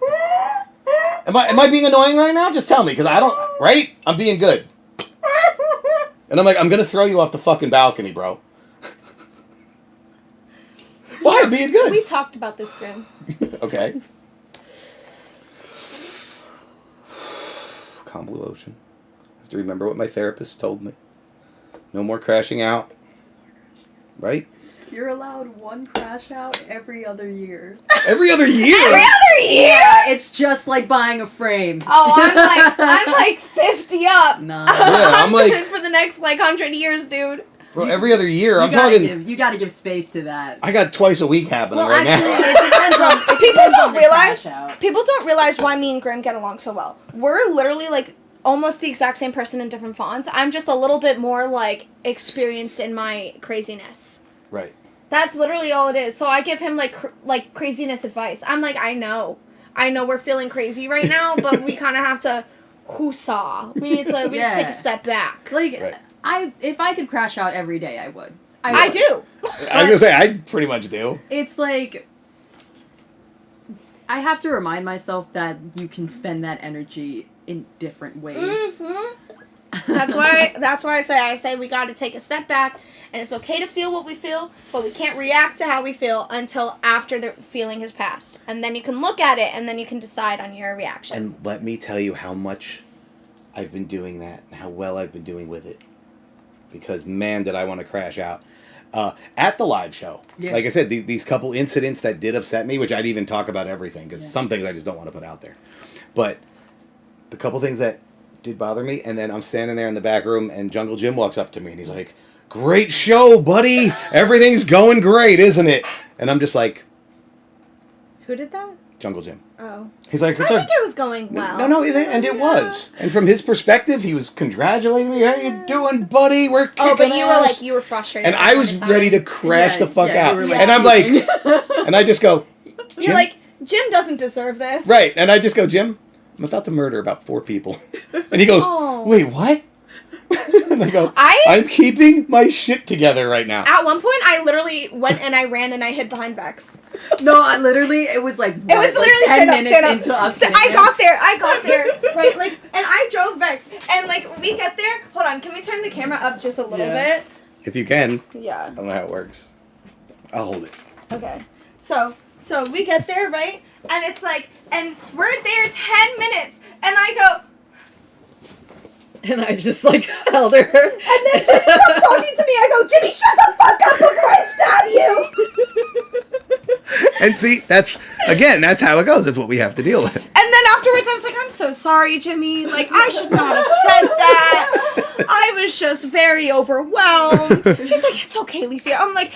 Speaker 1: Am I being annoying right now? Just tell me, because I don't, right? I'm being good. And I'm like, I'm going to throw you off the fucking balcony, bro. Why? Being good.
Speaker 2: We talked about this, Grim.
Speaker 1: Okay. Calm blue ocean. I have to remember what my therapist told me. No more crashing out. Right?
Speaker 4: You're allowed one crash out every other year.
Speaker 1: Every other year?
Speaker 2: Every other year?
Speaker 4: Yeah, it's just like buying a frame.
Speaker 2: Oh, I'm like 50 up.
Speaker 4: Nah.
Speaker 1: Yeah, I'm like...
Speaker 2: for the next, like, 100 years, dude.
Speaker 1: Bro, every other year. I'm
Speaker 4: gotta
Speaker 1: talking...
Speaker 4: you gotta give space to that.
Speaker 1: I got twice a week happening
Speaker 4: Well,
Speaker 1: right
Speaker 4: actually,
Speaker 1: now.
Speaker 4: it depends on...
Speaker 2: People don't realize why me and Grim get along so well. We're literally, like, almost the exact same person in different fonts. I'm just a little bit more, like, experienced in my craziness.
Speaker 1: Right.
Speaker 2: That's literally all it is. So I give him, like craziness advice. I'm like, I know we're feeling crazy right now, but we kind of have to whoosah. We need to take a step back.
Speaker 4: Like,
Speaker 1: right.
Speaker 4: if I could crash out every day, I would.
Speaker 2: I do.
Speaker 1: I was gonna say, I pretty much do.
Speaker 4: It's like... I have to remind myself that you can spend that energy in different ways.
Speaker 2: Mm-hmm. That's why I say we got to take a step back, and it's okay to feel what we feel, but we can't react to how we feel until after the feeling has passed, and then you can look at it, and then you can decide on your reaction.
Speaker 1: And let me tell you how much I've been doing that, and how well I've been doing with it. Because man, did I want to crash out at the live show. Yeah. Like I said, these couple incidents that did upset me, which I'd even talk about everything, because some things I just don't want to put out there. But the couple things that did bother me, and then I'm standing there in the back room, and Jungle Jim walks up to me, and he's like, "Great show, buddy! Everything's going great, isn't it?" And I'm just like...
Speaker 2: Who did that?
Speaker 1: Jungle Jim.
Speaker 2: Oh.
Speaker 1: He's like,
Speaker 2: I think it was going well.
Speaker 1: No, it was. And from his perspective, he was congratulating me. How you doing, buddy? We're kicking
Speaker 2: Oh, but
Speaker 1: ass.
Speaker 2: you were frustrated.
Speaker 1: And I was ready to crash the fuck out.
Speaker 4: Like,
Speaker 1: and I'm like, and I just go, Jim?
Speaker 2: You're like, Jim doesn't deserve this.
Speaker 1: Right. And I just go, Jim, I'm about to murder about 4 people. And he goes, wait, what? And I go, I'm keeping my shit together right now.
Speaker 2: At one point, I literally went and I ran and I hid behind Vex.
Speaker 4: No, it was like,
Speaker 2: it was literally
Speaker 4: 10
Speaker 2: stand up.
Speaker 4: into us.
Speaker 2: I got there, right? Like, and I drove Vex, and like we get there. Hold on, can we turn the camera up just a little bit?
Speaker 1: If you can.
Speaker 2: Yeah.
Speaker 1: I don't know how it works. I'll hold it.
Speaker 2: Okay. So we get there, right? And it's like, and we're there 10 minutes, and I go.
Speaker 4: And I just like held her. And
Speaker 2: then Jimmy comes talking to me. I go, Jimmy, shut the fuck up before I stab you.
Speaker 1: And see, that's how it goes. That's what we have to deal with.
Speaker 2: And then afterwards, I was like, I'm so sorry, Jimmy. Like, I should not have said that. I was just very overwhelmed. He's like, it's okay, Lisa. I'm like,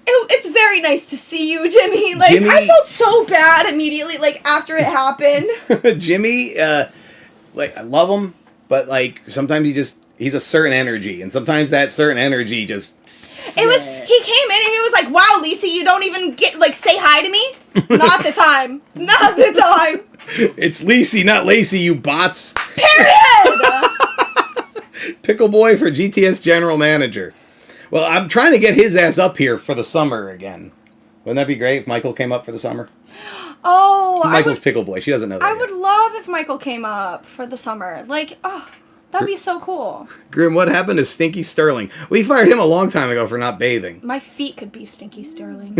Speaker 2: it's very nice to see you, Jimmy. Like, Jimmy, I felt so bad immediately, like, after it happened.
Speaker 1: Jimmy, like, I love him. But, like, sometimes he's a certain energy, and sometimes that certain energy just...
Speaker 2: He came in and he was like, wow, Lisa, you don't even say hi to me? Not the time. Not the time.
Speaker 1: It's Lacey, not Lacey, you bots.
Speaker 2: Period!
Speaker 1: Pickle Boy for GTS General Manager. Well, I'm trying to get his ass up here for the summer again. Wouldn't that be great if Michael came up for the summer?
Speaker 2: Oh,
Speaker 1: Michael's Pickle Boy. She doesn't know that
Speaker 2: I would love if Michael came up for the summer. Like, oh, that'd be so cool.
Speaker 1: Grim, what happened to Stinky Sterling? We fired him a long time ago for not bathing.
Speaker 2: My feet could be Stinky Sterling.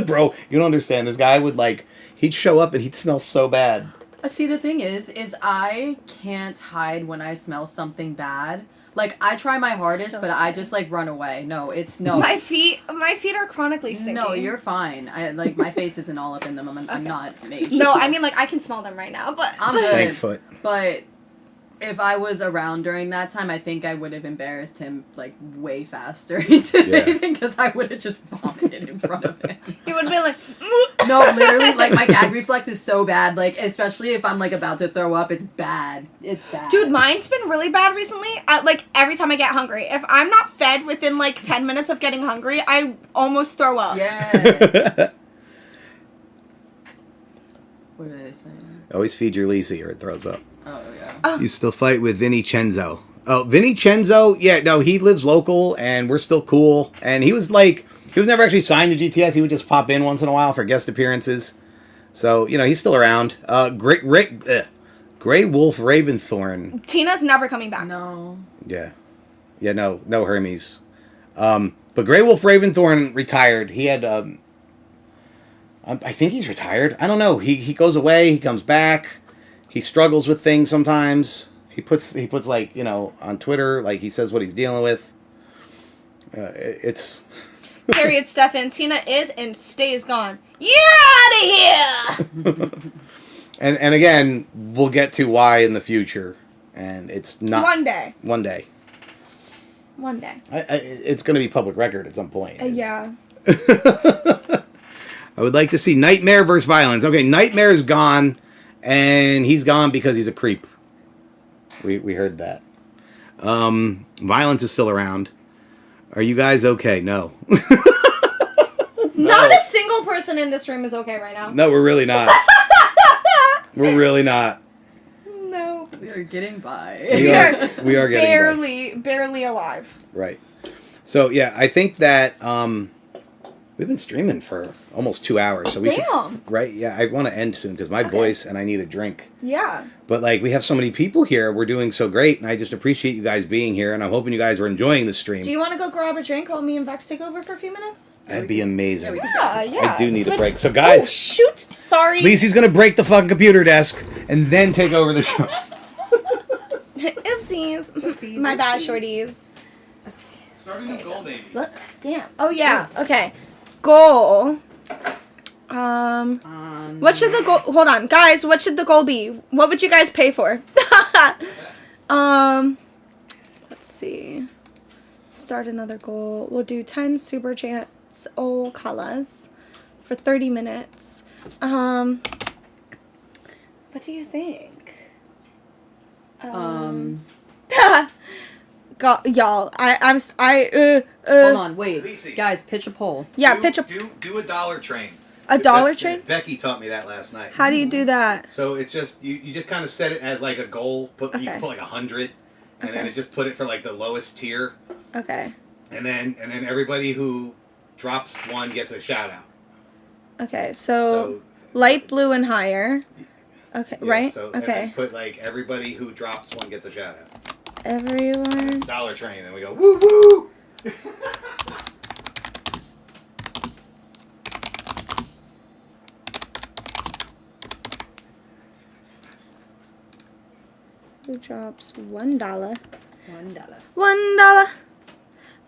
Speaker 1: Bro, you don't understand. This guy would, like, he'd show up and he'd smell so bad.
Speaker 4: See, the thing is I can't hide when I smell something bad. Like, I try my hardest, but I just, like, run away. No.
Speaker 2: My feet are chronically stinky.
Speaker 4: No, you're fine. My face isn't all up in them. I'm not made.
Speaker 2: No, I mean, like, I can smell them right now, but...
Speaker 4: I'm good.
Speaker 1: Stinkfoot.
Speaker 4: But if I was around during that time, I think I would have embarrassed him, like, way faster into bathing, because I would have just vomited in front of him.
Speaker 2: He would have been like...
Speaker 4: No, literally, like, my gag reflex is so bad. Like, especially if I'm, like, about to throw up, it's bad. It's bad.
Speaker 2: Dude, mine's been really bad recently. Like, every time I get hungry. If I'm not fed within, like, 10 minutes of getting hungry, I almost throw up.
Speaker 4: Yeah. What are they saying?
Speaker 1: Always feed your Lacey or it throws up.
Speaker 4: Oh, yeah.
Speaker 1: You still fight with Vinny Cenzo. Oh, Vinny Cenzo, yeah, no, he lives local, and we're still cool. And he was never actually signed to GTS. He would just pop in once in a while for guest appearances. So, you know, he's still around. Grey Wolf Raventhorn.
Speaker 2: Tina's never coming back.
Speaker 4: No.
Speaker 1: Yeah. Yeah, no Hermes. But Grey Wolf Raventhorn retired. He had I think he's retired. I don't know. He goes away. He comes back. He struggles with things sometimes. He puts like, on Twitter, like he says what he's dealing with. It's
Speaker 2: Period, Stefan. Tina is and stays gone. You're out of here!
Speaker 1: and again, we'll get to why in the future. And it's not...
Speaker 2: One day.
Speaker 1: One day. It's going to be public record at some point.
Speaker 2: Yeah.
Speaker 1: I would like to see Nightmare versus Violence. Okay, Nightmare's gone, and he's gone because he's a creep. We heard that. Violence is still around. Are you guys okay? No.
Speaker 2: Not a single person in this room is okay right now.
Speaker 1: No, we're really not. We're really not.
Speaker 2: No.
Speaker 4: We are getting by.
Speaker 1: We are getting
Speaker 2: barely alive.
Speaker 1: Right. So, yeah, I think that we've been streaming for almost 2 hours. So we should, right? Yeah, I want to end soon because my voice and I need a drink.
Speaker 2: Yeah.
Speaker 1: But, we have so many people here. We're doing so great, and I just appreciate you guys being here, and I'm hoping you guys are enjoying the stream.
Speaker 2: Do you want to go grab a drink while me and Vex take over for a few minutes?
Speaker 1: That'd be amazing.
Speaker 2: Yeah.
Speaker 1: I do need a break. So, guys.
Speaker 2: Oh, shoot. Sorry.
Speaker 1: Lacey's going to break the fucking computer desk and then take over the show.
Speaker 2: Oopsies. My bad, shorties.
Speaker 1: Starting a goal, baby.
Speaker 2: Damn. Oh, yeah. Okay. Goal. What should the goal... Hold on. Guys, what should the goal be? What would you guys pay for? Let's see. Start another goal. We'll do 10 super chats all colors for 30 minutes. What do you think? Y'all,
Speaker 4: Hold on, wait.
Speaker 1: Lacey.
Speaker 4: Guys, pitch a poll.
Speaker 2: Yeah,
Speaker 1: do a dollar train.
Speaker 2: A dollar train?
Speaker 1: Becky taught me that last night.
Speaker 2: How do you do that?
Speaker 1: So it's just you just kind of set it as like a goal. You can put like 100, and then it just put it for like the lowest tier.
Speaker 2: Okay.
Speaker 1: And then everybody who drops one gets a shout out.
Speaker 2: Okay, so light blue and higher. Okay,
Speaker 1: Yeah,
Speaker 2: right?
Speaker 1: So,
Speaker 2: okay.
Speaker 1: And then put like everybody who drops one gets a shout out.
Speaker 2: Everyone.
Speaker 1: It's dollar train, and we go woo woo.
Speaker 2: Who drops $1?
Speaker 4: $1.
Speaker 2: $1.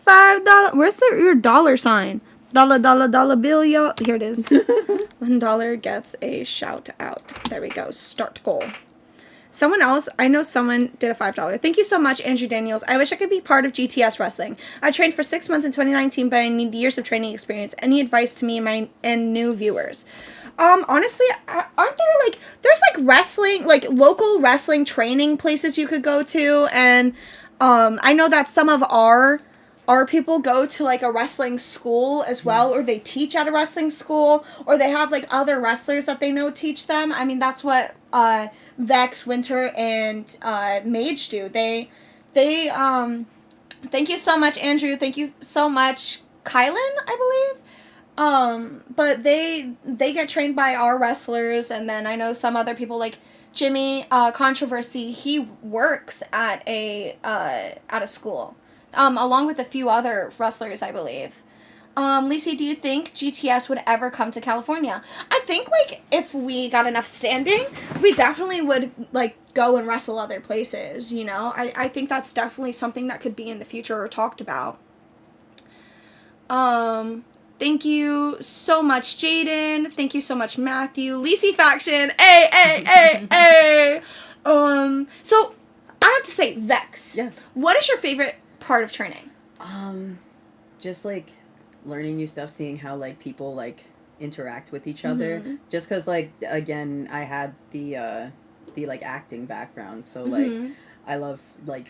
Speaker 2: $5. Where's your dollar sign? Dollar bill, y'all. Here it is. $1 gets a shout out. There we go. Start goal. Someone else, I know someone did a $5. Thank you so much, Andrew Daniels. I wish I could be part of GTS Wrestling. I trained for 6 months in 2019, but I need years of training experience. Any advice to me and new viewers? Honestly, aren't there there's wrestling, local wrestling training places you could go to, and I know that some of our people go to a wrestling school as well, or they teach at a wrestling school, or they have other wrestlers that they know teach them. I mean, that's what Vex, Winter, and Mage do. They thank you so much, Andrew. Thank you so much, Kylan, I believe. But they get trained by our wrestlers, and then I know some other people like Jimmy Controversy. He works at a school, along with a few other wrestlers, I believe. Lacey, do you think GTS would ever come to California? I think if we got enough standing, we definitely would go and wrestle other places. I think that's definitely something that could be in the future or talked about. Thank you so much, Jaden. Thank you so much, Matthew. Lacey Faction. Hey. So I have to say, Vex.
Speaker 4: Yeah.
Speaker 2: What is your favorite part of training?
Speaker 4: Just learning new stuff, seeing how people interact with each other.
Speaker 2: Mm-hmm.
Speaker 4: Just because again, I had the acting background, so
Speaker 2: Mm-hmm.
Speaker 4: I love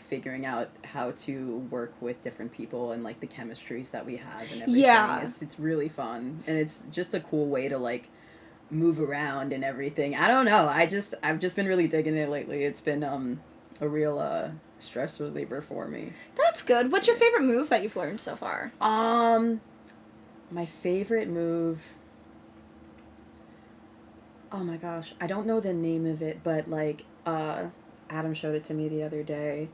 Speaker 4: figuring out how to work with different people and the chemistries that we have and everything.
Speaker 2: Yeah.
Speaker 4: It's really fun, and it's just a cool way to move around and everything. I don't know. I've just been really digging it lately. It's been a real stress reliever for me.
Speaker 2: That's good. What's your favorite move that you've learned so far?
Speaker 4: My favorite move. Oh my gosh, I don't know the name of it, but Adam showed it to me the other day,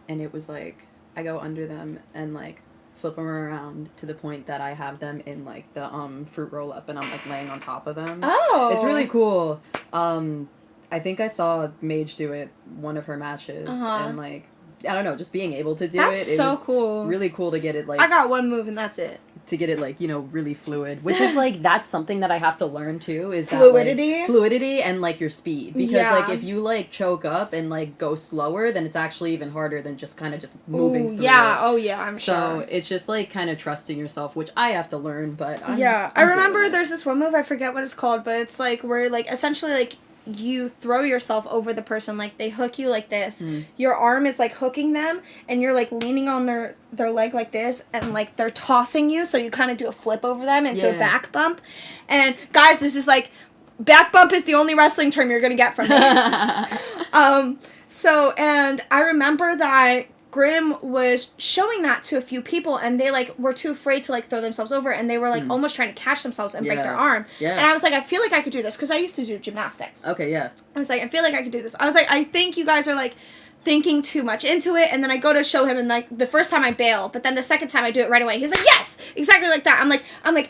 Speaker 4: and it was I go under them and flip them around to the point that I have them in like the fruit roll up, and I'm like laying on top of them.
Speaker 2: Oh,
Speaker 4: It's really cool. I think I saw Mage do it one of her matches, and like I don't know, just being able to do
Speaker 2: that's
Speaker 4: it.
Speaker 2: so cool.
Speaker 4: Really cool to get it like.
Speaker 2: I got one move and that's it.
Speaker 4: To get it like, you know, really fluid, which is like that's something that I have to learn too, is
Speaker 2: fluidity.
Speaker 4: That, like, fluidity and like your speed, because
Speaker 2: Yeah.
Speaker 4: like if you like choke up and like go slower, then it's actually even harder than just kind of just moving through
Speaker 2: yeah.
Speaker 4: it.
Speaker 2: Oh yeah, I'm sure.
Speaker 4: So it's just like kind of trusting yourself, which I have to learn, but
Speaker 2: I
Speaker 4: I'm
Speaker 2: remember
Speaker 4: doing it.
Speaker 2: there's this one move, I forget what it's called, but it's like where like essentially like you throw yourself over the person, like they hook you like this, your arm is like hooking them and you're like leaning on their leg like this, and like they're tossing you, so you kind of do a flip over them into a back bump. And guys, this is like, back bump is the only wrestling term you're gonna get from me. So, and I remember that Grim was showing that to a few people, and they like were too afraid to like throw themselves over, and they were like almost trying to catch themselves and break their arm.
Speaker 4: Yeah.
Speaker 2: And I was like, I feel like I could do this, because I used to do gymnastics.
Speaker 4: Okay, yeah.
Speaker 2: I was like, I feel like I could do this. I was like, I think you guys are like thinking too much into it. And then I go to show him, and like the first time I bail, but then the second time I do it right away. He's like, yes, exactly like that.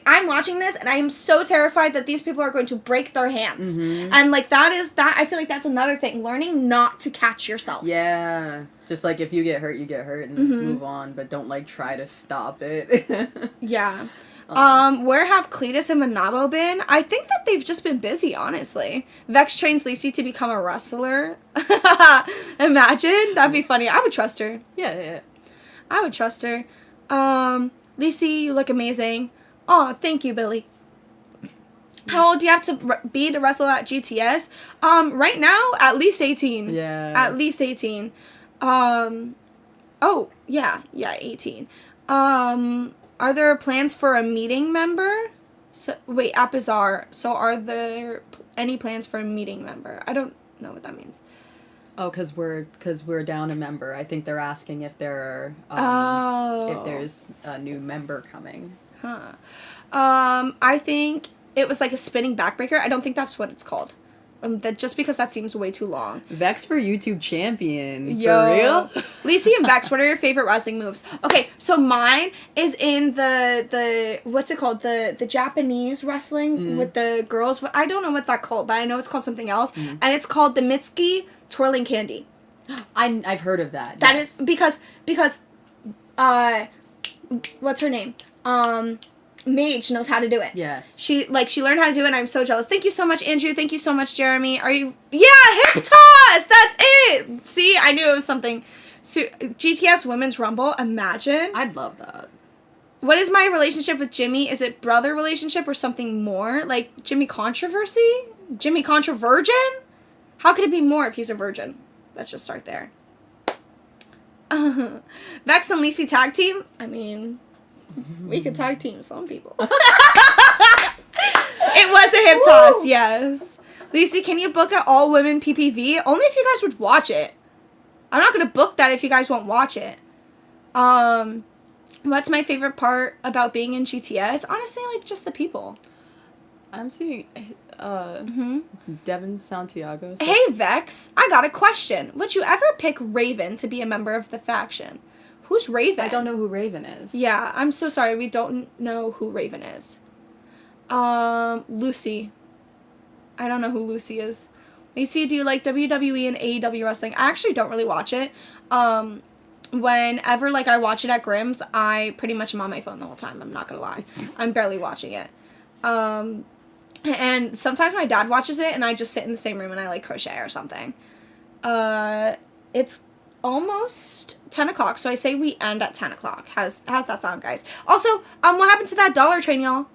Speaker 2: I'm watching this, and I am so terrified that these people are going to break their hands. And like I feel like that's another thing, learning not to catch yourself.
Speaker 4: Yeah. Just like if you get hurt, you get hurt, and move on, but don't like try to stop it.
Speaker 2: Yeah. Where have Cletus and Manabo been? I think that they've just been busy, honestly. Vex trains Lacey to become a wrestler. Imagine. That'd be funny. I would trust her.
Speaker 4: Yeah.
Speaker 2: I would trust her. Lacey, you look amazing. Oh, thank you, Billy. How old do you have to be to wrestle at GTS? Right now, at least 18.
Speaker 4: Yeah.
Speaker 2: At least 18. Oh, yeah, 18. Are there plans for a meeting member? So, wait, Apizar. So are there any plans for a meeting member? I don't know what that means.
Speaker 4: Oh, because we're down a member. I think they're asking if there if there's a new member coming.
Speaker 2: Huh. I think it was like a spinning backbreaker. I don't think that's what it's called. That just because that seems way too long.
Speaker 4: Vex for YouTube champion.
Speaker 2: Yo.
Speaker 4: For real?
Speaker 2: Lacey and Vex, what are your favorite wrestling moves? Okay, so mine is in the what's it called? The Japanese wrestling with the girls. I don't know what that's called, but I know it's called something else. And it's called the Mitsuki twirling candy.
Speaker 4: I've heard of that.
Speaker 2: That is because what's her name? Mage knows how to do it.
Speaker 4: Yes.
Speaker 2: She learned how to do it, and I'm so jealous. Thank you so much, Andrew. Thank you so much, Jeremy. Hip toss! That's it! See, I knew it was something. So, GTS Women's Rumble, imagine.
Speaker 4: I'd love that.
Speaker 2: What is my relationship with Jimmy? Is it brother relationship or something more? Like, Jimmy Controversy? Jimmy Controvirgin? How could it be more if he's a virgin? Let's just start there. Vex and Lacey tag team? I mean, we could tag team some people. It was a hip toss, yes. Lacey, can you book an all-women PPV? Only if you guys would watch it. I'm not going to book that if you guys won't watch it. What's my favorite part about being in GTS? Honestly, like, just the people.
Speaker 4: I'm seeing Devin Santiago.
Speaker 2: Hey, Vex, I got a question. Would you ever pick Raven to be a member of the faction? Who's Raven?
Speaker 4: I don't know who Raven is.
Speaker 2: Yeah, I'm so sorry. We don't know who Raven is. Lucy. I don't know who Lucy is. Lacey, do you like WWE and AEW wrestling? I actually don't really watch it. Whenever, like, I watch it at Grimm's, I pretty much am on my phone the whole time. I'm not gonna lie. I'm barely watching it. And sometimes my dad watches it, and I just sit in the same room and I, like, crochet or something. It's almost 10 o'clock, so I say we end at 10 o'clock. How's that sound, guys? Also, what happened to that Dollar Train, y'all?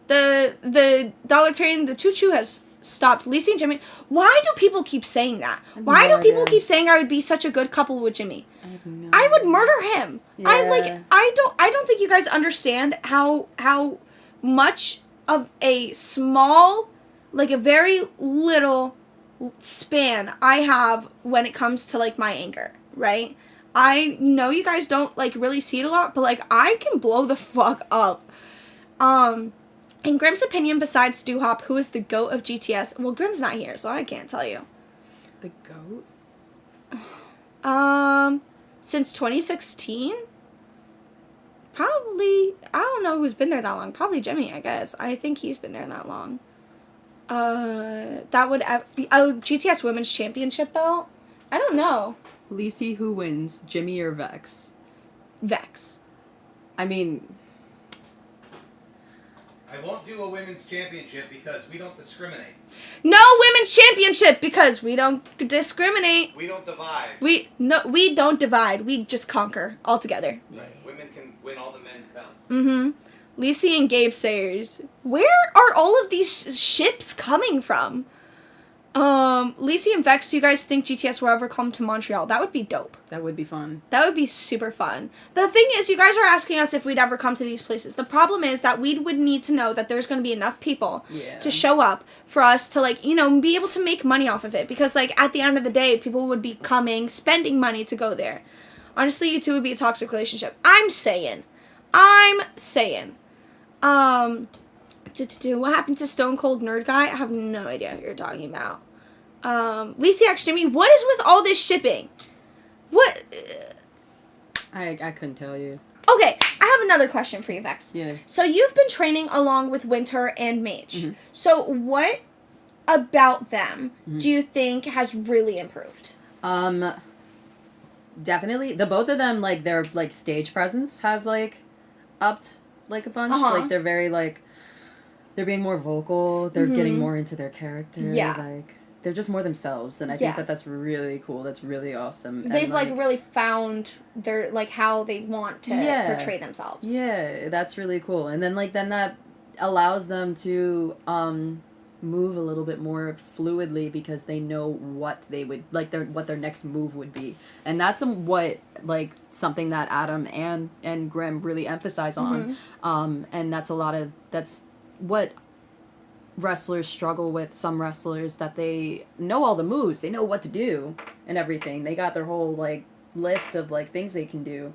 Speaker 2: The Dollar Train, the choo-choo has stopped. Lacey and Jimmy, why do people keep saying that? Why do people keep saying I would be such a good couple with Jimmy? I would murder him.
Speaker 4: Yeah.
Speaker 2: I don't think you guys understand how much of a small, like a very little span I have when it comes to, like, my anger, right? I know you guys don't, like, really see it a lot, but, like, I can blow the fuck up. In Grimm's opinion, besides Doo-Hop, who is the GOAT of GTS? Well, Grimm's not here, so I can't tell you.
Speaker 4: The GOAT?
Speaker 2: Since 2016? Probably, I don't know who's been there that long. Probably Jimmy, I guess. I think he's been there that long. That would... GTS Women's Championship belt? I don't know.
Speaker 4: Lacey, who wins, Jimmy or Vex?
Speaker 2: Vex.
Speaker 4: I mean...
Speaker 1: I won't do a women's championship because we don't discriminate.
Speaker 2: No women's championship because we don't discriminate.
Speaker 1: We don't divide.
Speaker 2: We don't divide. We just conquer altogether.
Speaker 1: Right. Women can win all the men's belts.
Speaker 2: Mm-hmm. Lacey and Gabe Sayers. Where are all of these ships coming from? Lacey and Vex, do you guys think GTS will ever come to Montreal? That would be dope.
Speaker 4: That would be fun.
Speaker 2: That would be super fun. The thing is, you guys are asking us if we'd ever come to these places. The problem is that we would need to know that there's going to be enough people to show up for us to, like, you know, be able to make money off of it. Because, like, at the end of the day, people would be coming, spending money to go there. Honestly, you two would be a toxic relationship. I'm saying. What happened to Stone Cold Nerd Guy? I have no idea who you're talking about. Lacey X Jimmy, what is with all this shipping? What?
Speaker 4: I couldn't tell you.
Speaker 2: Okay, I have another question for you, Vex.
Speaker 4: Yeah.
Speaker 2: So you've been training along with Winter and Mage. Mm-hmm. So what about them do you think has really improved?
Speaker 4: Definitely. The both of them, like, their, like, stage presence has, like, upped, like, a bunch. Like, they're very, like, they're being more vocal. They're getting more into their character.
Speaker 2: Yeah.
Speaker 4: Like, they're just more themselves. And I think that that's really cool. That's really awesome.
Speaker 2: They've,
Speaker 4: and,
Speaker 2: like, really found their, like, how they want to portray themselves.
Speaker 4: Yeah, that's really cool. And then, like, then that allows them to, move a little bit more fluidly because they know what they would like what their next move would be, and that's what like something that Adam and Grim really emphasize on, and that's what wrestlers struggle with. Some wrestlers that they know all the moves, they know what to do and everything, they got their whole like list of like things they can do,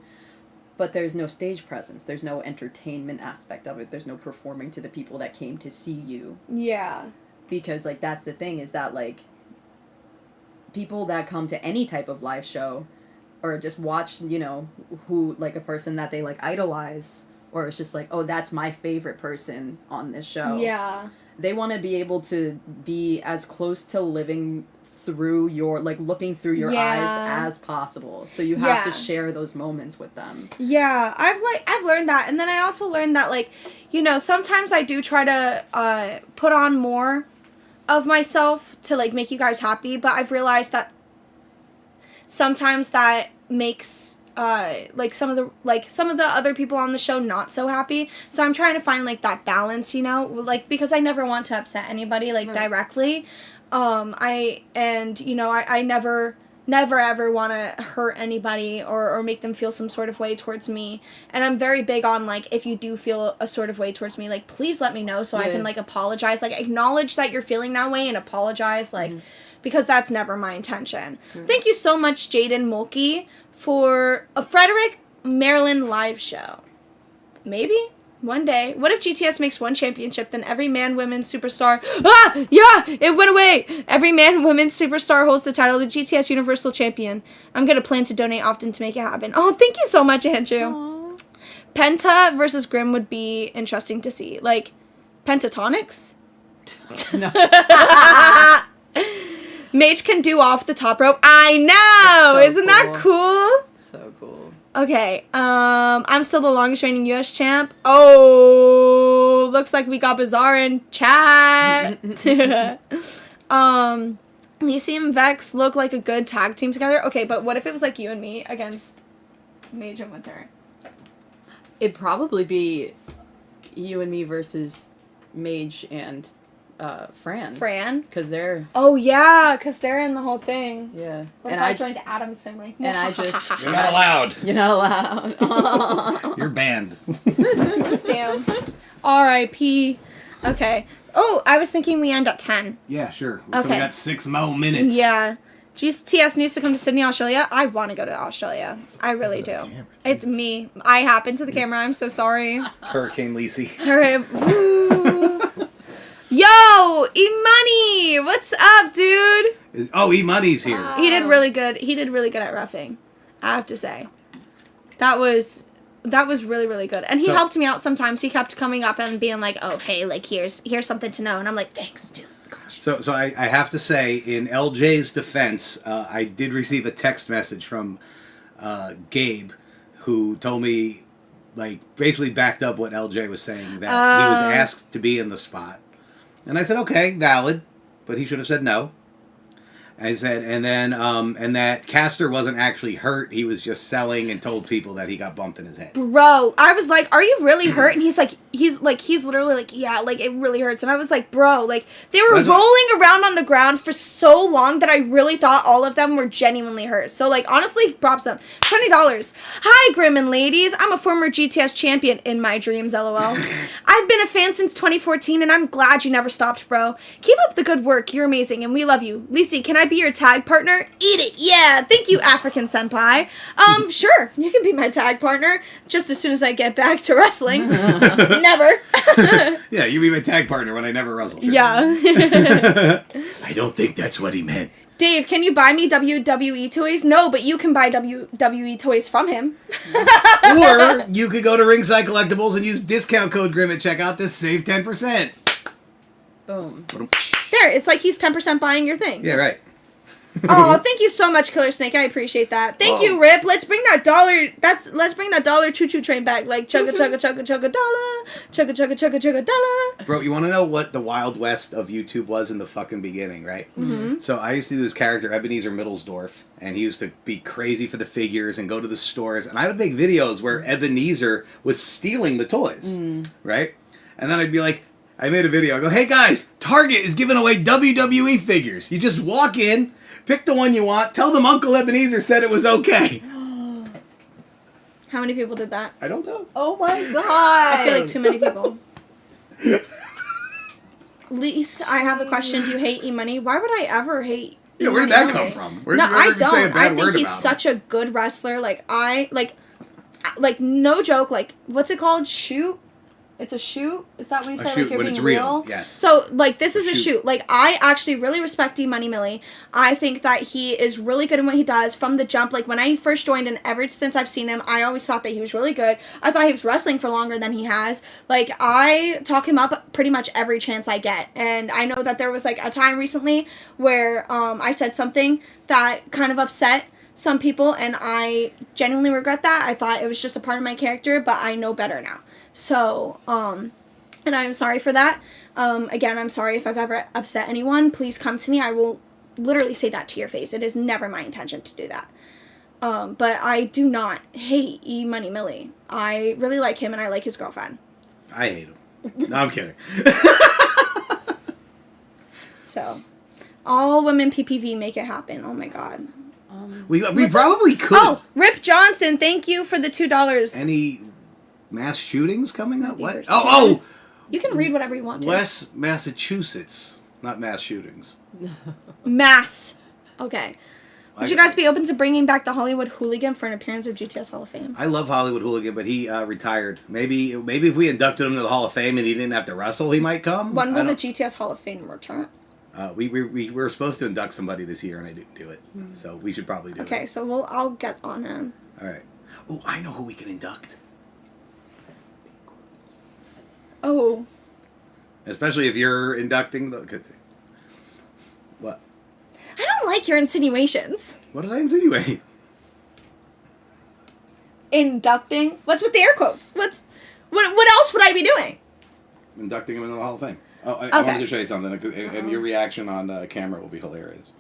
Speaker 4: but there's no stage presence, there's no entertainment aspect of it, there's no performing to the people that came to see you.
Speaker 2: Yeah.
Speaker 4: Because, like, that's the thing, is that, like, people that come to any type of live show, or just watch, you know, who, like, a person that they, like, idolize, or it's just like, oh, that's my favorite person on this show.
Speaker 2: Yeah.
Speaker 4: They want to be able to be as close to living through your, like, looking through your eyes as possible. So you have to share those moments with them.
Speaker 2: Yeah, I've learned that. And then I also learned that, like, you know, sometimes I do try to put on more of myself to, like, make you guys happy, but I've realized that sometimes that makes like some of the other people on the show not so happy. So I'm trying to find, like, that balance, you know, like, because I never want to upset anybody, like, directly. I never ever want to hurt anybody or make them feel some sort of way towards me. And I'm very big on, like, if you do feel a sort of way towards me, like, please let me know so I can, like, apologize. Like, acknowledge that you're feeling that way and apologize, like, because that's never my intention. Thank you so much, Jaden Mulkey, for a Frederick, Maryland live show. Maybe? One day. What if GTS makes one championship, then every man-women superstar... Ah! Yeah! It went away! Every man-women superstar holds the title of the GTS Universal Champion. I'm gonna plan to donate often to make it happen. Oh, thank you so much, Andrew. Aww. Penta versus Grim would be interesting to see. Like, pentatonics?
Speaker 4: No.
Speaker 2: Mage can do off the top rope. I know!
Speaker 4: So
Speaker 2: Isn't that cool?
Speaker 4: So cool. Okay,
Speaker 2: I'm still the longest reigning US champ. Oh, looks like we got Bizarre in chat. Lacey and Vex look like a good tag team together. Okay, but what if it was like you and me against Mage and Winter?
Speaker 4: It'd probably be you and me versus Mage and Fran. Because they're...
Speaker 2: Oh, yeah, because they're in the whole thing.
Speaker 4: Yeah.
Speaker 2: What if I joined Adam's family?
Speaker 4: And I just...
Speaker 1: You're not allowed.
Speaker 4: You're not allowed.
Speaker 1: You're banned.
Speaker 2: Damn. R.I.P. Okay. Oh, I was thinking we end at 10.
Speaker 1: Yeah, sure.
Speaker 2: Okay.
Speaker 1: So we got 6 more minutes.
Speaker 2: Yeah. GTS needs to come to Sydney, Australia. I want to go to Australia. I really do.
Speaker 1: Camera,
Speaker 2: it's me. I happen to the camera. I'm so sorry.
Speaker 1: Hurricane Lacey.
Speaker 2: All right. Yo, E-Money! What's up, dude?
Speaker 1: E-Money's here.
Speaker 2: He did really good. He did really good at roughing, I have to say. That was that was really, really good. And he
Speaker 1: So-
Speaker 2: helped me out sometimes. He kept coming up and being like, oh, hey, like, here's something to know. And I'm like, thanks, dude. Gosh.
Speaker 1: So I have to say, in LJ's defense, I did receive a text message from Gabe, who told me, like, basically backed up what LJ was saying, that he was asked to be in the spot. And I said, okay, valid, but he should have said no. I said, and then, and that Castor wasn't actually hurt. He was just selling and told people that he got bumped in his head.
Speaker 2: Bro, I was like, are you really hurt? And he's literally like, yeah, like, it really hurts. And I was like, bro, like, they were rolling around on the ground for so long that I really thought all of them were genuinely hurt. So, like, honestly, props them. $20. Hi, Grim and ladies. I'm a former GTS champion in my dreams, lol. I've been a fan since 2014, and I'm glad you never stopped, bro. Keep up the good work. You're amazing, and we love you. Lisi, can I be your tag partner? Eat it. Yeah. Thank you, African senpai. Sure. You can be my tag partner just as soon as I get back to wrestling. Never.
Speaker 1: Yeah, you be my tag partner when I never wrestle. Sure.
Speaker 2: Yeah.
Speaker 1: I don't think that's what he meant.
Speaker 2: Dave, can you buy me WWE toys? No, but you can buy WWE toys from him.
Speaker 1: Or you could go to Ringside Collectibles and use discount code GRIM at checkout to save 10%.
Speaker 4: Boom.
Speaker 2: There, it's like he's 10% buying your thing.
Speaker 1: Yeah, right.
Speaker 2: Oh, thank you so much, Killer Snake. I appreciate that. Thank you, Rip. Let's bring that dollar choo-choo train back. Like chugga chugga chugga chugga dollar. Chugga chugga chugga chugga dollar.
Speaker 1: Bro, you want to know what the Wild West of YouTube was in the fucking beginning, right? Mm-hmm. So I used to do this character, Ebenezer Middlesdorf, and he used to be crazy for the figures and go to the stores, and I would make videos where Ebenezer was stealing the toys, right? And then I'd be like, I made a video. I go, hey guys, Target is giving away WWE figures. You just walk in, pick the one you want, tell them Uncle Ebenezer said it was okay.
Speaker 2: How many people did that?
Speaker 1: I don't know.
Speaker 4: Oh my god.
Speaker 2: I feel like too many people. Lise, I have a question. Do you hate E-Money? Why would I ever hate
Speaker 1: Yeah, where did that come from? Where
Speaker 2: No,
Speaker 1: did you ever
Speaker 2: I don't.
Speaker 1: say a bad
Speaker 2: I think
Speaker 1: word
Speaker 2: he's
Speaker 1: about
Speaker 2: such a good wrestler. Like, no joke, like, what's it called? Shoot? It's a shoot? Is that when you say,
Speaker 1: shoot,
Speaker 2: like, you're
Speaker 1: when
Speaker 2: being
Speaker 1: it's real,
Speaker 2: real?
Speaker 1: yes.
Speaker 2: So, like, this is a
Speaker 1: shoot.
Speaker 2: shoot. Like, I actually really respect D-Money Millie. I think that he is really good in what he does from the jump. Like, when I first joined, and ever since I've seen him, I always thought that he was really good. I thought he was wrestling for longer than he has. Like, I talk him up pretty much every chance I get. And I know that there was, like, a time recently where I said something that kind of upset some people, and I genuinely regret that. I thought it was just a part of my character, but I know better now. So, and I'm sorry for that. Again, I'm sorry if I've ever upset anyone. Please come to me. I will literally say that to your face. It is never my intention to do that. But I do not hate E-Money Millie. I really like him, and I like his girlfriend.
Speaker 1: I hate him. No, I'm kidding.
Speaker 2: So, all women PPV, make it happen. Oh my god.
Speaker 1: We probably could.
Speaker 2: Oh, Rip Johnson, thank you for the $2.
Speaker 1: Any mass shootings coming up? What?
Speaker 2: There's-
Speaker 1: Oh!
Speaker 2: You can read whatever you want to.
Speaker 1: West Massachusetts. Not mass shootings.
Speaker 2: Mass. Okay. Would you guys be open to bringing back the Hollywood Hooligan for an appearance of GTS Hall of Fame?
Speaker 1: I love Hollywood Hooligan, but he retired. Maybe if we inducted him to the Hall of Fame and he didn't have to wrestle, he might come.
Speaker 2: When will the GTS Hall of Fame return?
Speaker 1: We were supposed to induct somebody this year, and I didn't do it. So we should probably do it.
Speaker 2: Okay, so I'll get on him.
Speaker 1: All right. Oh, I know who we can induct.
Speaker 2: Oh.
Speaker 1: Especially if you're inducting the... What?
Speaker 2: I don't like your insinuations.
Speaker 1: What did I insinuate?
Speaker 2: Inducting? What's with the air quotes? What else would I be doing?
Speaker 1: Inducting him into the Hall of Fame. Oh, I
Speaker 2: Okay.
Speaker 1: wanted to show you something, and your reaction on camera will be hilarious.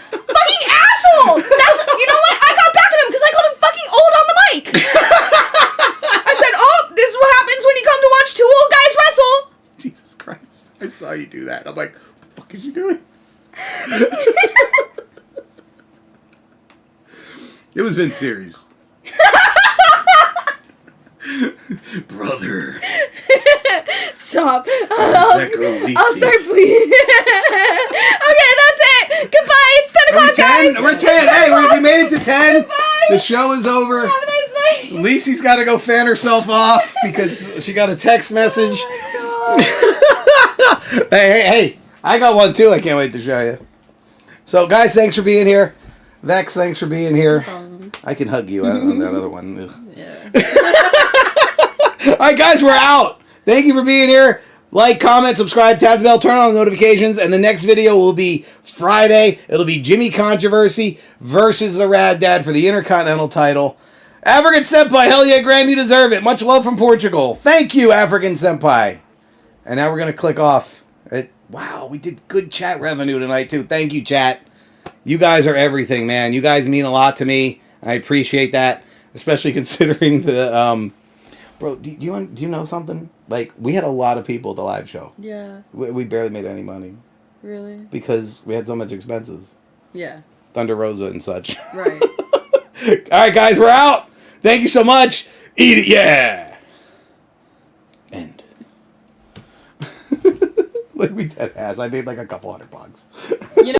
Speaker 2: Fucking asshole! That's, you know what? I got back at him because I called him fucking old on the mic. I said, oh, this is what happens when you come to watch two old guys wrestle.
Speaker 1: Jesus Christ. I saw you do that. I'm like, what the fuck is you doing? It was Vince Series. Brother.
Speaker 2: Stop.
Speaker 1: Zachary
Speaker 2: I'll start bleeding. Okay, that's it. Goodbye. It's 10 o'clock, guys.
Speaker 1: We're 10. Hey, we made it to 10.
Speaker 2: Goodbye.
Speaker 1: The show is over.
Speaker 2: Have a nice night.
Speaker 1: Lisi's got to go fan herself off because she got a text message. Hey, I got one too. I can't wait to show you. So, guys, thanks for being here. Vex, thanks for being here. I can hug you. I don't know that other one.
Speaker 4: Yeah.
Speaker 1: All right, guys, we're out. Thank you for being here. Like, comment, subscribe, tap the bell, turn on the notifications, and the next video will be Friday. It'll be Jimmy Controversy versus the Rad Dad for the Intercontinental title. African Senpai, hell yeah, Graham, you deserve it. Much love from Portugal. Thank you, African Senpai. And now we're going to click off. Wow, we did good chat revenue tonight, too. Thank you, chat. You guys are everything, man. You guys mean a lot to me. I appreciate that, especially considering the... Bro, do you know something? Like, we had a lot of people at the live show.
Speaker 4: Yeah.
Speaker 1: We barely made any money.
Speaker 4: Really?
Speaker 1: Because we had so much expenses.
Speaker 4: Yeah.
Speaker 1: Thunder Rosa and such.
Speaker 4: Right.
Speaker 1: All right, guys, we're out. Thank you so much. Eat it, yeah. End. Like, we dead ass. I made like a couple $100.